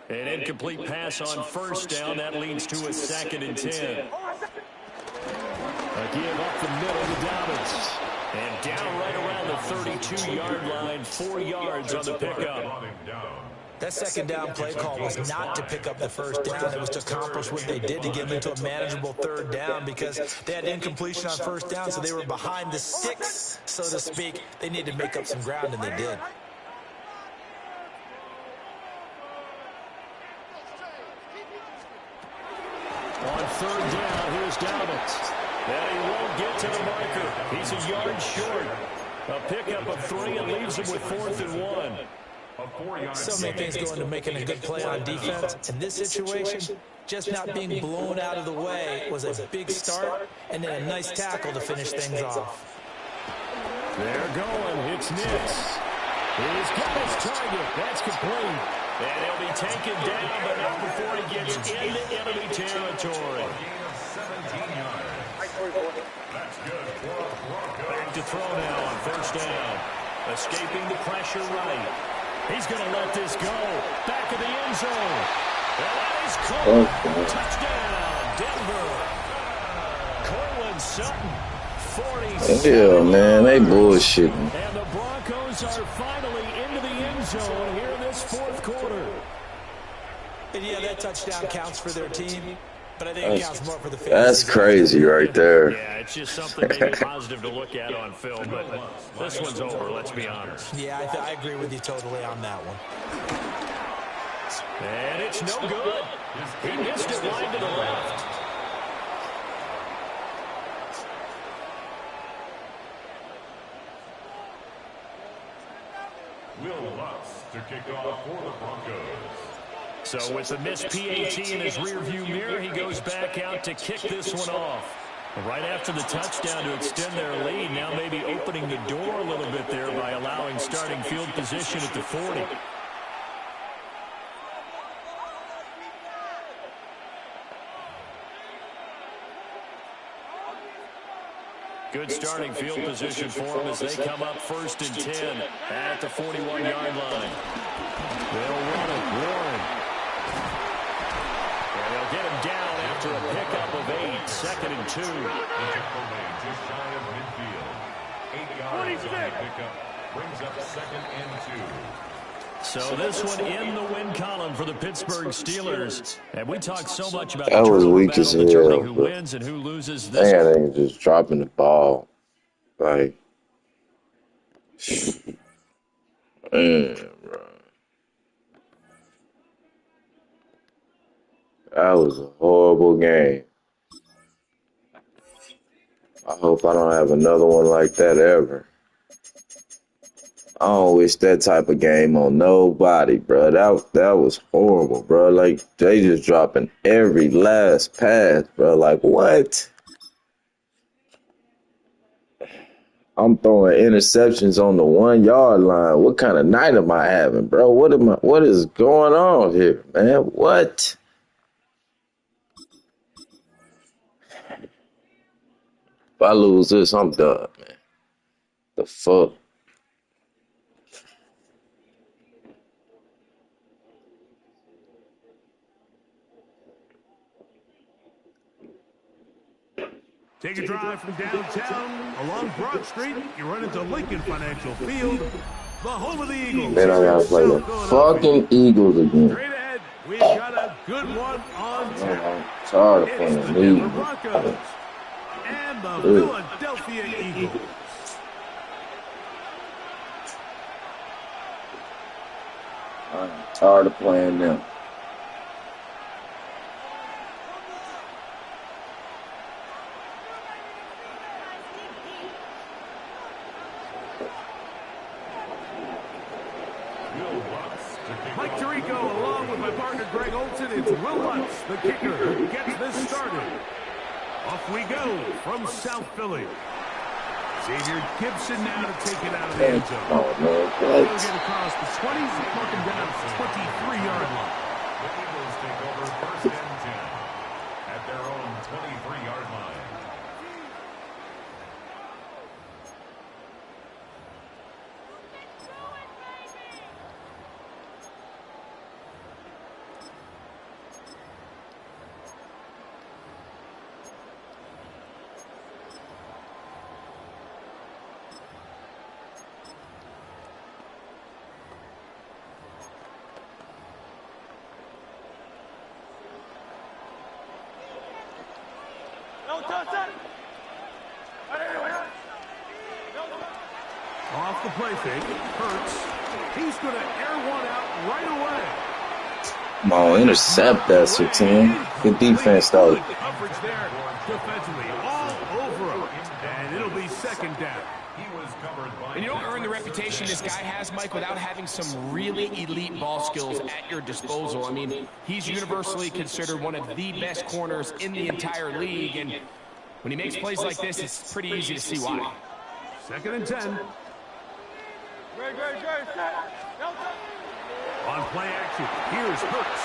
An incomplete pass on 1st down. That leads to a 2nd and 10. A give up the middle to Dobbins. And down right around the 32-yard line, 4 yards on the pickup. That 2nd down play call was not to pick up the 1st down. It was to accomplish what they did to get them into a manageable 3rd down because they had incompletion on 1st down, so they were behind the sticks, so to speak. They needed to make up some ground, and they did. On 3rd down, here's Dobbins. And he won't get to the marker. He's a yard short. A pickup of 3 and leaves him with 4th and 1. So many things go into making a good play on defense. In this situation, just not being blown out of the way was a big start, and then a nice tackle to finish things off. They're going. It's Nix. He's got his target. That's complete. And he'll be taken down, but not before he gets into enemy territory. Back to throw now on 1st down. Escaping the pressure right. He's going to let this go. Back of the end zone. And that is caught. Touchdown, Denver. Cortland Sutton, 40. Yeah, man, they bullshitting. And the Broncos are finally into the end zone here in this 4th quarter. And yeah, that touchdown counts for their team, but I think it counts more for the fans. That's crazy right there. Yeah, it's just something maybe positive to look at on film, but this one's over, let's be honest. Yeah, I agree with you totally on that one. And it's no good. He missed it wide to the left. Will Lutz to kick off for the Broncos. So with the missed PAT in his rearview mirror, he goes back out to kick this one off. Right after the touchdown to extend their lead, now maybe opening the door a little bit there by allowing starting field position at the 40. Good starting field position for them as they come up 1st and 10 at the 41-yard line. They'll run it, Warren. And they'll get him down after a pickup of 8, 2nd and 2. Just shy of midfield. 8 yards on the pickup. Brings up 2nd and 2. So this one in the win column for the Pittsburgh Steelers. And we talked so much about That the was turnover weak battle as determining hell, who wins and who loses this Man, one. they just dropping the ball. Like, man, bro. That was a horrible game. I hope I don't have another one like that ever. I don't wish that type of game on nobody, bro. That was horrible, bro. Like, they just dropping every last pass, bro. Like, what? I'm throwing interceptions on the 1-yard line. What kind of night am I having, bro? What is going on here, man? What? If I lose this, I'm done, man. The fuck? Take a drive from downtown along Broad Street. You run into Lincoln Financial Field, the home of the Eagles. Man, I gotta play the fucking Eagles again. Straight ahead, we've got a good one on tap. I'm tired of It's playing the the Denver Eagles. Broncos and the Philadelphia Eagles. I'm tired of playing them. Mike Tirico, along with my partner Greg Olson, it's Will Lutz, the kicker, who gets this started. Off we go from South Philly. Xavier Gibson now to take it out of the end zone. He'll get across the 20, marking down the 23-yard line. The Eagles take over 1st and 10 at their own 23-yard line. Off the play fake, Hurts. He's going to air one out right away. Come on, intercept that, Sertan. Good defense, though. Coverage there defensively, all over him. And it'll be 2nd down. And you don't earn the reputation this guy has, Mike, without having some really elite ball skills at your disposal. I mean, he's universally considered one of the best corners in the entire league. And when he makes plays like this, it's pretty easy to see why. 2nd and 10. On play action, here's Hurts.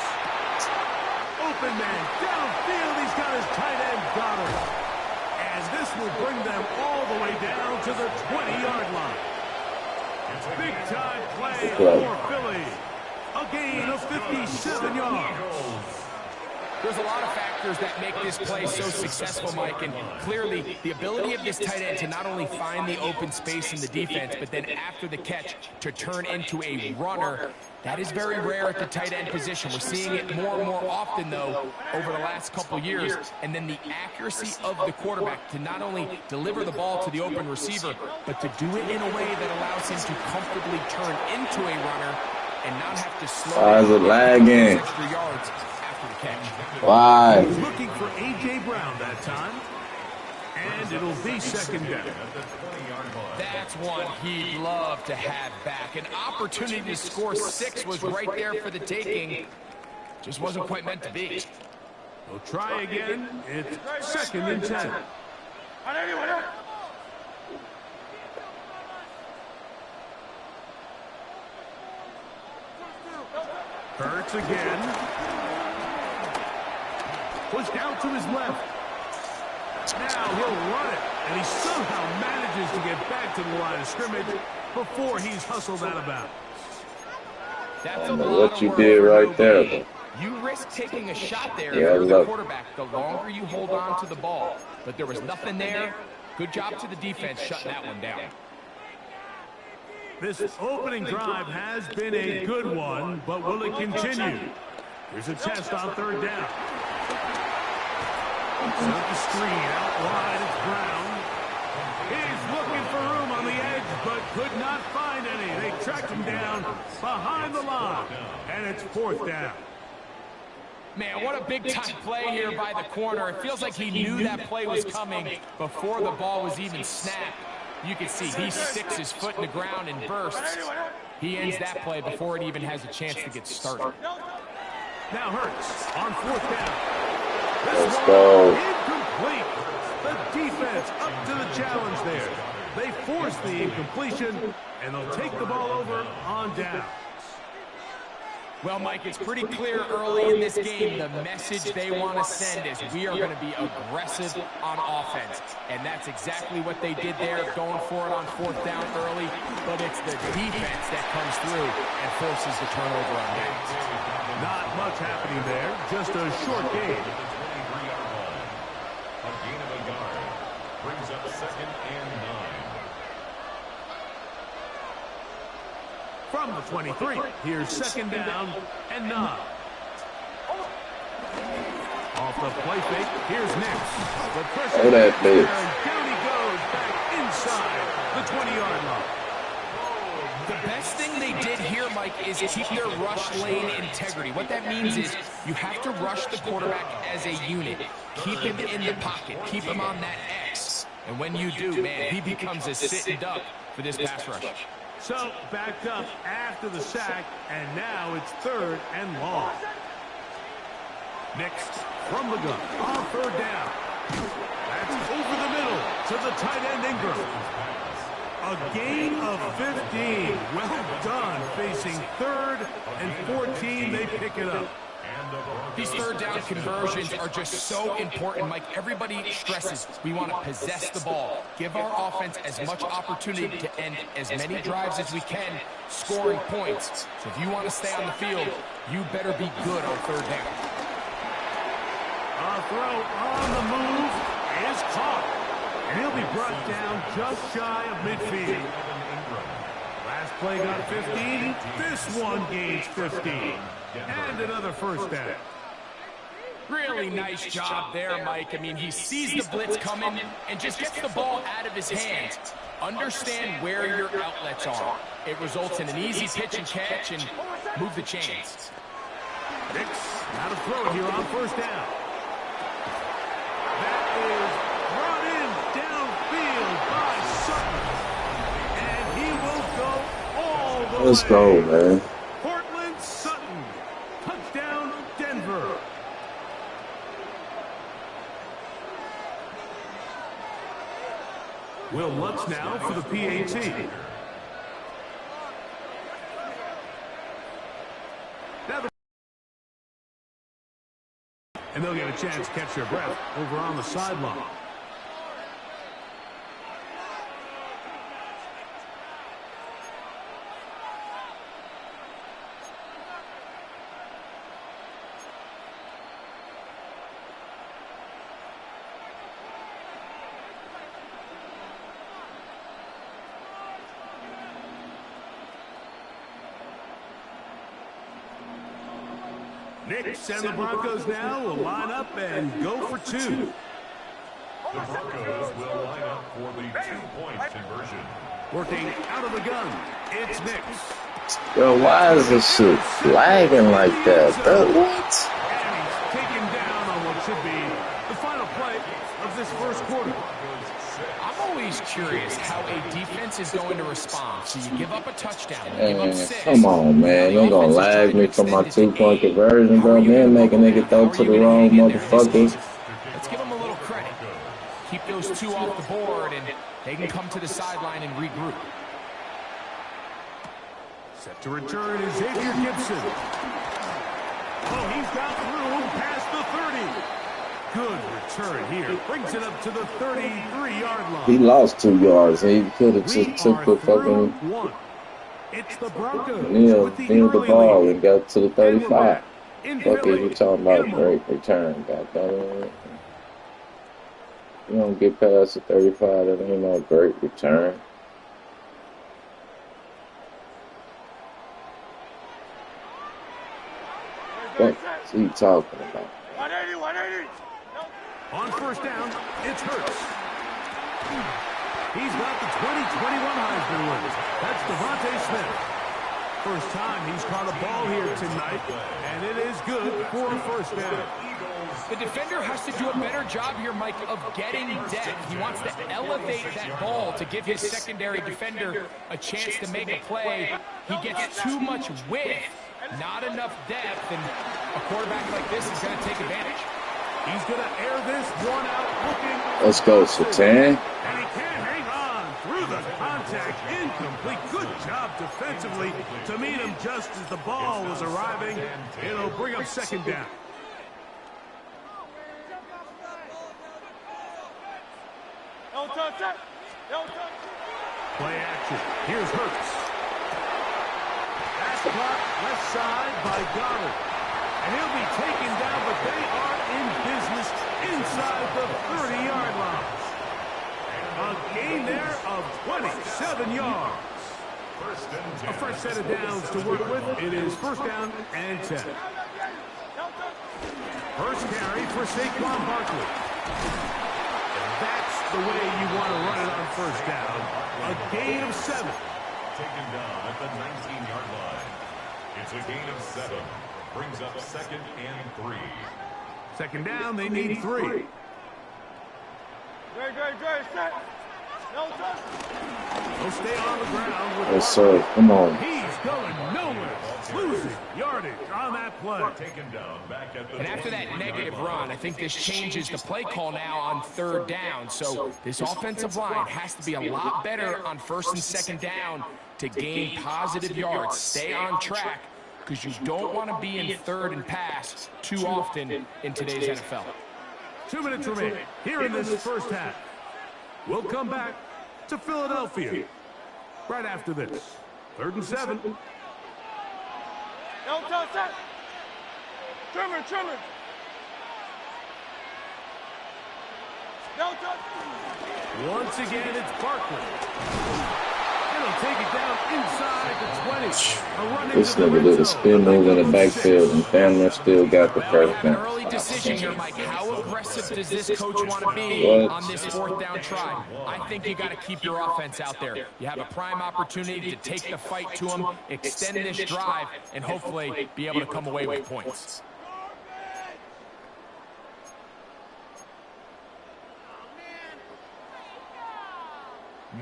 Open man, downfield, he's got his tight end Goddard. And this will bring them all the way down to the 20-yard line. Big time play for Philly. A gain of 57 yards. There's a lot of factors that make this play so successful, Mike, and clearly the ability of this tight end to not only find the open space in the defense, but then after the catch to turn into a runner. That is very rare at the tight end position. We're seeing it more and more often, though, over the last couple years. And then the accuracy of the quarterback to not only deliver the ball to the open receiver, but to do it in a way that allows him to comfortably turn into a runner and not have to slow down lagging. Extra yards after the catch. Why? Looking for A.J. Brown that time. And it'll be 2nd down. That's one he'd love to have back. An opportunity to score 6 was right there for the taking. Just wasn't quite meant to be. We'll try again. It's 2nd and 10. Hurts again. Pushed out to his left. Now he'll run it, and he somehow manages to get back to the line of scrimmage before he's hustled out of bounds. That's a what you did right there, though. You risk taking a shot there if you're the quarterback the longer you hold on to the ball. But there was nothing there. Good job to the defense shutting that one down. This opening drive has been a good one, but will it continue? Here's a test on 3rd down. Set up the screen, out wide, it's Brown. He's looking for room on the edge, but could not find any. They tracked him down behind the line, and it's 4th down. Man, what a big-time play here by the corner. It feels like he knew that play was coming before the ball was even snapped. You can see he sticks his foot in the ground and bursts. He ends that play before it even has a chance to get started. Now Hurts on 4th down. Let's go. Incomplete. The defense up to the challenge there. They force the incompletion, and they'll take the ball over on downs. Well, Mike, it's pretty clear early in this game the message they want to send is we are going to be aggressive on offense. And that's exactly what they did there, going for it on 4th down early. But it's the defense that comes through and forces the turnover on downs. Not much happening there, just a short game. A gain of a yard brings up 2nd and 9. From the 23, here's 2nd down and 9. Off the play fake, here's Nix. The pressure Oh, that there, bitch. and down he goes back inside the 20-yard line. The best thing they did here, Mike, is keep their rush lane integrity. What that means is you have to rush the quarterback as a unit. Keep him in the pocket. Keep him on that X. And when you do, man, he becomes a sitting duck for this pass rush. So, backed up after the sack, and now it's 3rd and long. Next, from the gun, on 3rd down. That's over the middle to the tight end Ingram. A gain of 15. Well done. Facing 3rd and 14, they pick it up. These 3rd down conversions are just so important, Mike. Everybody stresses we want to possess the ball, give our offense as much opportunity to end as many drives as we can, scoring points. So if you want to stay on the field, you better be good on 3rd down. A throw on the move is caught. And he'll be brought down just shy of midfield. Last play got 15. This one gains 15. And another 1st down. Really nice job there, Mike. I mean, he sees the blitz coming and just gets the ball out of his hands. Understand where your outlets are. It results in an easy pitch and catch and move the chains. Nix, now to throw it here on 1st down. That is brought in downfield by Sutton. And he will go all the way. Let's go, man. Portland Sutton. Touchdown, Denver. Will Lutz now for the PAT. And they'll get a chance to catch their breath over on the sideline. Nix and the Broncos now will line up and go for 2. The Broncos will line up for the 2-point conversion. Working out of the gun, it's Nix. Yo, why is this shit flagging like that, bro? What? And he's taken down on what should be the final play of this 1st quarter. I'm always curious how a defense is going to respond. So you give up a touchdown, you give up 6. Come on, man. You ain't gonna lag me for my 2-point conversion, bro. Man, make a nigga throw to the wrong motherfucker. Let's give them a little credit. Keep those 2 off the board, and they can come to the sideline and regroup. Set to return is Xavier Gibson. Oh, he's got through past the 30. Good return here. Brings it up to the 33-yard line. He lost 2 yards. He could have just took the fucking It's the Broncos. kneel the ball and got to the 35. Fuck is you talking about a great return, goddammit. You don't get past the 35, that ain't no great return. What are you talking about? 180, 180. On 1st down, it's Hurts. He's got the 2021 Heisman winner. That's Devontae Smith. First time he's caught a ball here tonight, and it is good for a 1st down. The defender has to do a better job here, Mike, of getting depth. He wants to elevate that ball to give his secondary defender a chance to make a play. He gets too much width, not enough depth, and a quarterback like this is going to take advantage. He's going to air this one out looking. Let's go, Satan. And he can't hang on through the contact. Incomplete. Good job defensively to meet him just as the ball was arriving. It'll bring up 2nd down. Don't touch it. Don't touch it. Play action. Here's Hurts. Pass clock left side by Goddard. And he'll be taken down, but they are in business inside the 30-yard line. A gain there of 27 yards. A fresh set of downs to work with. It is 1st down and 10. First carry for Saquon Barkley. That's the way you want to run it on 1st down. A gain of 7. Taken down at the 19-yard line. It's a gain of 7. Brings up 2nd and 3. 2nd down, they need 3. Great, set. He'll stay on the ground with Yes, sir. Come on. He's going nowhere. Losing yardage on that play. And after that negative run, I think this changes the play call now on third down. So this offensive line has to be a lot better on first and second down to gain positive yards. Stay on track because you don't want to be in third and pass too often in today's NFL. 2 minutes remaining here in this first half. We'll come back to Philadelphia right after this. 3rd and 7. No touch that. Trimmer. No touch. Once again, it's Barkley. He'll take it down inside the 20. This nigga did a spin move in the backfield, and Chandler still got the first An down. early decision here, Mike. How aggressive does this coach want to be on this 4th down try? I think you got to keep your offense out there. You have a prime opportunity to take the fight to them, extend this drive, and hopefully be able to come away with points.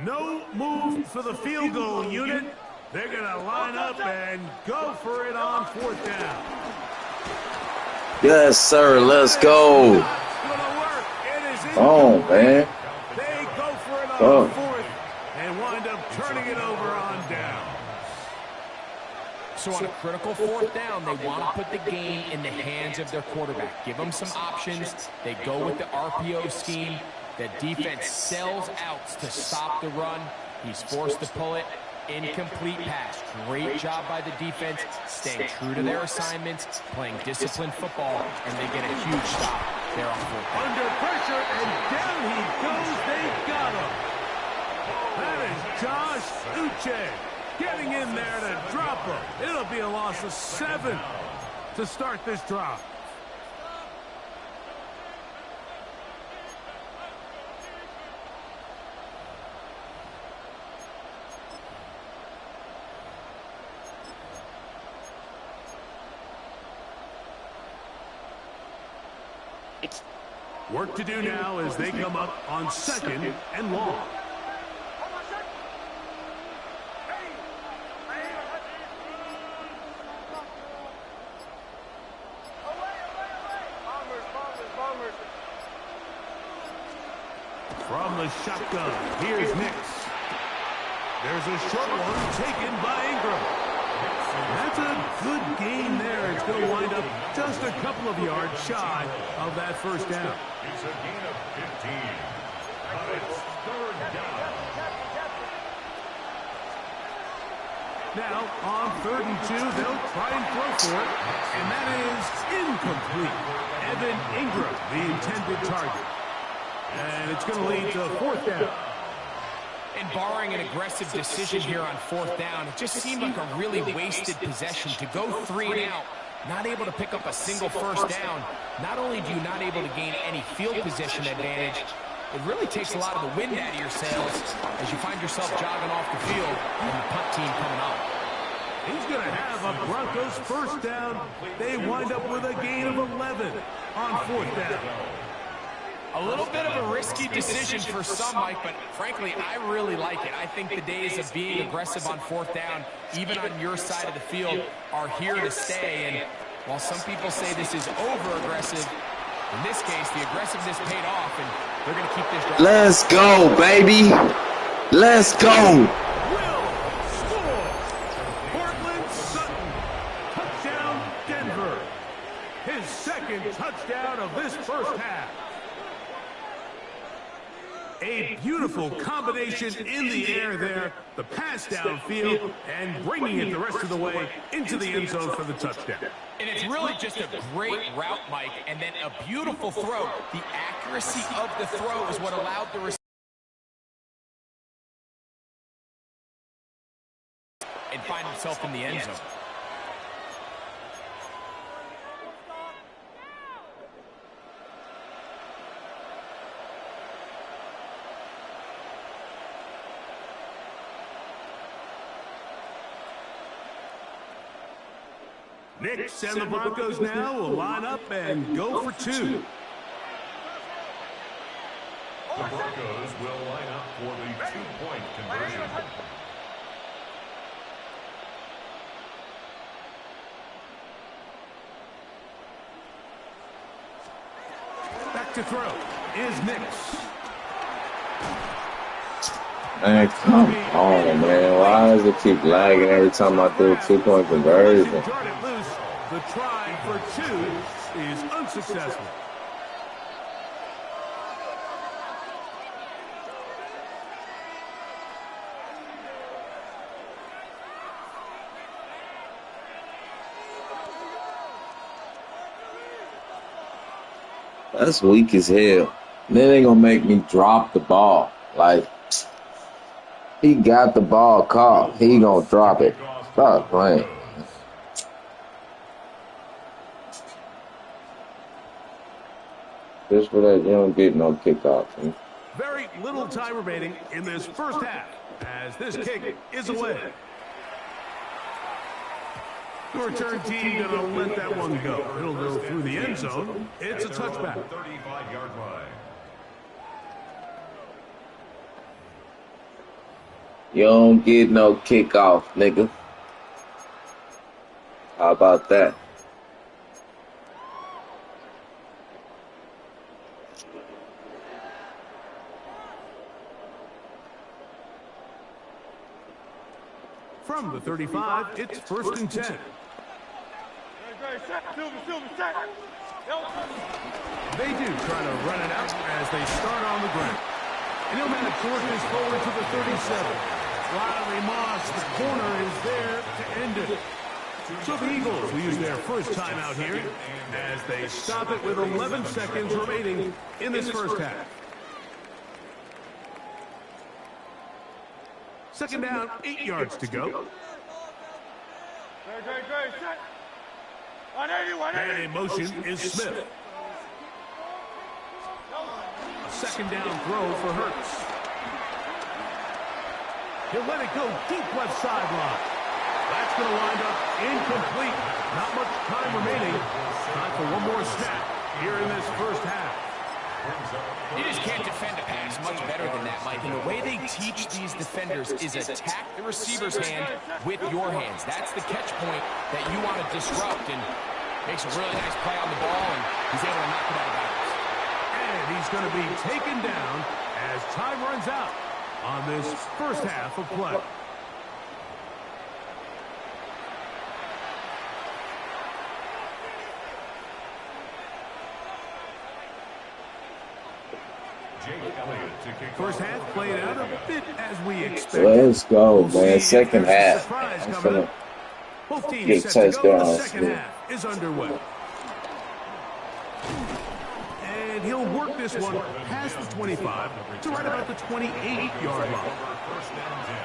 No move for the field goal unit. They're going to line up and go for it on 4th down. Yes, sir. Let's go. Oh, man. They go for it on 4th and wind up turning it over on down. So on a critical 4th down, they want to put the game in the hands of their quarterback. Give them some options. They go with the RPO scheme. The defense sells out to stop the run. He's forced to pull it. Incomplete pass. Great job by the defense, staying true to their assignments, playing disciplined football, and they get a huge stop there on 4th down. Under pressure, and down he goes. They got him. That is Josh Uche getting in there to drop him. It'll be a loss of 7 to start this drive. Work to do now as they come up on 2nd and long. From the shotgun, here's Nix. There's a short one taken by Ingram. That's a good gain there. It's going to wind up just a couple of yards shy of that first down. It's a gain of 15. But it's 3rd down. Now, on 3rd and 2, they'll try and throw for it, and that is incomplete. Evan Ingram, the intended target. And it's going to lead to 4th down. And barring an aggressive decision here on 4th down, it just seemed like a really wasted possession to go 3 and out, not able to pick up a single first down. Not only do you not able to gain any field position advantage, it really takes a lot of the wind out of your sails as you find yourself jogging off the field and the punt team coming up. He's going to have a Broncos first down. They wind up with a gain of 11 on 4th down. A little bit of a risky decision for some, Mike, but frankly, I really like it. I think the days of being aggressive on 4th down, even on your side of the field, are here to stay. And while some people say this is over-aggressive, in this case, the aggressiveness paid off, and they're going to keep this drive. Let's go, baby. Let's go. Will score. Portland Sutton. Touchdown, Denver. His 2nd touchdown of this first half. A beautiful combination in the air there, the pass downfield, and bringing it the rest of the way into the end zone for the touchdown. And it's really just a great route, Mike, and then a beautiful throw. The accuracy of the throw is what allowed the receiver and find himself in the end zone. Nix and the Broncos now will line up and go for 2. The Broncos will line up for the 2-point conversion. Back to throw is Nix. Man, come on, man. Why does it keep lagging every time I do a 2-point conversion? The try for 2 is unsuccessful. That's weak as hell. Then they gonna make me drop the ball. Like, he got the ball caught. He gonna drop it. Stop playing. Just for that, you don't get no kickoff. Man. Very little time remaining in this first half as this kick is away. The return team gonna let that one go. It'll go through the end zone. It's a touchback. 35-yard line. You don't get no kickoff, nigga. How about that? From the 35, it's 1st and 10. They do try to run it out as they start on the ground. And he'll manage to work this forward to the 37. Lottery Moss, the corner is there to end it. So the Eagles will use their first timeout here as they stop it with 11 seconds remaining in this first half. Second down, 8 yards to go. And in motion is Smith. A second down throw for Hurts. He'll let it go deep left sideline. That's going to wind up incomplete. Not much time remaining. Time for one more snap here in this first half. You just can't defend a pass much better than that, Mike. And the way they teach these defenders is attack the receiver's hand with your hands. That's the catch point that you want to disrupt, and makes a really nice play on the ball, and he's able to knock it out of bounds. And he's going to be taken down as time runs out on this first half of play. First half played out a bit as we expected. Let's go, man. Second half. Both teams set to go. The second half is underway. And he'll work this one past the 25 to right about the 28-yard line. First and 10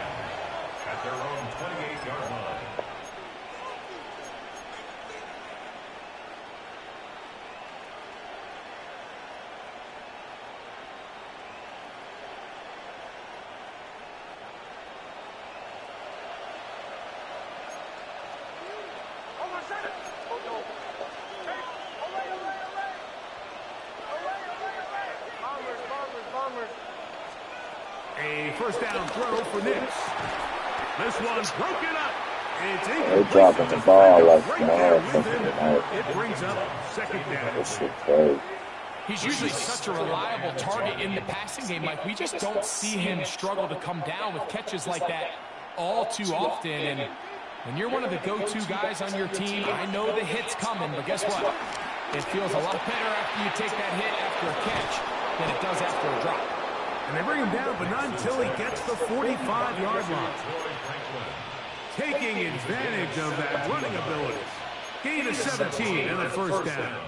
at their own 28-yard line. A first down throw for Nix. This one's broken up. It's They're dropping the ball like it brings up second down. This shit crazy. He's usually such a reliable target in the passing game. Like, we just don't see him struggle to come down with catches like that all too often. And when you're one of the go-to guys on your team, I know the hit's coming, but guess what? It feels a lot better after you take that hit after a catch than it does after a drop. And they bring him down, but not until he gets the 45-yard line. Taking advantage of that running ability. Gain of 17 and a first down.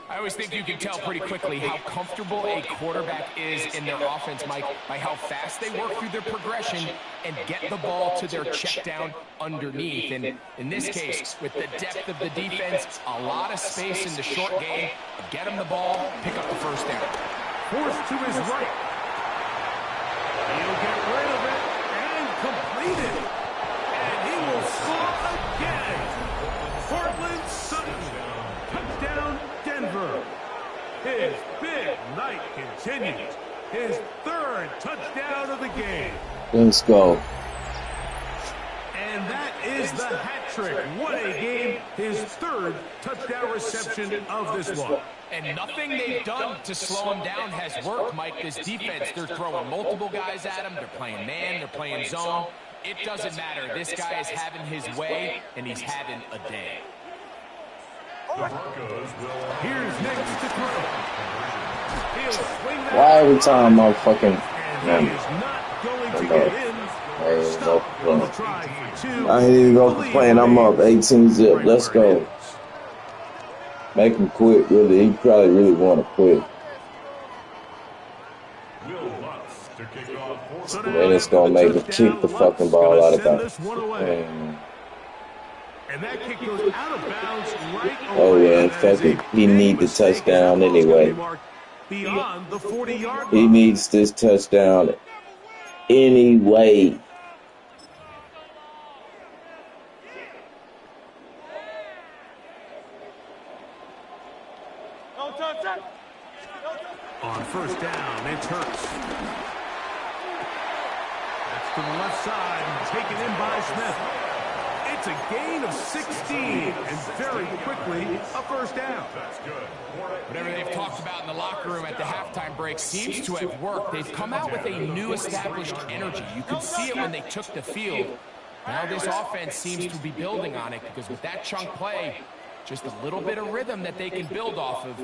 I always think you can tell pretty quickly how comfortable a quarterback is in their offense, Mike, by how fast they work through their progression and get the ball to their check down underneath. And in this case, with the depth of the defense, a lot of space in the short game, get him the ball, pick up the first down. Forced to his right. He'll get rid of it and complete it. And he will score again. Portland Sutton. Touchdown, Denver. His big night continues. his third touchdown of the game. Let's go. And that is the hat trick. What a game. His third touchdown reception of this one. And nothing they've done to slow him down has worked, Mike. This defense, they're throwing multiple guys at him. They're playing man. They're playing zone. It doesn't matter. This guy is having his way, and he's having a day. Here's next to throw. He'll swing that. Why every time I'm fucking... And he is not going to get in. Stop on the try for two. I ain't even go for playing. I'm up 18 zip. Let's go. Make him quit, really. He probably really want to quit. Then it's going to make him kick the fucking ball out of bounds. And that kick goes out of bounds right oh, yeah, fuck it. He needs the touchdown anyway. Beyond the 40-yard line. He needs this touchdown anyway. On first down, it's Hurts. That's to the left side, taken in by Smith. It's a gain of 16, and very quickly, a first down. That's good. Whatever they've talked about in the locker room at the halftime break seems to have worked. They've come out with a new established energy. You could see it when they took the field. Now this offense seems to be building on it because with that chunk play, just a little bit of rhythm that they can build off of.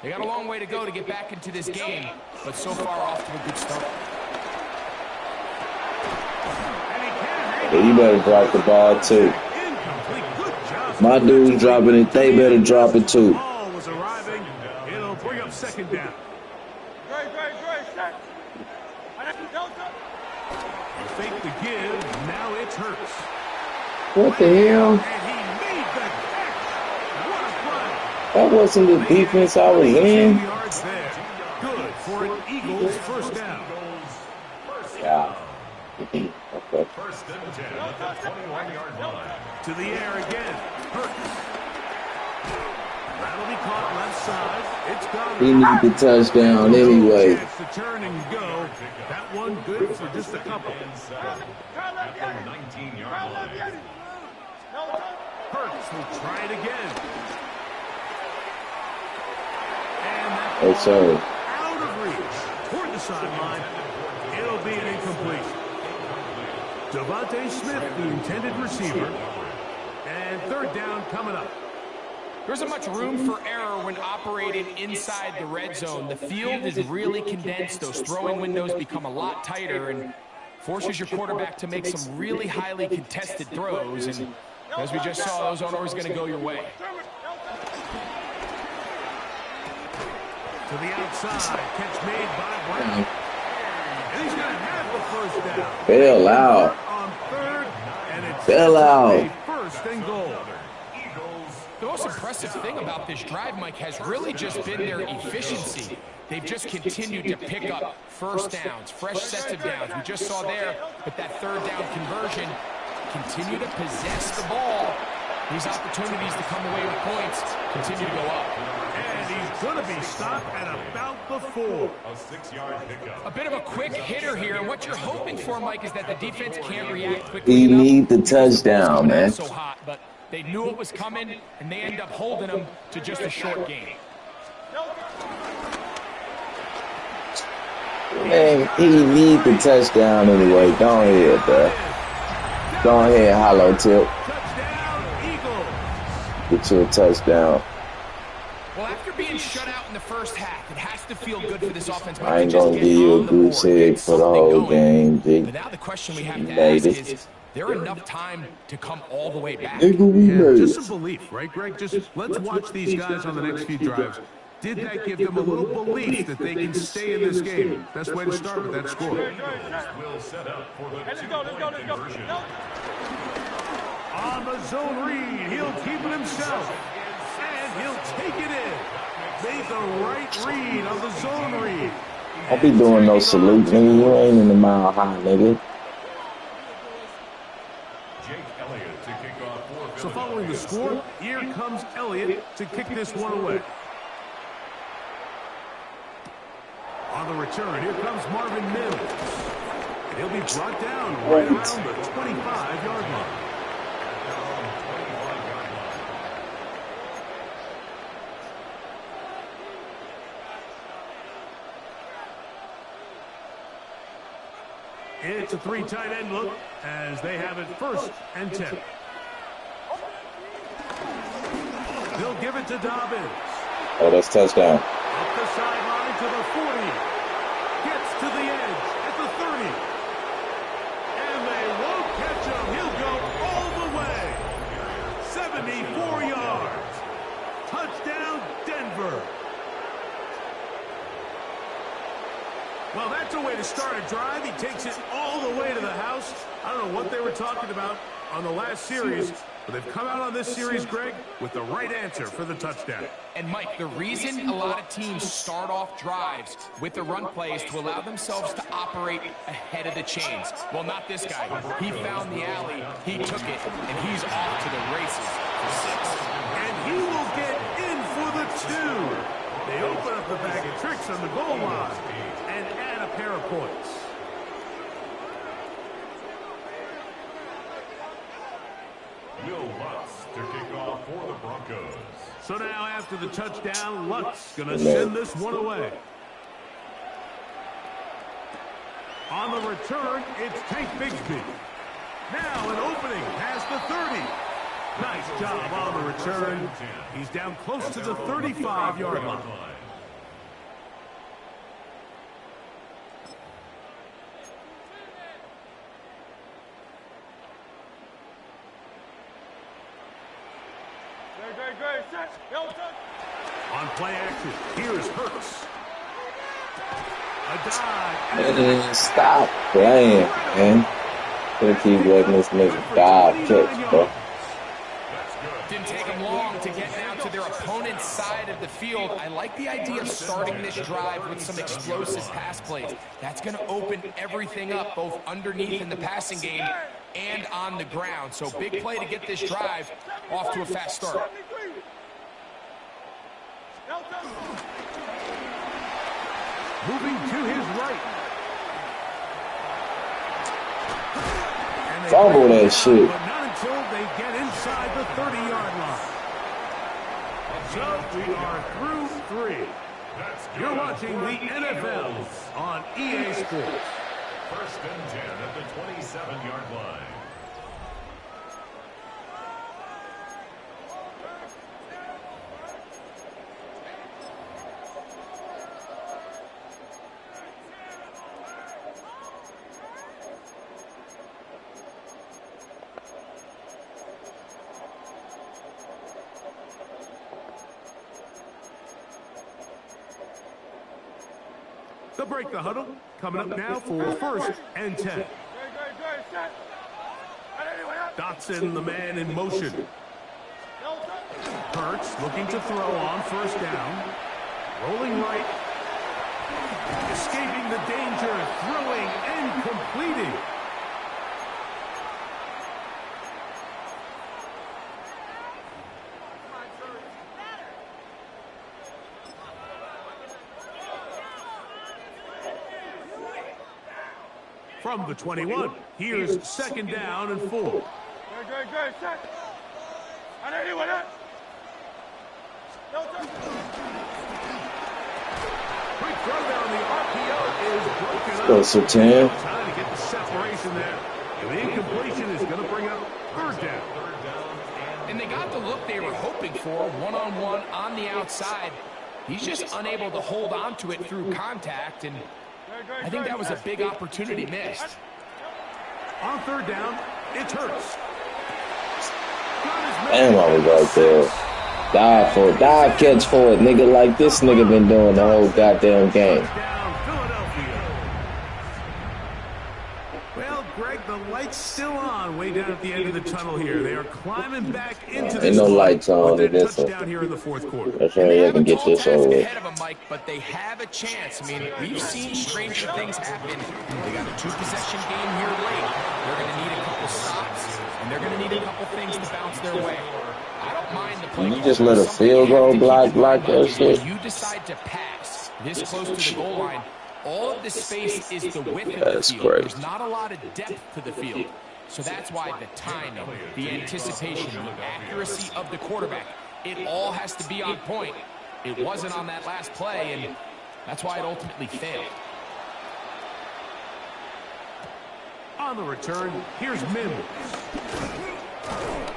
They got a long way to go to get back into this game, but so far off to a good start. Yeah, you better drop the ball too. My dude's dropping it. They better drop it too. Ball was arriving. It'll bring up second down. Fake the give. Now it's Hurts. What the hell? And he made the catch. What a play. That wasn't the defense I was in. Yards there. Good for an Eagles first down. Yeah. Okay. First and 10 at the 21-yard line. To the air again. Hurts. That'll be caught left side. It's gone. He needs the touchdown anyway. Chance to turn and go. That one good for just a couple. At the 19-yard line. Hurts will try it again. And that Yes, sir. out of reach toward the sideline. It'll be an incompletion. Devontae Smith, the intended receiver. And third down coming up. There isn't much room for error when operating inside the red zone. The field is really condensed. Those throwing windows become a lot tighter and forces your quarterback to make some really highly contested throws. And as we just saw, those aren't always going to go your way. To the outside. Catch made by Brown. And he's going to have the first down. Bail out. On third, and it's Bail out. a first and goal. The most impressive thing about this drive, Mike, has really just been their efficiency. They've just continued to pick up first downs, fresh sets of downs. We just saw there with that third down conversion, continue to possess the ball. These opportunities to come away with points continue to go up. And he's going to be stopped at about the 4. A 6-yard pickup. A bit of a quick hitter here, and what you're hoping for, Mike, is that the defense can't react quickly He enough. need the touchdown, man. So hot, but they knew it was coming, and they end up holding them to just a short game. Man, he need the touchdown anyway. Go ahead, bro. Go ahead, hollow tip. Touchdown, Eagles. Get you a touchdown. Well, after being shut out in the first half, it has to feel good for this offense. I ain't gonna give you a goose egg for the whole game, G. But now the question we have to Made ask it. is there enough time to come all the way back? Nigga, we Yeah, made just it. some belief, right, Greg? Just let's watch these guys on the next few drives. Did that give them a little belief that they can stay in this game? Best way to start with that score. Will set up for the two-point conversion. On the zone read, he'll keep it himself. And he'll take it in. Made the right read on the zone read. I'll be doing no salute, nigga. You ain't in the mile high, nigga. Jake Elliott to kick off for So following the score, here comes Elliott to kick this one away. On the return, here comes Marvin Mims. And he'll be brought down right around the 25-yard line. It's a 3 tight end look as they have it 1st and 10. They'll give it to Dobbins. Oh, that's touchdown. Up the sideline to the 40. Gets to the edge at the 30. And they won't catch him. He'll go all the way. 74 yards. Touchdown, Denver. Well, that's a way to start a drive. He takes it all the way to the house. I don't know what they were talking about on the last series, but they've come out on this series, Greg, with the right answer for the touchdown. And, Mike, the reason a lot of teams start off drives with the run play is to allow themselves to operate ahead of the chains. Well, not this guy. He found the alley, he took it, and he's off to the races for 6. And he will get in for the 2. They open up the bag of tricks on the goal line and add a pair of points. Will Lutz to kick off for the Broncos. So now after the touchdown, Lutz going to send this one away. On the return, it's Tank Bigsby. Now an opening past the 30. Nice job on the return. He's down close to the 35-yard line. On play action, here's Hurts. A dive. Stop playing, man. Gonna keep letting this nigga dive catch, bro. Didn't take them long to get down to their opponent's side of the field. I like the idea of starting this drive with some explosive pass plays. That's going to open everything up, both underneath in the passing game and on the ground. So big play to get this drive off to a fast start. Moving to his right. Fumble that shit. But not until they get inside the 30-yard line. So we are through 3. You're watching the NFL on EA Sports. 1st and 10 at the 27-yard line. They'll break the huddle. Coming up now for 1st and 10. Dotson, the man in motion. Hurts looking to throw on 1st down. Rolling right. Escaping the danger. Throwing and completing. From the 21, here's 2nd down and 4. Good, set. Quick throw down the RPO is broken up. Go, Sertan. Trying to get the separation there. And the incompletion is going to bring up 3rd down. And they got the look they were hoping for, one-on-one on the outside. He's just unable to hold on to it through contact, and I think that was a big opportunity missed. On 3rd down, it's Hurts. Damn, I was right there. Dive for it. Dive catch for it, nigga, like this nigga been doing the whole goddamn game. Well, Greg, the light's still on way down at the end of the tunnel here. They are climbing back into Ain't no lights on in this touchdown here in the 4th quarter. That's right, they can get this over with. Ahead of them, Mike, but they have a chance. I mean, we've seen stranger things happen. They got a 2-possession game here late. They're going to need a couple stops, and they're going to need a couple things to bounce their way. I don't mind the play. You just let a field goal block that shit. When you decide to pass this close to the goal line, All of the space is the width of the field. Great. There's not a lot of depth to the field. So that's why the timing, the anticipation, the accuracy of the quarterback, it all has to be on point. It wasn't on that last play, and that's why it ultimately failed. On the return, here's Mims.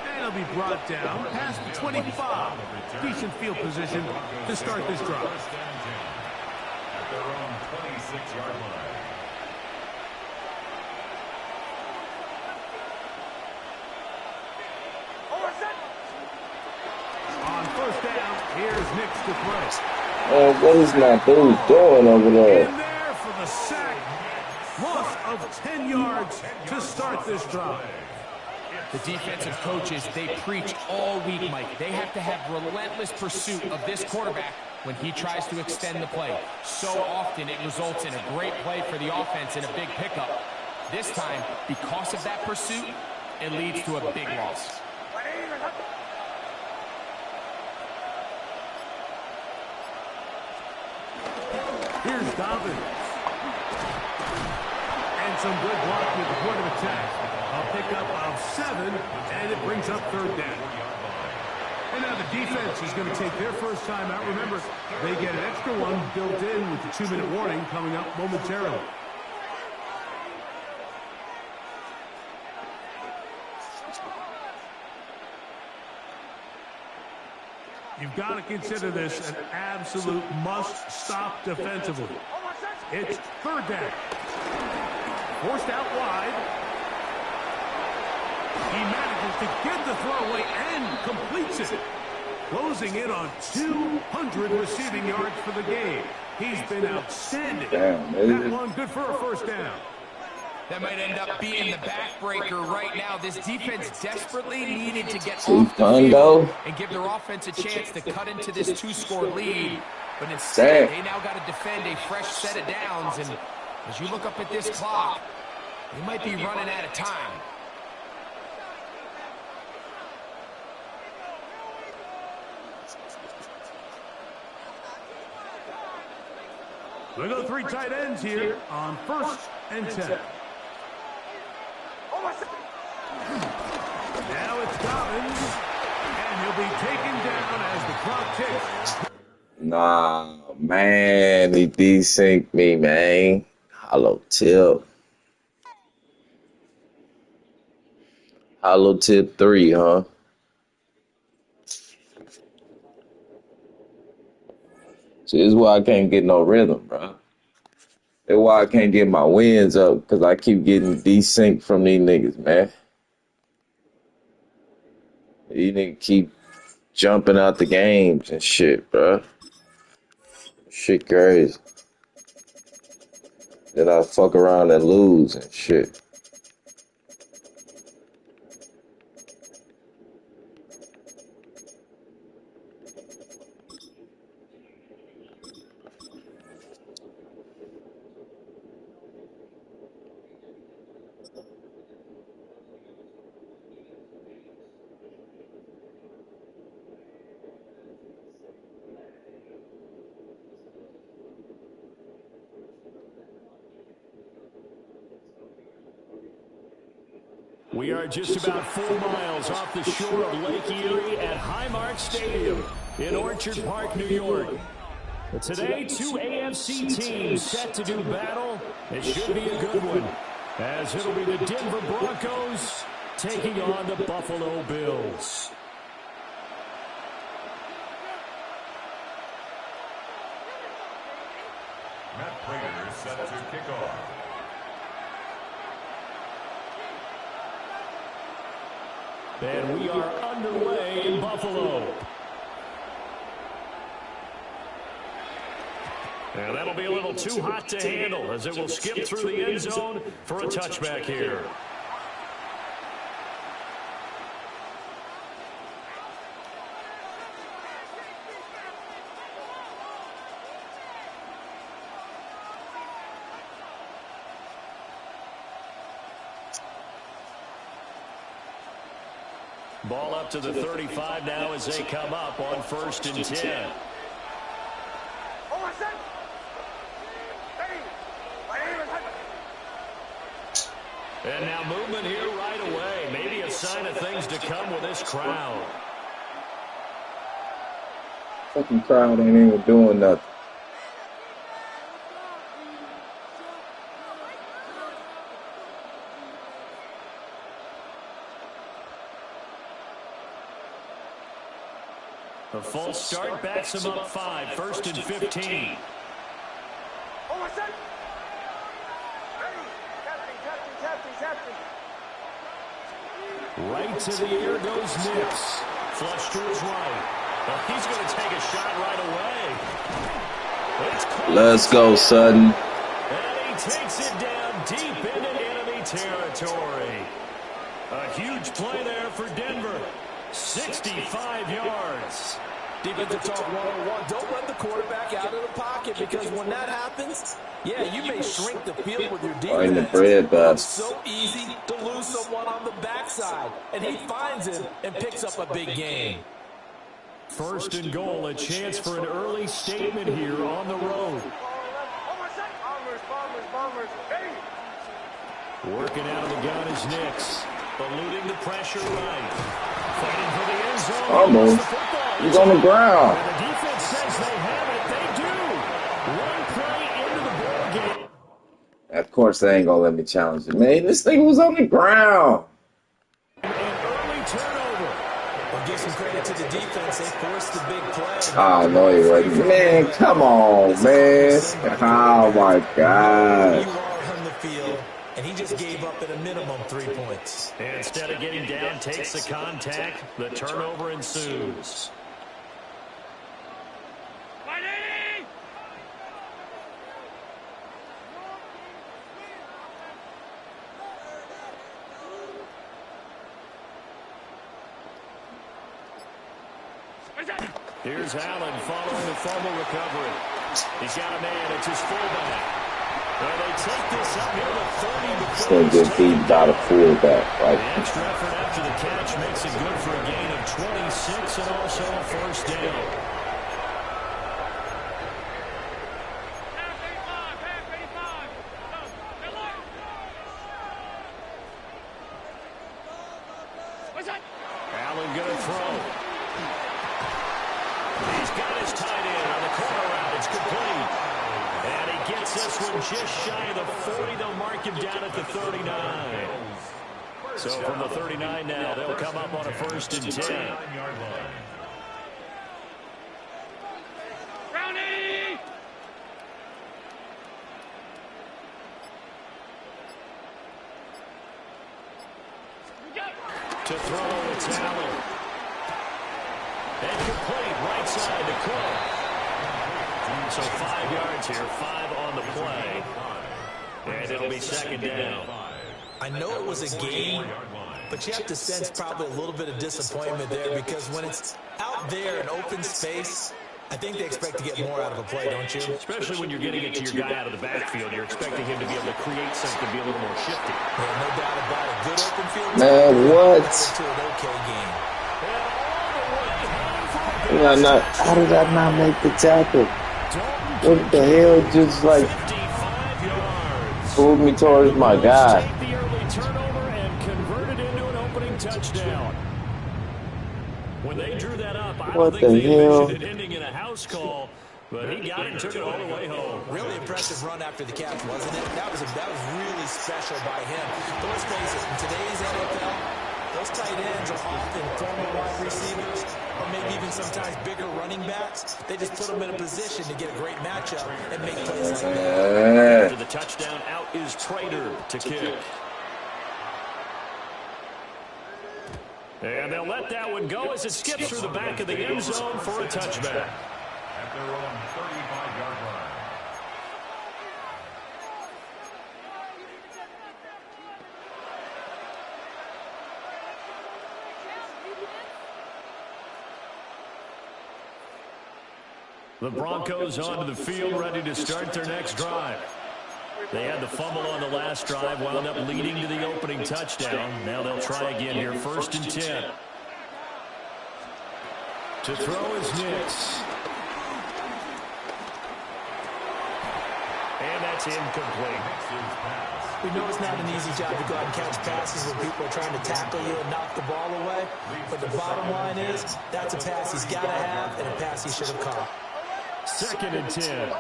And he'll be brought down past the 25. Decent field position to start this drive. At their own 26-yard line. On first down, here's Nix to throw. Oh, what is my dude doing over there? In there for the sack. Loss of 10 yards to start this drive. The defensive coaches, they preach all week, Mike. They have to have relentless pursuit of this quarterback when he tries to extend the play. So often it results in a great play for the offense and a big pickup. This time, because of that pursuit, it leads to a big loss. Here's Dobbins. And some good blocking at the point of attack. A pickup of 7, and it brings up third down. And now the defense is going to take their first time out. Remember, they get an extra one built in with the 2-minute warning coming up momentarily. You've got to consider this an absolute must-stop defensively. It's third down. Forced out wide. He manages to get the throw away and completes it. Closing in on 200 receiving yards for the game. He's been outstanding. That one good for a first down. That might end up being the backbreaker right now. This defense desperately needed to get off the field and give their offense a chance to cut into this 2-score lead. But instead, they now got to defend a fresh set of downs. And as you look up at this clock, they might be running out of time. We go 3 tight ends here on 1st and 10. Now it's Dobbins, and he'll be taken down as the clock ticks. Nah, man, he desynced me, man. Hollow tip. Hollow tip 3, huh? See, this is why I can't get no rhythm, bro. That's why I can't get my wins up, because I keep getting desynced from these niggas, man. These niggas keep jumping out the games and shit, bro. Shit crazy. Then I fuck around and lose and shit. We are just about 4 miles off the shore of Lake Erie at Highmark Stadium in Orchard Park, New York. But today, 2 AFC teams set to do battle. It should be a good one, as it'll be the Denver Broncos taking on the Buffalo Bills. Matt Prater set to kick off. And we are underway in Buffalo. And that'll be a little too hot to handle as it will skip through the end zone for a touchback here. Ball up to the 35 now as they come up on 1st and 10. And now movement here right away. Maybe a sign of things to come with this crowd. Fucking crowd ain't even doing nothing. The false start backs him up 5, 1st and 15. Right to the air goes Nix. Flush to his right. Well, he's going to take a shot right away. Let's go, Sutton. And he takes it down deep into enemy territory. A huge play there for Denver. 65 yards. Defensive talk 101. Don't let the quarterback out of the pocket, because when that happens, yeah, you may shrink the field with your defense. In the bread basket. It's so easy to lose someone on the backside, and he finds him and picks up a big gain. 1st and goal, a chance for an early statement here on the road. Working out of the gun is Nix. Eluding the pressure right. Fighting for the end zone. Almost. He's on the ground. And the defense says they have it. They do. One play into the ball game. Of course, they ain't gonna let me challenge it. Man, this thing was on the ground. An early turnover. Well, give some credit to the defense. They forced the big play. Oh, no, he wasn't. Man, come on, man. Oh, my God. You are on the field, and he just gave up at a minimum 3 points. And instead of getting down, takes the contact. The turnover ensues. Here's Allen following the fumble recovery. He's got a man. It's his fullback. Well, they take this up near the 30. Still get beat by the fullback, right? The extra effort after the catch makes it good for a gain of 26 and also a 1st down. Allen going to throw. He's got his tight end on the corner route. It's complete. And he gets this one just shy of the 40. They'll mark him down at the 39. So from the 39 now, they'll come up on a 1st and 10. To throw, it's Allen. And complete, right side to Cook. So 5 yards here, 5 on the play. And it'll be 2nd down. I know it was a game, but you have to sense probably a little bit of disappointment there, because when it's out there in open space, I think they expect to get more out of a play, don't you? Especially when you're getting it to your guy out of the backfield. You're expecting him to be able to create something, be a little more shifty. Yeah, no doubt about it. Good open field. Man, what? To an okay game. How did I not make the tackle? What the hell just like pulled me towards my guy? Take the early turnover and convert it into an opening touchdown. When they drew that up, I don't think they envisioned it ending in a house call, but he got it and took it all the way home. Really impressive run after the catch, wasn't it? That was really special by him. But let's face it, in today's NFL, those tight ends are often former wide receivers, or maybe even sometimes bigger running backs. They just put them in a position to get a great matchup and make plays like that. After the touchdown, out is Prater to kick. And they'll let that one go as it skips through the back of the end zone for a touchback. At their own 35-yard line. The Broncos onto the field, ready to start their next drive. They had the fumble on the last drive, wound up leading to the opening touchdown. Now they'll try again here, 1st and 10. To throw is Nix. And that's incomplete. We know it's not an easy job to go out and catch passes when people are trying to tackle you and knock the ball away. But the bottom line is, that's a pass he's got to have and a pass he should have caught. 2nd and 10.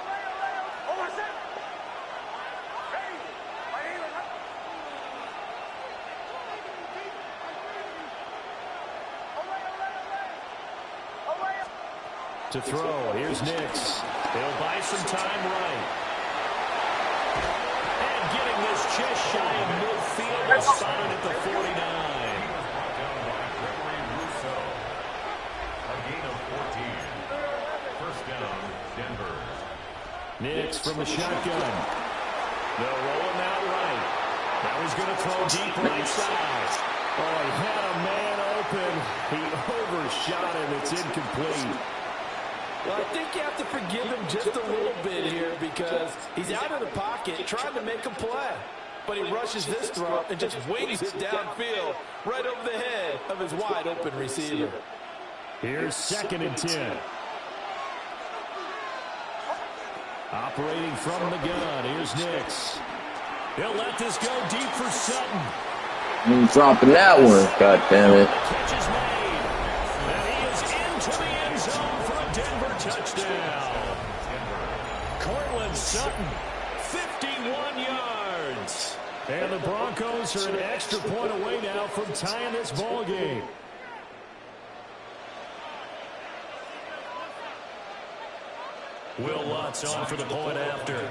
To throw, here's Nix. He'll buy some time right. And getting this just shy of midfield, will spot it at the 49. A gain of 14. First down, Denver. Nix from the shotgun. They'll roll him out right. Now he's going to throw deep right side. Oh, he had a man open. He overshot him. It's incomplete. Well, I think you have to forgive him just a little bit here because he's out of the pocket trying to make a play. But he rushes this throw and just wings it downfield right over the head of his wide-open receiver. Here's 2nd and 10. Operating from the gun, here's Nix. He'll let this go deep for Sutton. He's dropping that one. God damn it. Catch is made. And he is into the end zone for a Denver touchdown. Cortland Sutton, 51 yards. And the Broncos are an extra point away now from tying this ball game. Will Lutz on for the point after.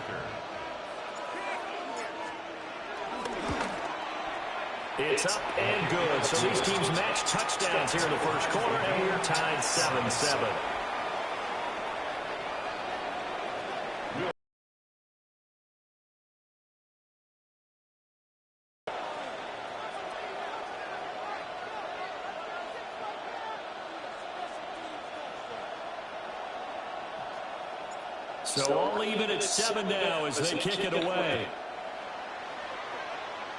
It's up and good. So these teams match touchdowns here in the first quarter, and we're tied 7-7. So all even at 7 now as they kick it away.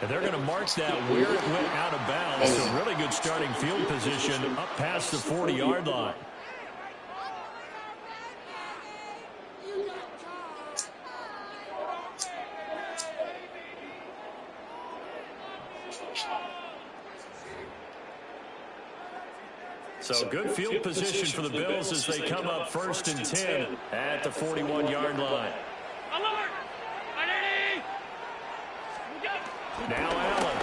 And they're going to mark that where it went out of bounds. So really good starting field position up past the 40-yard line. So good field position for the Bills as they come up 1st and 10 at the 41-yard line. Now Allen.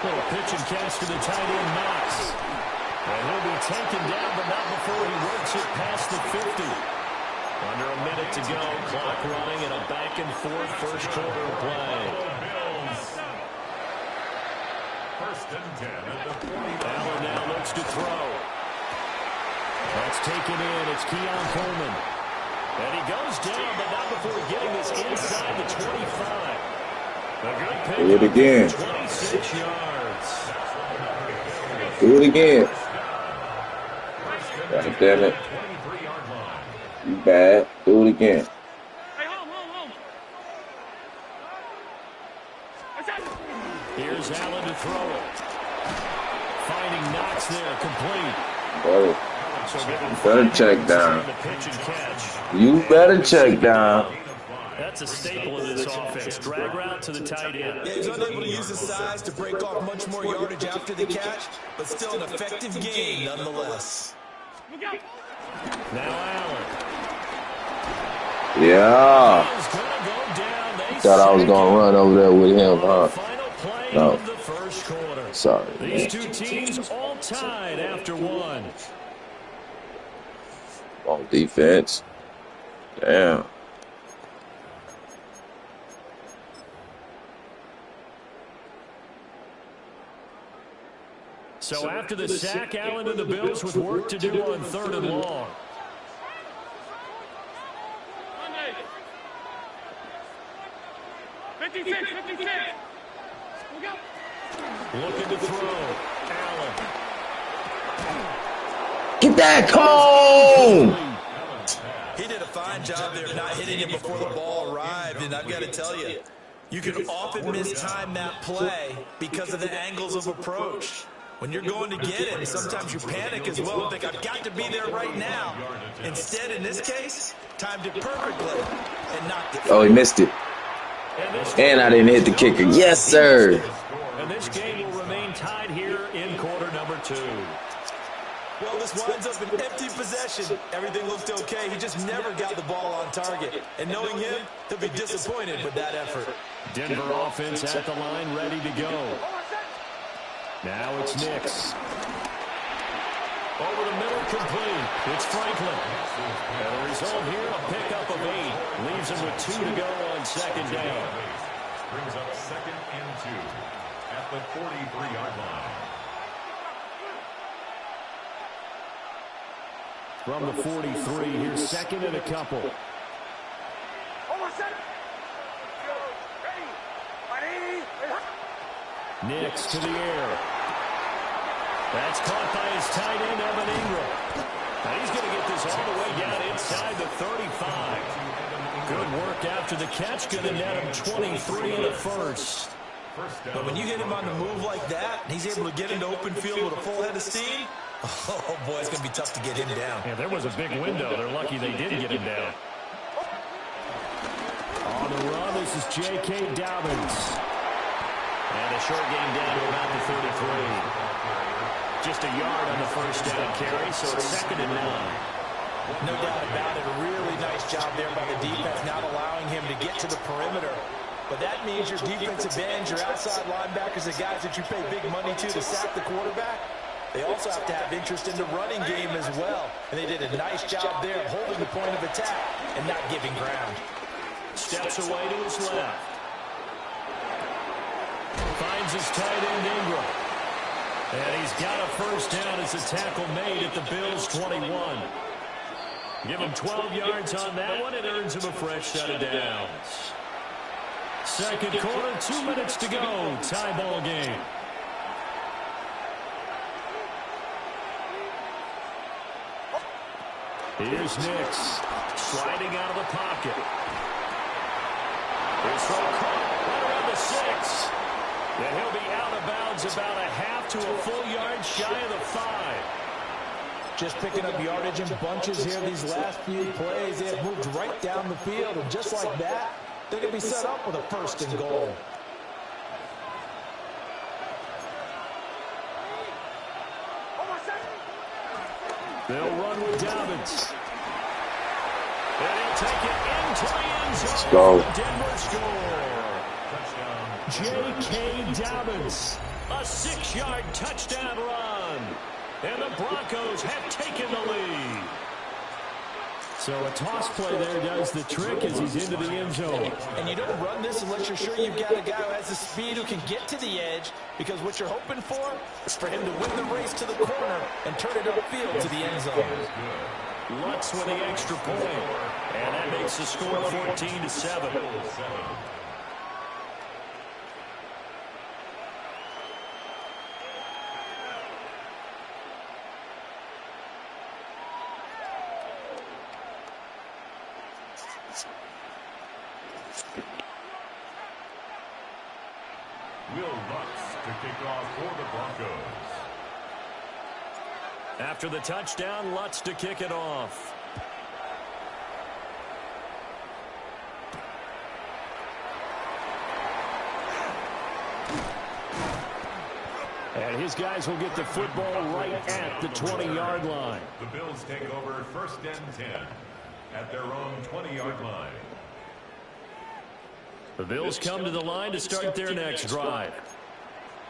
Little pitch and catch to the tight end, Knox. And he'll be taken down, but not before he works it past the 50. Under a minute to go. Clock running and a back-and-forth first quarter of play. First and 10 at the 40. Allen now looks to throw. That's taken in. It's Keon Coleman. And he goes down, but not before getting this inside the 25. A good pick. Do it again. 26 yards. Do it again. God damn it. You bad. Do it again. Here's Allen to throw it. Finding Knox there, complete. Bro, you better check down. You better check down. That's a staple of this offense. Drag route to the tight end. Yeah, he's unable to use his size to break off much more yardage after the catch, but still an effective gain nonetheless. Now Allen. Yeah. Thought I was going to run over there with him, huh? No. Sorry. These two teams all tied after one. On defense. Damn. So after the sack, Allen and the Bills with work to do on 3rd and long. Looking to throw. Allen. Get that! Come on! He did a fine job there not hitting him before the ball arrived, and I've got to tell you, you can often mistime that play because of the angles of approach. When you're going to get it, sometimes you panic as well and think, I've got to be there right now. Instead, in this case, timed it perfectly and knocked it. Oh, he missed it. And I didn't hit the kicker. Yes, sir. And this game will remain tied here in quarter number 2. Well, this winds up an empty possession. Everything looked okay. He just never got the ball on target. And knowing him, he'll be disappointed with that effort. Denver offense at the line, ready to go. Now it's Nix. Over the middle, complete. It's Franklin. And the result here, a pickup of 8. Leaves him with 2 to go on second down. Brings up 2nd and 2 at the 43-yard line. From the 43, here's 2nd and a couple. Nix to the air. That's caught by his tight end, Evan Ingram. Now he's going to get this all the way down inside the 35. Good work after the catch. Going to net him 23 in the first. But when you hit him on the move like that, he's able to get into open field with a full head of steam. Oh, boy, it's going to be tough to get him down. Yeah, there was a big window. They're lucky they did get him down. On the run, this is J.K. Dobbins. And a short game down to about the 33. Just a yard on the first down carry, so it's 2nd and 9. No doubt about it. A really nice job there by the defense, not allowing him to get to the perimeter. But that means your defensive ends, your outside linebackers, the guys that you pay big money to sack the quarterback, they also have to have interest in the running game as well. And they did a nice job there of holding the point of attack and not giving ground. Steps away to his left. Finds his tight end, Ingram. And he's got a first down as a tackle made at the Bills' 21. Give him 12 yards on that one. It earns him a fresh set of downs. Second quarter, 2 minutes to go. Tie ball game. Here's Nix, sliding out of the pocket. Here's right around the 6. And he'll be out of bounds about a half to a full yard shy of the 5. Just picking up yardage in bunches here these last few plays. They have moved right down the field, and just like that, they're going to be set up with a 1st and goal. They'll run with Dobbins. And he'll take it into the end zone. Let's go. Denver score. J.K. Dobbins, a 6-yard touchdown run. And the Broncos have taken the lead. So a toss play there does the trick as he's into the end zone. And you don't run this unless you're sure you've got a guy who has the speed who can get to the edge, because what you're hoping for is for him to win the race to the corner and turn it upfield to the end zone. Lutz with the extra point. And that makes the score 14-7. Will Lutz to kick off for the Broncos. After the touchdown, Lutz to kick it off. And his guys will get the football right at the 20-yard line. The Bills take over 1st and 10 at their own 20-yard line. The Bills come to the line to start their next drive.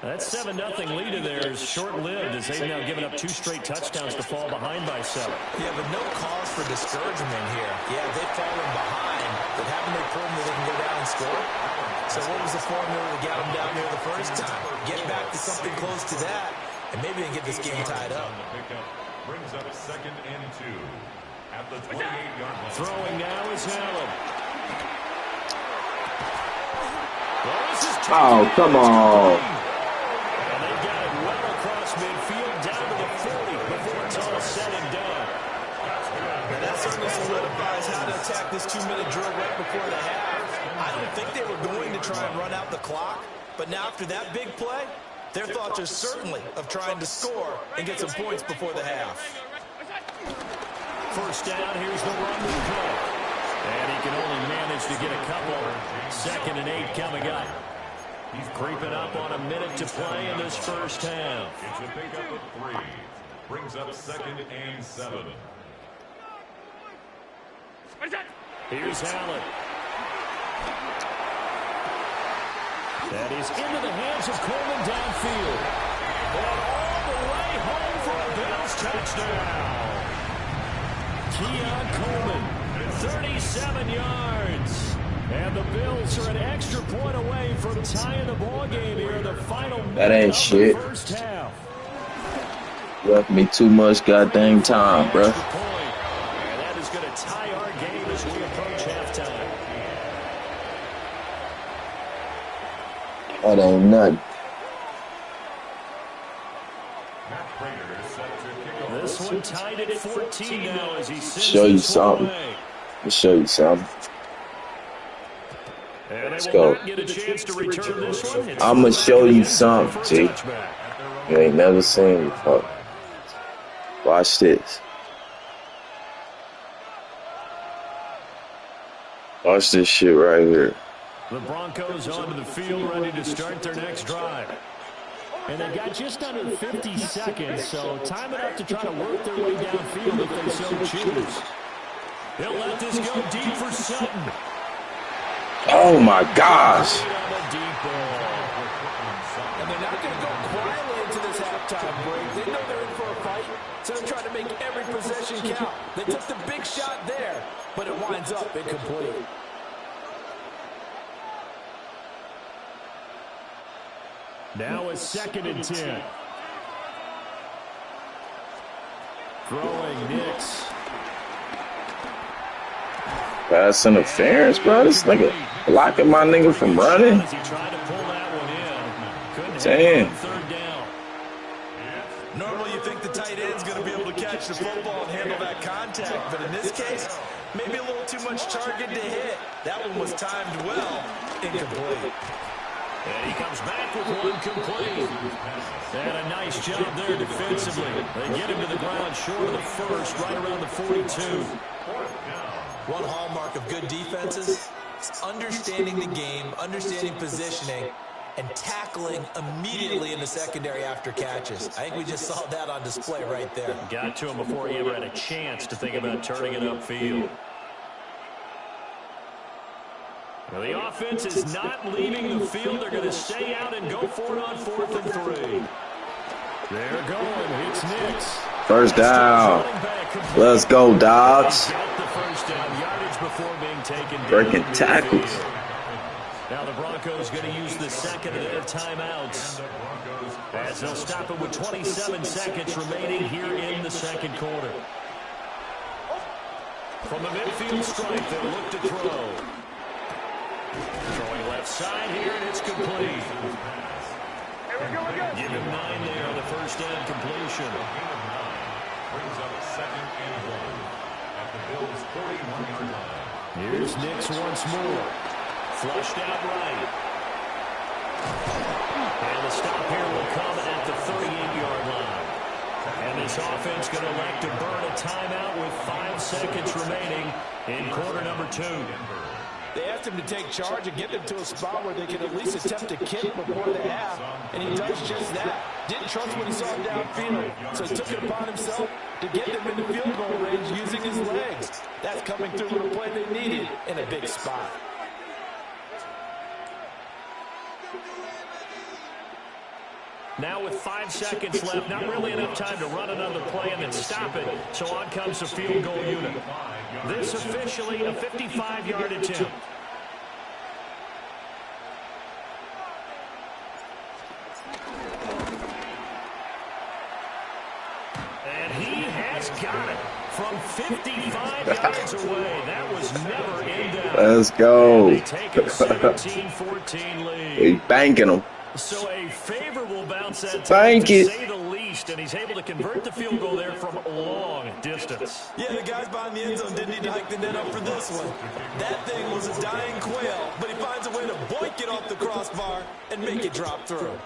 That 7-0 lead in there is short-lived as they've now given up 2 straight touchdowns to fall behind by 7. Yeah, but no cause for discouragement here. Yeah, they've fallen behind, but haven't they proven that they can go down and score? So what was the formula that got them down there the first time? Get back to something close to that, and maybe they can get this game tied up. Brings up 2nd and 2 at the 28-yard line. Throwing now is Allen. Oh, come on. And they've got it well across midfield down to the 40 before it's all said and done. And that certainly solidifies how to attack this 2-minute drill right before the half. I don't think they were going to try and run out the clock, but now after that big play, Their thoughts are certainly of trying to score and get some points before the half. First down, here's the run with Cook. And he can only manage to get a couple. 2nd and 8 coming up. He's creeping up on a minute to play in this first half. It's a pickup of 3. Brings up 2nd and 7. Here's Allen. That is into the hands of Coleman downfield. And all the way home for a Bills touchdown. Keon Coleman, 37 yards. And the Bills are an extra point away from tying the ball game here in the final minute of the first half. Left me too much goddamn time, bro. And that is going to tie our game as we approach halftime. That ain't nothing. This one tied at 14 now as he sends Show you this one something. away. Let me show you something. And Let's they will go. not get a chance to return this one. It's I'm going to show you something, for a G. touchback. You ain't never seen before. Watch this. Watch this shit right here. The Broncos onto the field ready to start their next drive. And they've got just under 50 seconds, so time enough to try to work their way downfield if they so choose. They'll let this go deep for Sutton. Oh, my gosh. And they're not going to go quietly into this halftime break. They know they're in for a fight, so they're trying to make every possession count. They took the big shot there, but it winds up incomplete. Now a 2nd and 10. Throwing Nix. Pass interference, bro. This nigga blocking my nigga from running. As he tried to pull that one in. Couldn't Damn. hit on 3rd down. Normally you think the tight end's going to be able to catch the football and handle that contact, but in this case, maybe a little too much target to hit. That one was timed well. Incomplete. And he comes back with one complete. And a nice job there defensively. They get him to the ground short of the first, right around the 42. One hallmark of good defenses is understanding the game, understanding positioning, and tackling immediately in the secondary after catches. I think we just saw that on display right there. Got to him before he ever had a chance to think about turning it upfield. Well, the offense is not leaving the field. They're going to stay out and go for it on 4th and 3. They're going. It's Nix. First down. Let's go, dogs. Got the first down. Yardage before being taken down. Breaking tackles. Now the Broncos going to use the 2nd of their timeouts as they'll stop it with 27 seconds remaining here in the 2nd quarter. From the midfield stripe, they'll look to throw. Throwing left side here, and it's complete. Give him 9 there on the first down completion. Brings up 2nd and 1 at the Bills' 41-yard line. Here's Nix once more. Flushed out right. And the stop here will come at the 38-yard line. And this offense going to elect to burn a timeout with 5 seconds remaining in quarter number 2. They asked him to take charge and get them to a spot where they can at least attempt a kick before the half, and he does just that. Didn't trust what he saw downfield, so he took it upon himself to get them into field goal range using his legs. That's coming through with a play they needed in a big spot. Now with 5 seconds left, not really enough time to run another play and then stop it. So on comes the field goal unit. This officially a 55-yard attempt. And he has got it from 55 yards away. That was never in doubt. Let's go. And they take a 17-14 lead. He's banking them. So a favorable bounce that time, Thank to you. say the least, and he's able to convert the field goal there from a long distance. Yeah, the guys behind the end zone didn't need to hike the net up for this one. That thing was a dying quail, but he finds a way to boink it off the crossbar and make it drop through.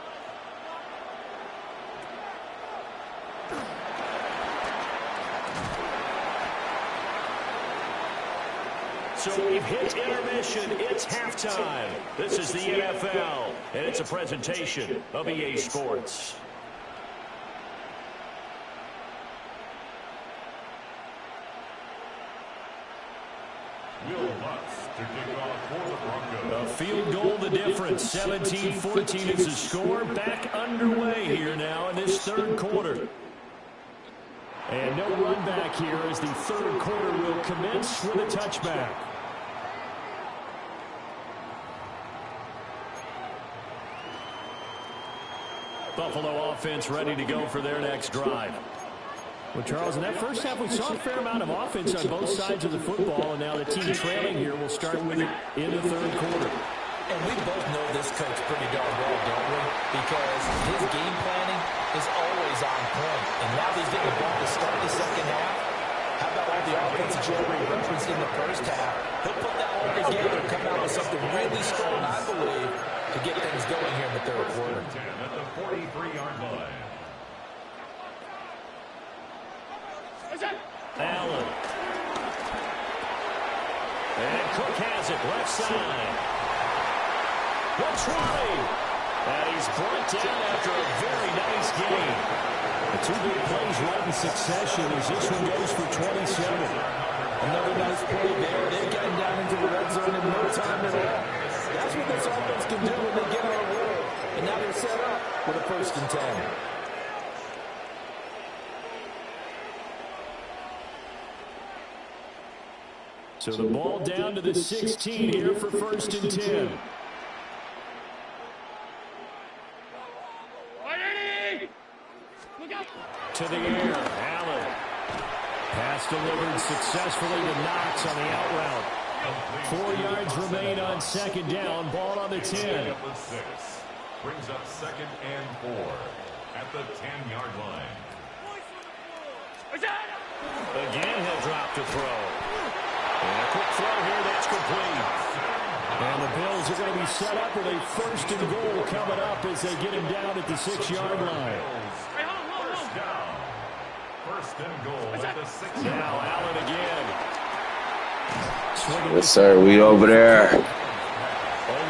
So we've hit intermission. It's halftime. This is the NFL, and it's a presentation of EA Sports. A field goal the difference. 17-14 is the score. Back underway here now in this third quarter. And no run back here as the third quarter will commence with a touchback. Buffalo offense ready to go for their next drive. Well, Charles, in that first half, we saw a fair amount of offense on both sides of the football, and now the team trailing here will start with it in the third quarter. And we both know this coach pretty darn well, don't we? Because his game planning is always on point. And now that he's getting the ball to start the second half, how about all the offense that you already referenced in the first half? He'll put that all together, come out with something really strong, I believe, to get things going here in the third quarter. At the 43-yard line. Allen. And Cook has it left side. The try. And he's brought down after a very nice game. The two big plays right in succession as this one goes for 27. Another nice play there. They're getting down into the red zone in no time at all. That's what this offense can do when they get on a roll. And now they're set up with a 1st and 10. So the ball down to the 16 here for 1st and 10. To the air, Allen. Pass delivered successfully to Knox on the out route. 4 yards remain on 2nd down. Ball on the 10. Brings up 2nd and 4 at the 10-yard line. Again, he'll drop to throw. And a quick throw here, that's complete. And the Bills are going to be set up with a 1st and goal coming up as they get him down at the 6-yard line. First down. 1st and goal at the 6-yard line. Now Allen again. Yes, sir. We over there. Only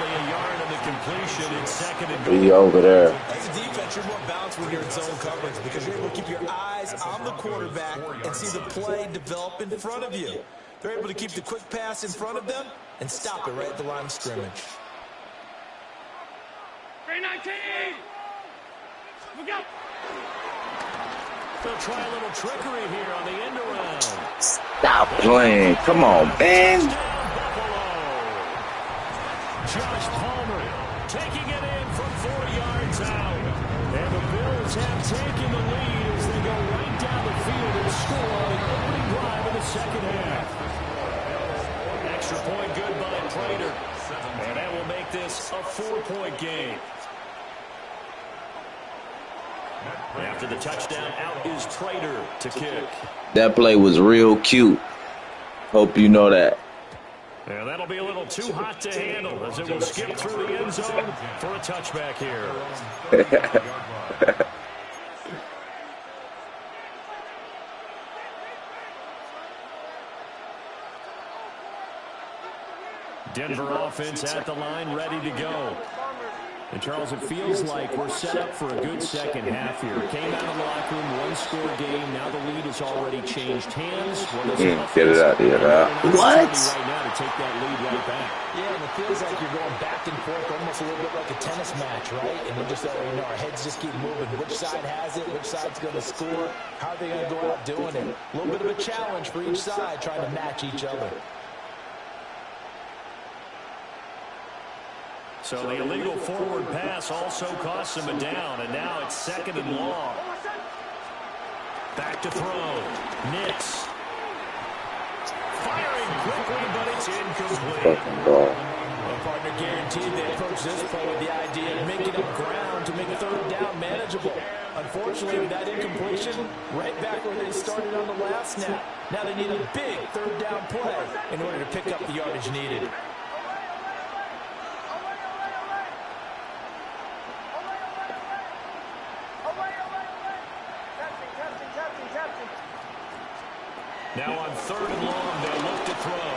a yard of the completion in 2nd and goal. We over there. As a defense, you're more balanced when you're in zone coverage because you're able to keep your eyes on the quarterback and see the play develop in front of you. They're able to keep the quick pass in front of them and stop it right at the line of scrimmage. 319! Look out! They'll try a little trickery here on the end around. Stop playing. Come on, man. Josh Palmer taking it in from 4 yards out. And the Bills have taken the lead as they go right down the field and score on the opening drive of the second half. Extra point good by Prater. And that will make this a 4-point game. After the touchdown, out is Prater to kick. That play was real cute. Hope you know that. And that'll be a little too hot to handle as it will skip through the end zone for a touchback here. Denver offense at the line, ready to go. And, Charles, it feels like we're set up for a good second half here. Came out of the locker room, one-score game. Now the lead has already changed hands. Get it out here now. What? Right now to take that lead right back. Yeah, and it feels like you're going back and forth, almost a little bit like a tennis match, right? And we're just letting you know our heads just keep moving. Which side has it? Which side's going to score? How are they going to go out doing it? A little bit of a challenge for each side, trying to match each other. So the illegal forward pass also costs him a down, and now it's 2nd and long. Back to throw. Nix. Firing quickly, but it's incomplete. Well, partner guaranteed they approach this play with the idea of making up ground to make 3rd down manageable. Unfortunately, with that incompletion, right back where they started on the last snap. Now they need a big 3rd down play in order to pick up the yardage needed. Now on 3rd and long, they'll look to throw.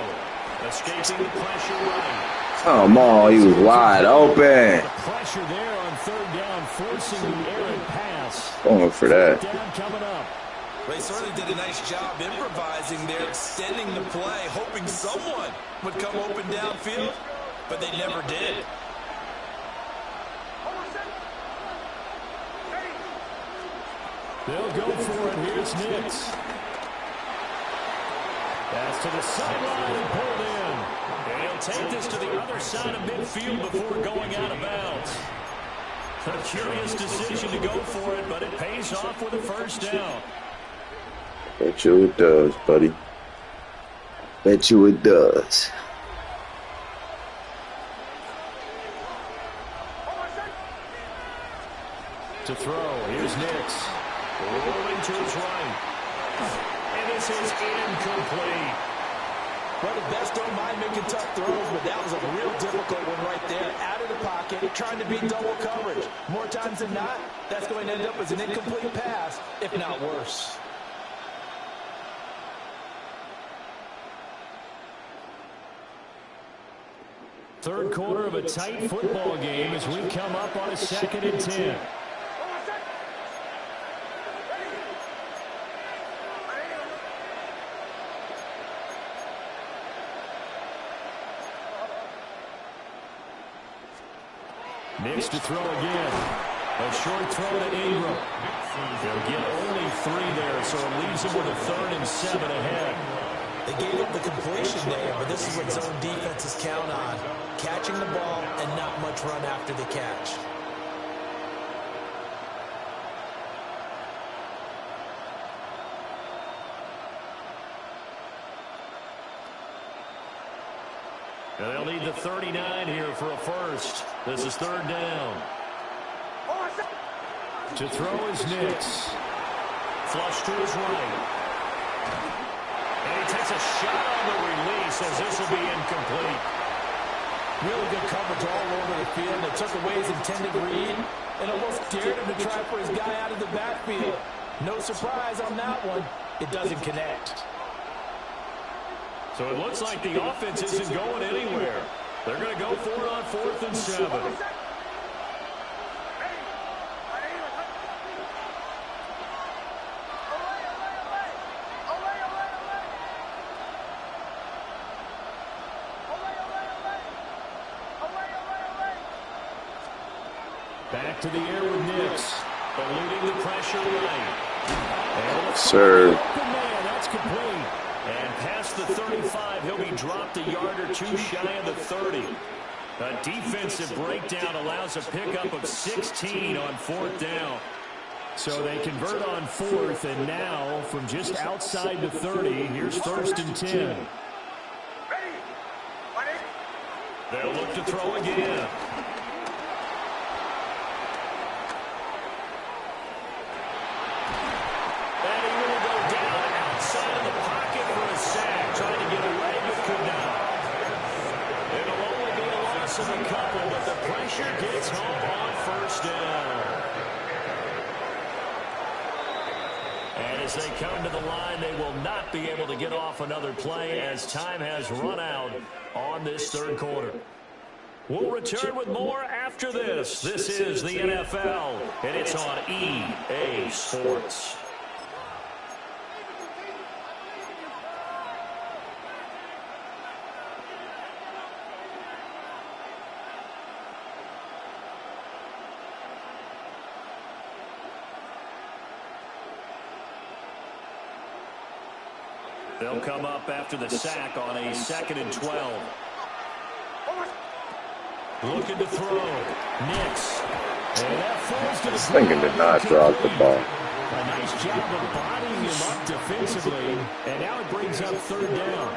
Escaping the pressure right. Come on, he was wide open. The pressure there on third down, forcing the errant pass. Going for that. Down coming up. They certainly did a nice job improvising there, extending the play, hoping someone would come open downfield, but they never did. They'll go for it. Here's Nix. Pass to the sideline and pulled in. And he'll take this to the other side of midfield before going out of bounds. A curious decision to go for it, but it pays off with a first down. Bet you it does, buddy. Bet you it does. To throw, here's Nix. Rolling to his right. And this is incomplete. Well, the best don't mind making tough throws, but that was a real difficult one right there. Out of the pocket, trying to beat double coverage. More times than not, that's going to end up as an incomplete pass, if not worse. Third quarter of a tight football game as we come up on a 2nd and 10. Nix to throw again. A short throw to Ingram. They'll get only 3 there, so it leaves them with a 3rd and 7 ahead. They gave up the completion there, but this is what zone defenses count on. Catching the ball and not much run after the catch. And they'll need the 39 here for a first. This is 3rd down. To throw is Nix. Flush to his right. And he takes a shot on the release as this will be incomplete. Really good coverage all over the field. They took away his intended read and almost dared him to try for his guy out of the backfield. No surprise on that one. It doesn't connect. So it looks like the offense isn't going anywhere. They're going to go for it on 4th and 7. Back to the air with Nix. Eluding the pressure right. Sir. Man, that's complete. And past the 35, he'll be dropped a yard or 2 shy of the 30. A defensive breakdown allows a pickup of 16 on 4th down. So they convert on 4th, and now from just outside the 30, here's 1st and 10. They'll look to throw again. A couple, but the pressure gets home on 1st down. And as they come to the line, they will not be able to get off another play as time has run out on this 3rd quarter. We'll return with more after this. This is the NFL, and it's on EA Sports. They'll come up after the sack on a 2nd and 12. Looking to throw. Nix. And that falls to the Slingan did not drop the ball. A nice job of bodying him up defensively. And now it brings up 3rd down.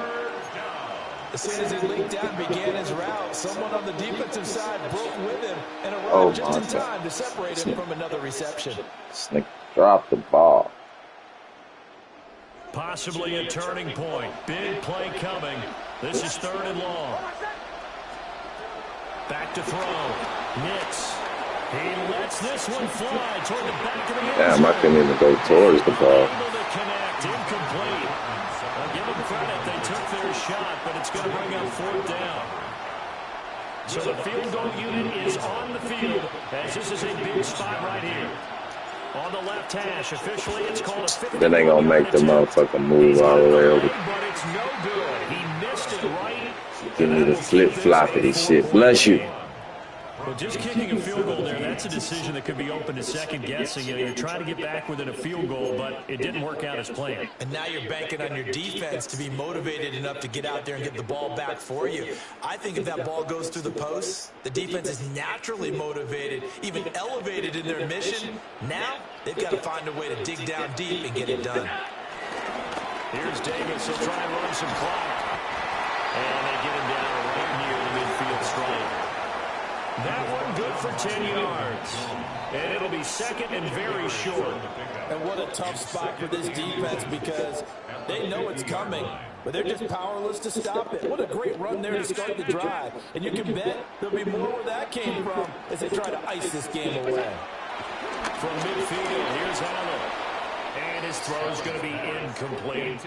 As soon as he leaked out and began his route, someone on the defensive side broke with him and arrived just in time to separate him from another reception. Slick dropped the ball. Possibly a turning point. Big play coming. This is 3rd and long. Back to throw. Nix. He lets this one fly toward the back of the end zone. Damn, I couldn't even go towards the ball. Able to connect. Incomplete. I'll give them credit. They took their shot, but it's going to bring up 4th down. So the field goal unit is on the field as this is a big spot right here. On the left hash, officially it's called a 50. Then they gonna make the motherfucker move all the way over. But it's no good. He missed it right. Give me the flip-floppity shit. Bless you. Well, just kicking a field goal there, that's a decision that could be open to second guessing. You know, you're trying to get back within a field goal, but it didn't work out as planned. And now you're banking on your defense to be motivated enough to get out there and get the ball back for you. I think if that ball goes through the post, the defense is naturally motivated, even elevated in their mission. Now they've got to find a way to dig down deep and get it done. Here's Davis. He'll try and run some clock. And they get him down right near the midfield stripe. That one good for 10 yards. And it'll be second and very short. And what a tough spot for this defense because they know it's coming, but they're just powerless to stop it. What a great run there to start the drive. And you can bet there'll be more where that came from as they try to ice this game away. From midfield, here's Allen. And his throw is going to be incomplete.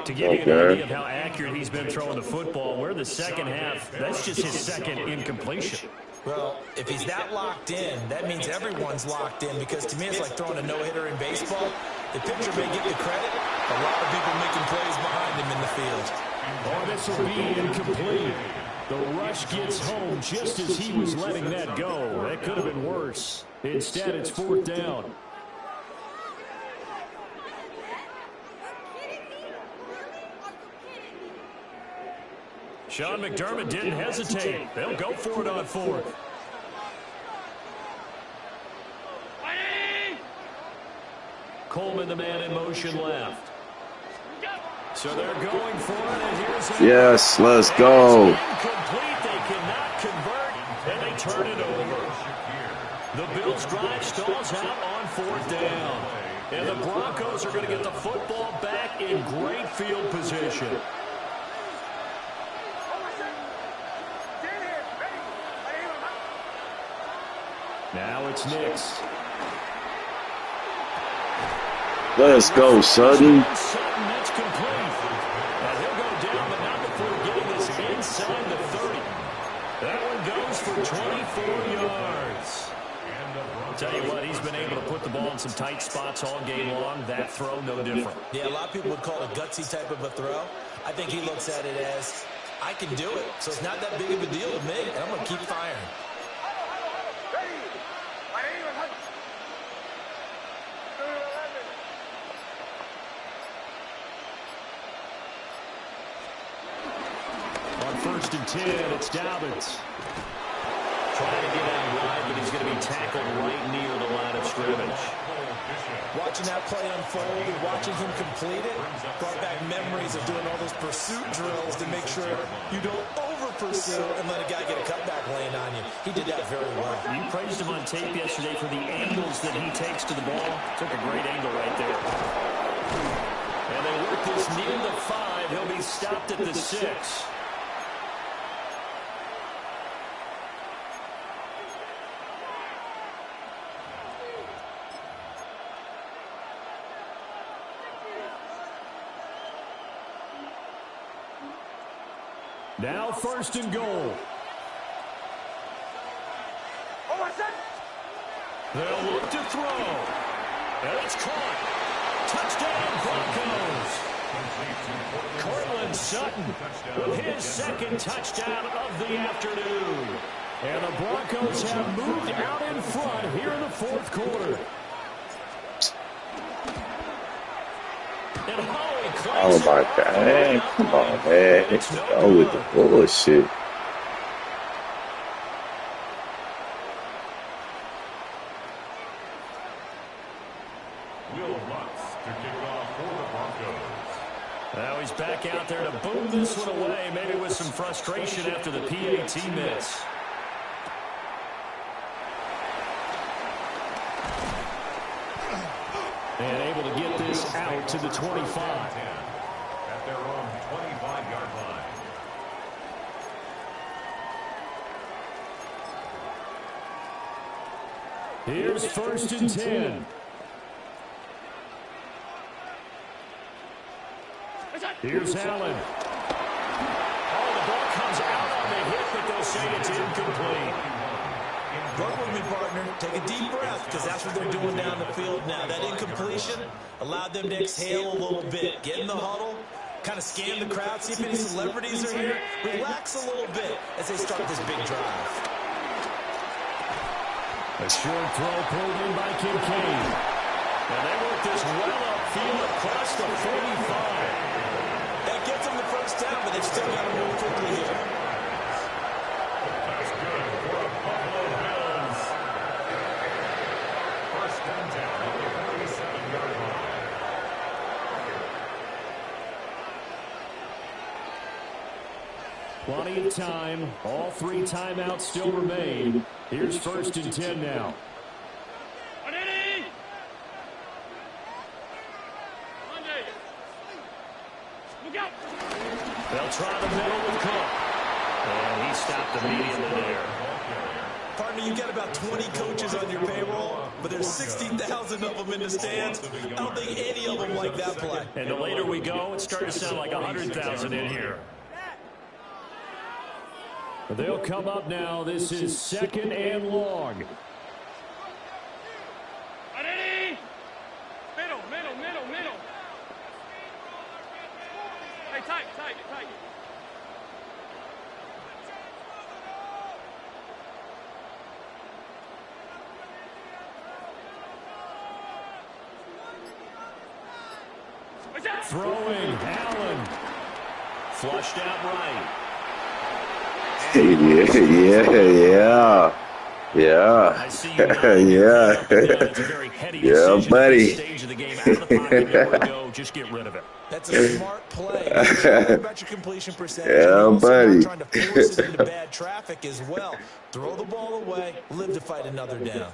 To give you an idea of how accurate he's been throwing the football, we're the second half. That's just his second incompletion. Well, if he's that locked in, that means everyone's locked in because to me it's like throwing a no-hitter in baseball. The pitcher may get the credit. A lot of people making plays behind him in the field. Oh, this will be incomplete. The rush gets home just as he was letting that go. That could have been worse. Instead, it's 4th down. Sean McDermott didn't hesitate. They'll go for it on 4th. Coleman, the man in motion left. So they're going for it, and here's Yes, let's go. incomplete. They cannot convert, and they turn it over. The Bills' drive stalls out on 4th down. And the Broncos are going to get the football back in great field position. Now it's Nix. Let's go, Sutton. Sutton, that's complete. And he'll go down, but not before getting this inside the 30. That one goes for 24 yards. I'll tell you what, he's been able to put the ball in some tight spots all game long. That throw, no different. Yeah, a lot of people would call it a gutsy type of a throw. I think he looks at it as, I can do it, so it's not that big of a deal to me, and I'm going to keep firing. On 1st and 10, it's Dobbins. Trying to get out wide, but he's going to be tackled right near the line of scrimmage. Watching that play unfold and watching him complete it brought back memories of doing all those pursuit drills to make sure you don't over-pursue and let a guy get a cutback laying on you. He did that very well. You praised him on tape yesterday for the angles that he takes to the ball. Took a great angle right there. And they work this near the 5. He'll be stopped at the 6. Now 1st and goal. They'll look to throw. And it's caught. Touchdown, Broncos. Cortland Sutton with his second touchdown of the afternoon. And the Broncos have moved out in front here in the 4th quarter. Oh my God, come on, man. Let's go with the bullshit. Now he's back out there to boom this one away, maybe with some frustration after the PAT miss. And able to get this out to the 25. At their own 25-yard line. Here's 1st and 10. Here's Allen. it, they'll say it's incomplete. Work with me, partner. Take a deep breath, because that's what they're doing down the field now. That incompletion allowed them to exhale a little bit. Get in the huddle, kind of scan the crowd, see if any celebrities are here. Relax a little bit as they start this big drive. A short throw pulled in by Kincaid. And they work this well upfield across the 45. That gets them the first down, but they've still got to move quickly here. That's good for a Buffalo Bills. First and 10 on the 47-yard line. Plenty of time. All 3 timeouts still remain. Here's first and 10 now. They'll try the middle with Cook. And he stopped immediately there. Partner, you've got about 20 coaches on your payroll, but there's 60,000 of them in the stands. I don't think any of them like that play. And the later we go, it's starting to sound like 100,000 in here. They'll come up now. This is 2nd and long. Middle. Hey, tight. Throwing, Allen. Flushed out right. Yeah. I see you yeah. It's a very heady decision buddy. at this stage of the game. Out of the pocket, nowhere to go. Just get rid of it. That's a smart play. Worry about your completion percentage. Yeah, buddy. Trying to force it into bad traffic as well. Throw the ball away. Live to fight another down.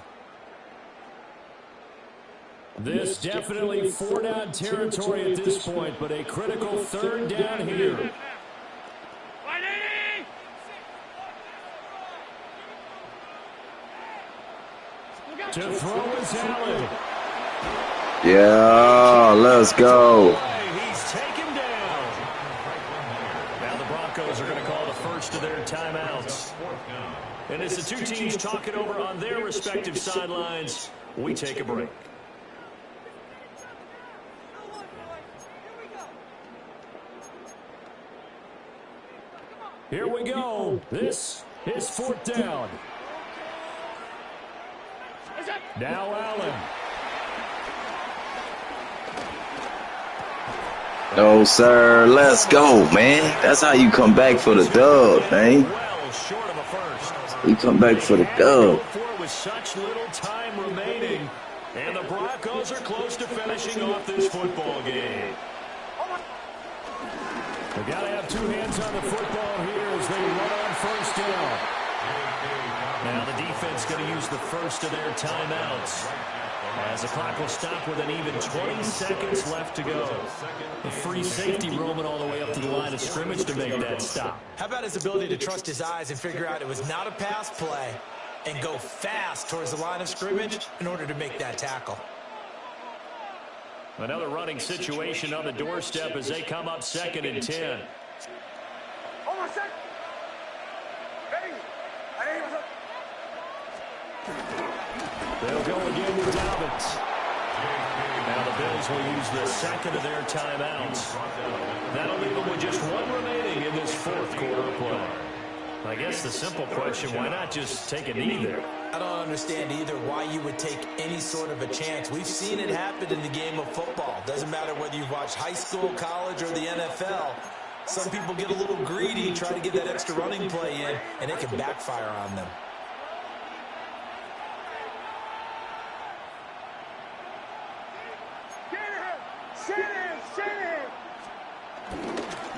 This definitely 4-down territory at this point, but a critical 3rd down here. To throw is Allen. Yeah, let's go. He's taken down. Now the Broncos are going to call the first of their timeouts. And as the 2 teams talk it over on their respective sidelines, we take a break. Here we go. This is 4th down. Now Allen. No, sir. Let's go, man. That's how you come back for the dub, man. Well short of a first. You come back for the dub. With such little time remaining, and the Broncos are close to finishing off this football game. They've got to have 2 hands on the football here as they run on first down. Now the defense going to use the first of their timeouts as the clock will stop with an even 20 seconds left to go. The free safety roaming all the way up to the line of scrimmage to make that stop. How about his ability to trust his eyes and figure out it was not a pass play and go fast towards the line of scrimmage in order to make that tackle. Another running situation on the doorstep as they come up 2nd and 10. Hold on a sec. Ready? They'll go again with Dobbins. Now the Bills will use the 2nd of their timeouts. That'll leave them with just 1 remaining in this 4th quarter play. I guess the simple question, why not just take a knee there? I don't understand either why you would take any sort of a chance. We've seen it happen in the game of football. Doesn't matter whether you've watched high school, college, or the NFL. Some people get a little greedy, try to get that extra running play in, and it can backfire on them.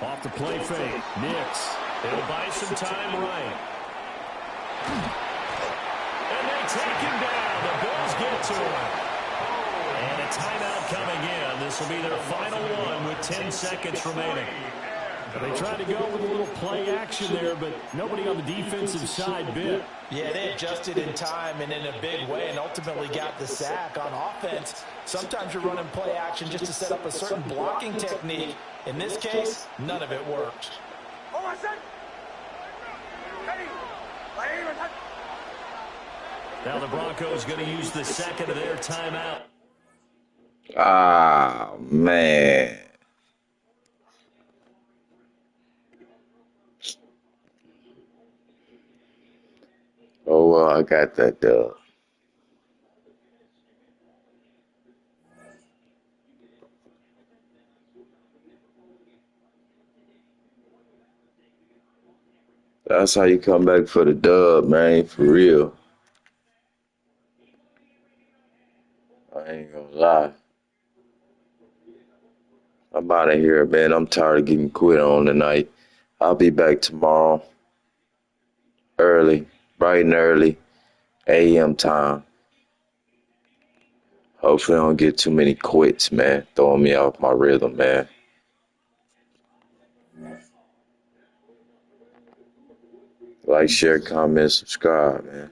Off the play fake. Nix. He'll buy some time right. And they take him down. The Bills get to him. And a timeout coming in. This will be their final one with 10 seconds remaining. They tried to go with a little play action there, but nobody on the defensive side bit. Yeah, they adjusted in time and in a big way and ultimately got the sack on offense. Sometimes you're running play action just to set up a certain blocking technique. In this case, none of it worked. Now the Broncos going to use the second of their timeout. Ah, man. Oh, well, I got that dub. That's how you come back for the dub, man, for real. I ain't gonna lie. I'm out of here, man. I'm tired of getting quit on tonight. I'll be back tomorrow early, bright and early, a.m. time. Hopefully I don't get too many quits, man. Throwing me off my rhythm, man. Like, share, comment, subscribe, man.